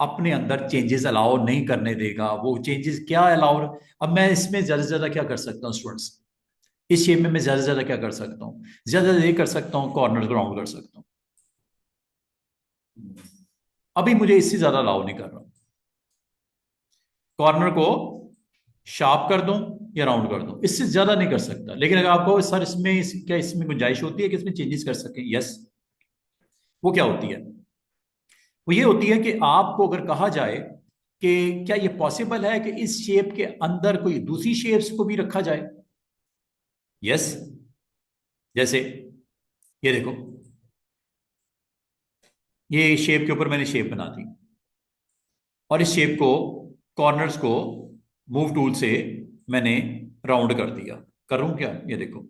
अपने अंदर चेंजेस अलाउ नहीं करने देगा। वो चेंजेस क्या अलाउ, अब मैं इसमें ज्यादा से ज्यादा क्या कर सकता हूँ स्टूडेंट्स, इस शेप में मैं ज्यादा से ज्यादा क्या कर सकता हूँ, ज्यादा से ज्यादा ये कर सकता हूँ कॉर्नर को राउंड कर सकता हूँ। अभी मुझे इससे ज्यादा अलाउ नहीं कर रहा। कॉर्नर को शार्प कर दूं या राउंड कर दूं, इससे ज्यादा नहीं कर सकता। लेकिन अगर आपको सर इसमें क्या इसमें गुंजाइश होती है कि इसमें चेंजेस कर सकें, यस। वो क्या होती है, वो ये होती है कि आपको अगर कहा जाए कि क्या ये पॉसिबल है कि इस शेप के अंदर कोई दूसरी शेप्स को भी रखा जाए, यस। जैसे ये देखो, ये शेप के ऊपर मैंने शेप बना दी और इस शेप को, कॉर्नर्स को मूव टूल से मैंने राउंड कर दिया। करूं क्या, ये देखो,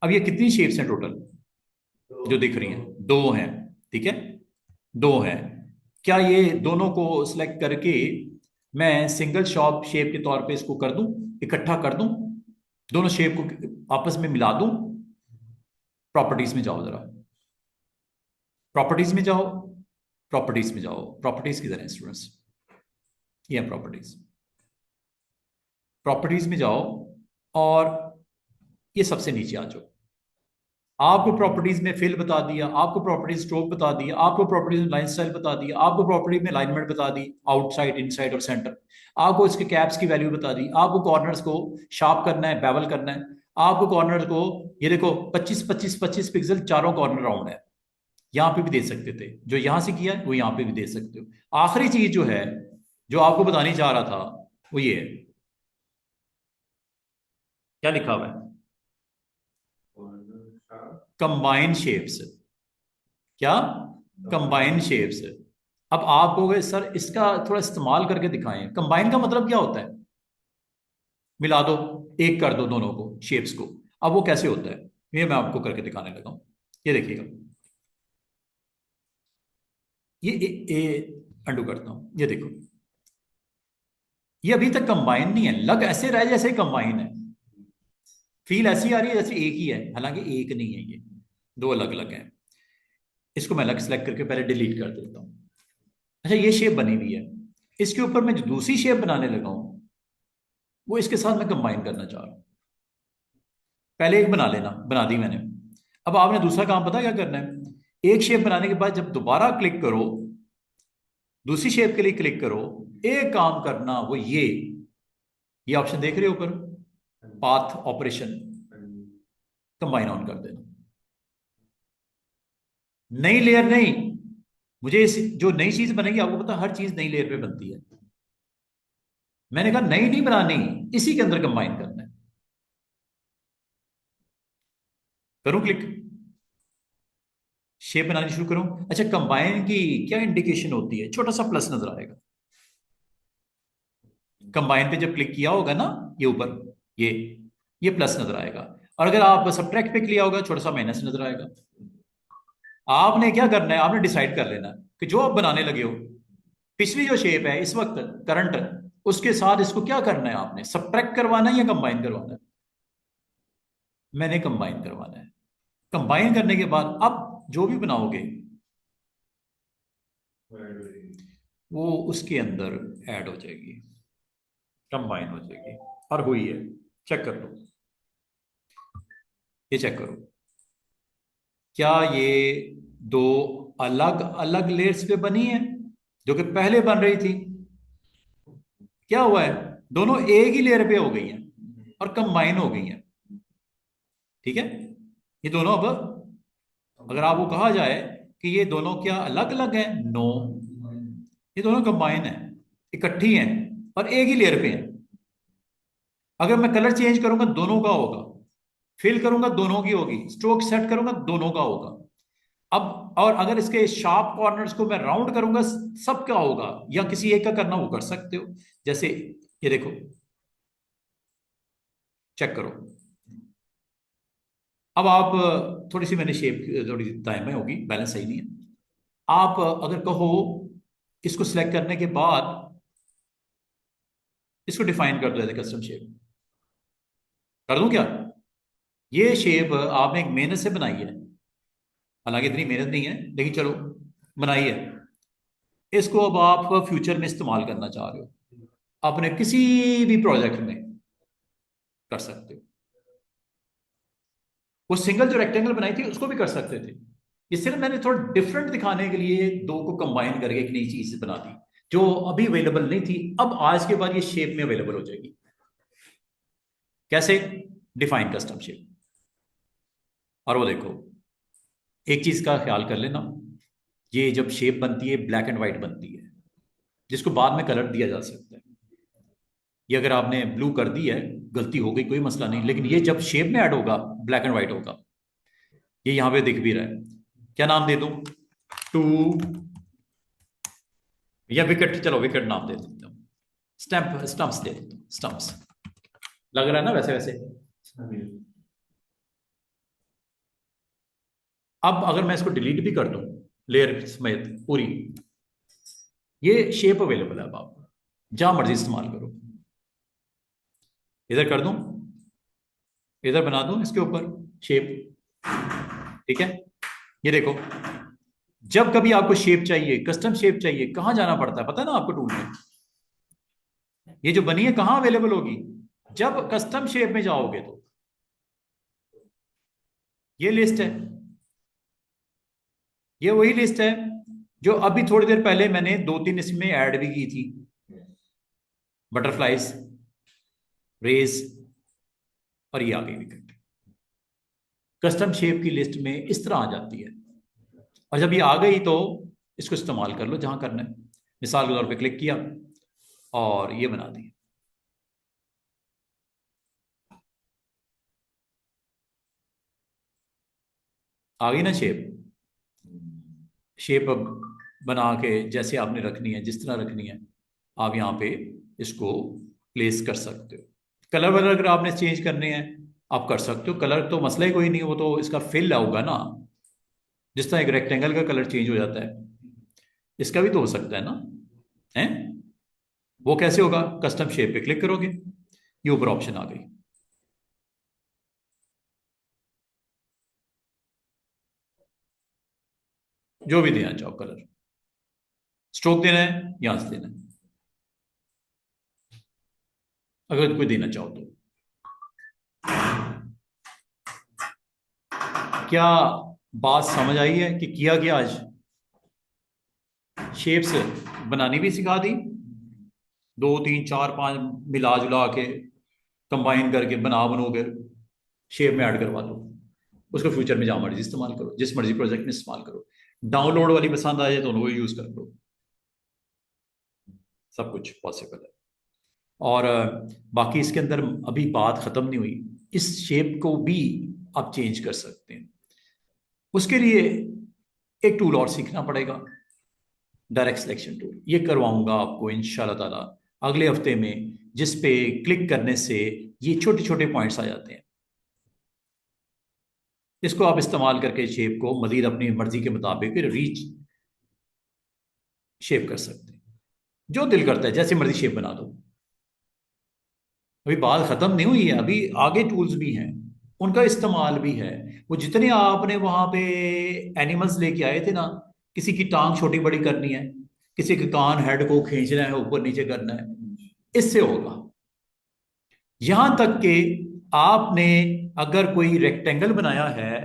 अब ये कितनी शेप्स हैं टोटल जो दिख रही हैं, दो हैं, ठीक है, दो हैं। क्या ये दोनों को सिलेक्ट करके मैं सिंगल शॉप शेप के तौर पे इसको कर दूं, इकट्ठा कर दूं, दोनों शेप को आपस में मिला दूं। प्रॉपर्टीज में जाओ जरा, प्रॉपर्टीज में जाओ, प्रॉपर्टीज में जाओ, प्रॉपर्टीज किधर है स्टूडेंट्स, ये प्रॉपर्टीज, प्रॉपर्टीज में जाओ और ये सबसे नीचे आ जाओ। आपको प्रॉपर्टीज में फिल बता दिया, आपको प्रॉपर्टीज स्ट्रोक बता दिया, आपको प्रॉपर्टीज में लाइन स्टाइल बता दिया, आपको प्रॉपर्टी में अलाइनमेंट बता दी, आउटसाइड इनसाइड और सेंटर। आपको इसके कैप्स की वैल्यू बता दी, आपको कॉर्नर्स को शार्प करना है, बेवल करना है। आपको कॉर्नर्स को, ये देखो 25 25 25 पिक्सल चारों कॉर्नर राउंड है। यहाँ पे भी दे सकते थे, जो यहां से किया है वो यहाँ पे भी दे सकते हो। आखिरी चीज जो है जो आपको बतानी चाह रहा था वो ये है, क्या लिखा हुआ है, कंबाइन शेप्स। क्या, कंबाइन शेप्स। अब आप कहोगे सर इसका थोड़ा इस्तेमाल करके दिखाएं, कंबाइन का मतलब क्या होता है, मिला दो, एक कर दो दोनों को, शेप्स को। अब वो कैसे होता है ये मैं आपको करके दिखाने लगा हूं। ये देखिएगा, ये अंडू करता हूं, ये देखो, ये अभी तक कंबाइन नहीं है, लग ऐसे रहा है जैसे कंबाइन है, फील ऐसी आ रही है जैसे एक ही है, हालांकि एक नहीं है, ये दो अलग अलग हैं। इसको मैं अलग सेलेक्ट करके पहले डिलीट कर देता हूं। अच्छा, ये शेप बनी हुई है, इसके ऊपर मैं जो दूसरी शेप बनाने लगा हूं वो इसके साथ मैं कंबाइन करना चाह रहा हूं। पहले एक बना लेना, बना दी मैंने। अब आपने दूसरा काम पता क्या करना है, एक शेप बनाने के बाद जब दोबारा क्लिक करो, दूसरी शेप के लिए क्लिक करो, एक काम करना वो ये ऑप्शन देख रहे हो ऊपर, पाथ ऑपरेशन, कंबाइन ऑन कर देना। नई लेयर नहीं, मुझे जो नई चीज बनेगी, आपको पता हर चीज नई लेयर पे बनती है, मैंने कहा नई नहीं बनानी, इसी के अंदर कंबाइन करना है। करूं क्लिक, शेप बनानी शुरू करूं। अच्छा, कंबाइन की क्या इंडिकेशन होती है, छोटा सा प्लस नजर आएगा। कंबाइन पे जब क्लिक किया होगा ना, ये ऊपर, ये ये प्लस नजर आएगा। और अगर आप सब्ट्रैक्ट पे किया होगा, छोटा सा माइनस नजर आएगा। आपने क्या करना है, आपने डिसाइड कर लेना कि जो आप बनाने लगे हो, पिछली जो शेप है इस वक्त करंट, उसके साथ इसको क्या करना है, आपने सब्ट्रैक्ट करवाना है या कंबाइन करवाना है। मैंने कंबाइन करवाना है। कंबाइन करने के बाद अब जो भी बनाओगे वो उसके अंदर ऐड हो जाएगी, कंबाइन हो जाएगी। और हुई है, चेक कर लो, ये चेक करो, क्या ये दो अलग अलग लेयर्स पे बनी है जो कि पहले बन रही थी। क्या हुआ है, दोनों एक ही लेयर पे हो गई हैं और कंबाइन हो गई हैं। ठीक है, ये दोनों अब, अगर आपको कहा जाए कि ये दोनों क्या अलग अलग हैं, नो, ये दोनों कंबाइन है, इकट्ठी हैं और एक ही लेयर पे हैं। अगर मैं कलर चेंज करूंगा दोनों का होगा, फिल करूंगा दोनों की होगी, स्ट्रोक सेट करूंगा दोनों का होगा। अब और अगर इसके शार्प कॉर्नर्स को मैं राउंड करूंगा सब क्या होगा, या किसी एक का करना वो कर सकते हो। जैसे ये देखो, चेक करो। अब आप, थोड़ी सी मैंने शेप थोड़ी दाएं में होगी, बैलेंस सही नहीं है। आप अगर कहो, इसको सिलेक्ट करने के बाद इसको डिफाइन कर दो, कस्टम शेप कर दूं क्या। ये शेप आपने एक मेहनत से बनाई है, हालांकि इतनी मेहनत नहीं है लेकिन चलो बनाई है। इसको अब आप फ्यूचर में इस्तेमाल करना चाह रहे हो, अपने किसी भी प्रोजेक्ट में कर सकते हो। वो सिंगल जो रेक्टेंगल बनाई थी उसको भी कर सकते थे, ये सिर्फ मैंने थोड़ा डिफरेंट दिखाने के लिए दो को कंबाइन करके एक नई चीज बना दी जो अभी अवेलेबल नहीं थी, अब आज के बाद ये शेप में अवेलेबल हो जाएगी। कैसे, डिफाइन कस्टम शेप। और वो देखो, एक चीज का ख्याल कर लेना, ये जब शेप बनती है ब्लैक एंड व्हाइट बनती है, जिसको बाद में कलर दिया जा सकता है। ये अगर आपने ब्लू कर दी है, गलती हो गई कोई मसला नहीं, लेकिन ये जब शेप में ऐड होगा ब्लैक एंड व्हाइट होगा। ये यहां पे दिख भी रहा है, क्या नाम दे दूं, टू, या विकेट, चलो विकेट नाम दे देता हूं, स्टैंप स्टम्प्स दे देता हूं, स्टम्प्स लग रहा है ना वैसे वैसे। अब अगर मैं इसको डिलीट भी कर दूं लेयर समेत पूरी, ये शेप अवेलेबल है, अब आप जहां मर्जी इस्तेमाल करो। इधर कर दूं, इधर बना दूं इसके ऊपर शेप, ठीक है। ये देखो, जब कभी आपको शेप चाहिए, कस्टम शेप चाहिए, कहां जाना पड़ता है पता है ना आपको, टूल में। ये जो बनी है कहां अवेलेबल होगी, जब कस्टम शेप में जाओगे तो ये लिस्ट है, ये वही लिस्ट है जो अभी थोड़ी देर पहले मैंने दो तीन इसमें ऐड भी की थी, बटरफ्लाइज, रेस, और ये आ गई विकेट। कस्टम शेप की लिस्ट में इस तरह आ जाती है, और जब ये आ गई तो इसको इस्तेमाल कर लो जहां करना है। मिसाल के तौर पे क्लिक किया और ये बना दी, आ गई ना शेप। शेप अब बना के जैसे आपने रखनी है, जिस तरह रखनी है, आप यहाँ पे इसको प्लेस कर सकते हो। कलर वलर अगर आपने चेंज करने हैं आप कर सकते हो, कलर तो मसला ही कोई नहीं है, वो तो इसका फिल होगा ना, जिस तरह एक रेक्टेंगल का कलर चेंज हो जाता है, इसका भी तो हो सकता है ना, है। वो कैसे होगा, कस्टम शेप पे क्लिक करोगे, ये ऊपर ऑप्शन आ गई, जो भी देना चाहो कलर, स्ट्रोक देना है यहां से देना है, अगर कोई देना चाहो तो। क्या बात समझ आई है कि किया गया आज, शेप्स बनानी भी सिखा दी, 2 3 4 5 मिला जुला के कंबाइन करके बनो के शेप में ऐड करवा दो, उसको फ्यूचर में जहां मर्जी इस्तेमाल करो, जिस मर्जी प्रोजेक्ट में इस्तेमाल करो। डाउनलोड वाली पसंद आ जाए तो उनको यूज कर लो, सब कुछ पॉसिबल है। और बाकी इसके अंदर अभी बात खत्म नहीं हुई, इस शेप को भी आप चेंज कर सकते हैं। उसके लिए एक टूल और सीखना पड़ेगा, डायरेक्ट सिलेक्शन टूल। ये करवाऊंगा आपको इंशाल्लाह ताला अगले हफ्ते में, जिस पे क्लिक करने से ये छोटे छोटे पॉइंट्स आ जाते हैं। इसको आप इस्तेमाल करके शेप को मजीद अपनी मर्जी के मुताबिक रीच शेप कर सकते हैं, जो दिल करता है जैसे मर्जी शेप बना दो। अभी बात खत्म नहीं हुई है, अभी आगे टूल्स भी हैं, उनका इस्तेमाल भी है। वो जितने आपने वहां पे एनिमल्स लेके आए थे ना, किसी की टांग छोटी बड़ी करनी है, किसी के कान हेड को खींचना है, ऊपर नीचे करना है, इससे होगा। यहां तक कि आपने अगर कोई रेक्टेंगल बनाया है,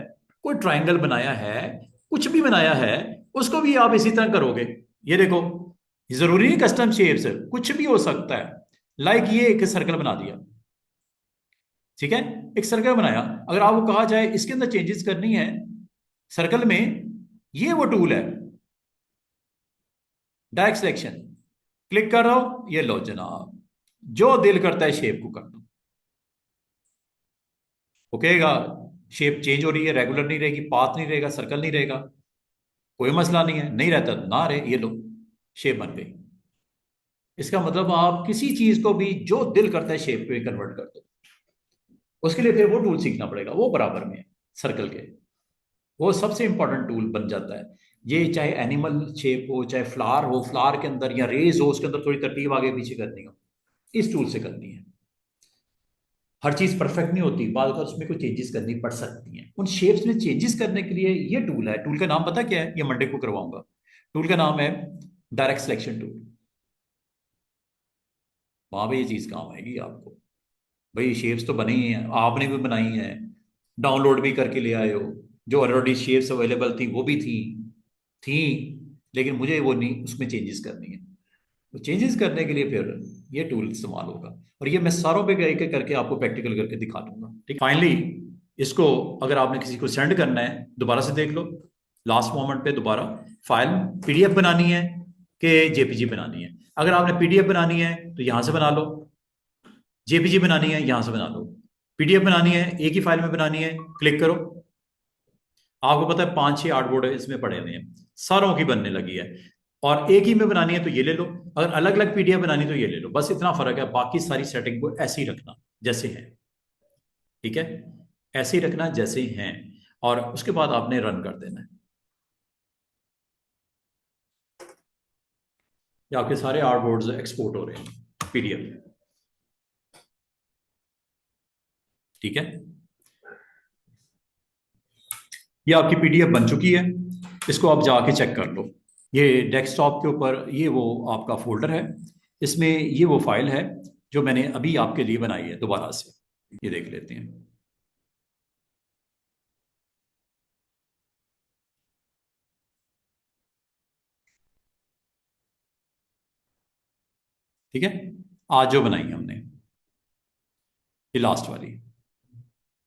कोई ट्राइंगल बनाया है, कुछ भी बनाया है, उसको भी आप इसी तरह करोगे। ये देखो, जरूरी नहीं कस्टम शेप्स, कुछ भी हो सकता है। लाइक ये एक सर्कल बना दिया, ठीक है, एक सर्कल बनाया। अगर आपको कहा जाए इसके अंदर चेंजेस करनी है सर्कल में, ये वो टूल है डायरेक्ट सिलेक्शन। क्लिक कर रहा हूं, ये लो जनाब, जो दिल करता है शेप को कर दो। वो कहेगा शेप चेंज हो रही है, रेगुलर नहीं रहेगी, पाथ नहीं रहेगा, सर्कल नहीं रहेगा, कोई मसला नहीं है, नहीं रहता तो ना रहे, ये लो शेप बन गई। इसका मतलब आप किसी चीज को भी जो दिल करता है शेप पे कन्वर्ट कर दो। उसके लिए फिर वो टूल सीखना पड़ेगा, वो बराबर में है सर्कल के, वो सबसे इंपॉर्टेंट टूल बन जाता है। ये चाहे एनिमल शेप हो, चाहे फ्लावर हो, फ्लावर के अंदर या रेज हो, उसके अंदर थोड़ी तरतीब आगे पीछे करनी हो, इस टूल से करनी है। हर चीज परफेक्ट नहीं होती, बाद में उसमें कोई चेंजेस करनी पड़ सकती हैं। उन शेप्स में चेंजेस करने के लिए ये टूल है। टूल का नाम पता क्या है? ये मंडे को करवाऊंगा। टूल का नाम है डायरेक्ट सिलेक्शन टूल। वहां पे ये चीज काम आएगी आपको। भाई शेप्स तो बनी ही हैं, आपने भी बनाई हैं, डाउनलोड भी करके ले आए हो, जो ऑलरेडी शेप्स अवेलेबल थी वो भी थी, लेकिन मुझे वो नहीं, उसमें चेंजेस करनी है। तो चेंजेस करने के लिए फिर ये टूल इस्तेमाल होगा, और ये मैं सारों पे गए के करके आपको प्रैक्टिकल करके दिखा दूंगा। ठीक, फाइनली इसको अगर आपने किसी को सेंड करना है, दोबारा से देख लो, लास्ट मोमेंट पे दोबारा फाइल पीडीएफ बनानी है कि जेपीजी बनानी है। अगर आपने पीडीएफ बनानी है तो यहां से बना लो, जेपीजी बनानी है यहां से बना लो। पीडीएफ बनानी है, एक ही फाइल में बनानी है, क्लिक करो। आपको पता है 5 6 8 बोर्ड इसमें पड़े हुए हैं, सारों की बनने लगी है। और एक ही में बनानी है तो ये ले लो, अगर अलग अलग पीडीएफ बनानी तो ये ले लो, बस इतना फर्क है। बाकी सारी सेटिंग को ऐसे ही रखना जैसे है, ठीक है, ऐसे ही रखना जैसे ही हैं, और उसके बाद आपने रन कर देना है। ये आपके सारे 8 बोर्ड्स एक्सपोर्ट हो रहे हैं पीडीएफ, ठीक है। ये आपकी पीडीएफ बन चुकी है, इसको आप जाके चेक कर लो। ये डेस्कटॉप के ऊपर ये वो आपका फोल्डर है, इसमें ये वो फाइल है जो मैंने अभी आपके लिए बनाई है दोबारा से। ये देख लेते हैं, ठीक है। आज जो बनाई है हमने, ये लास्ट वाली,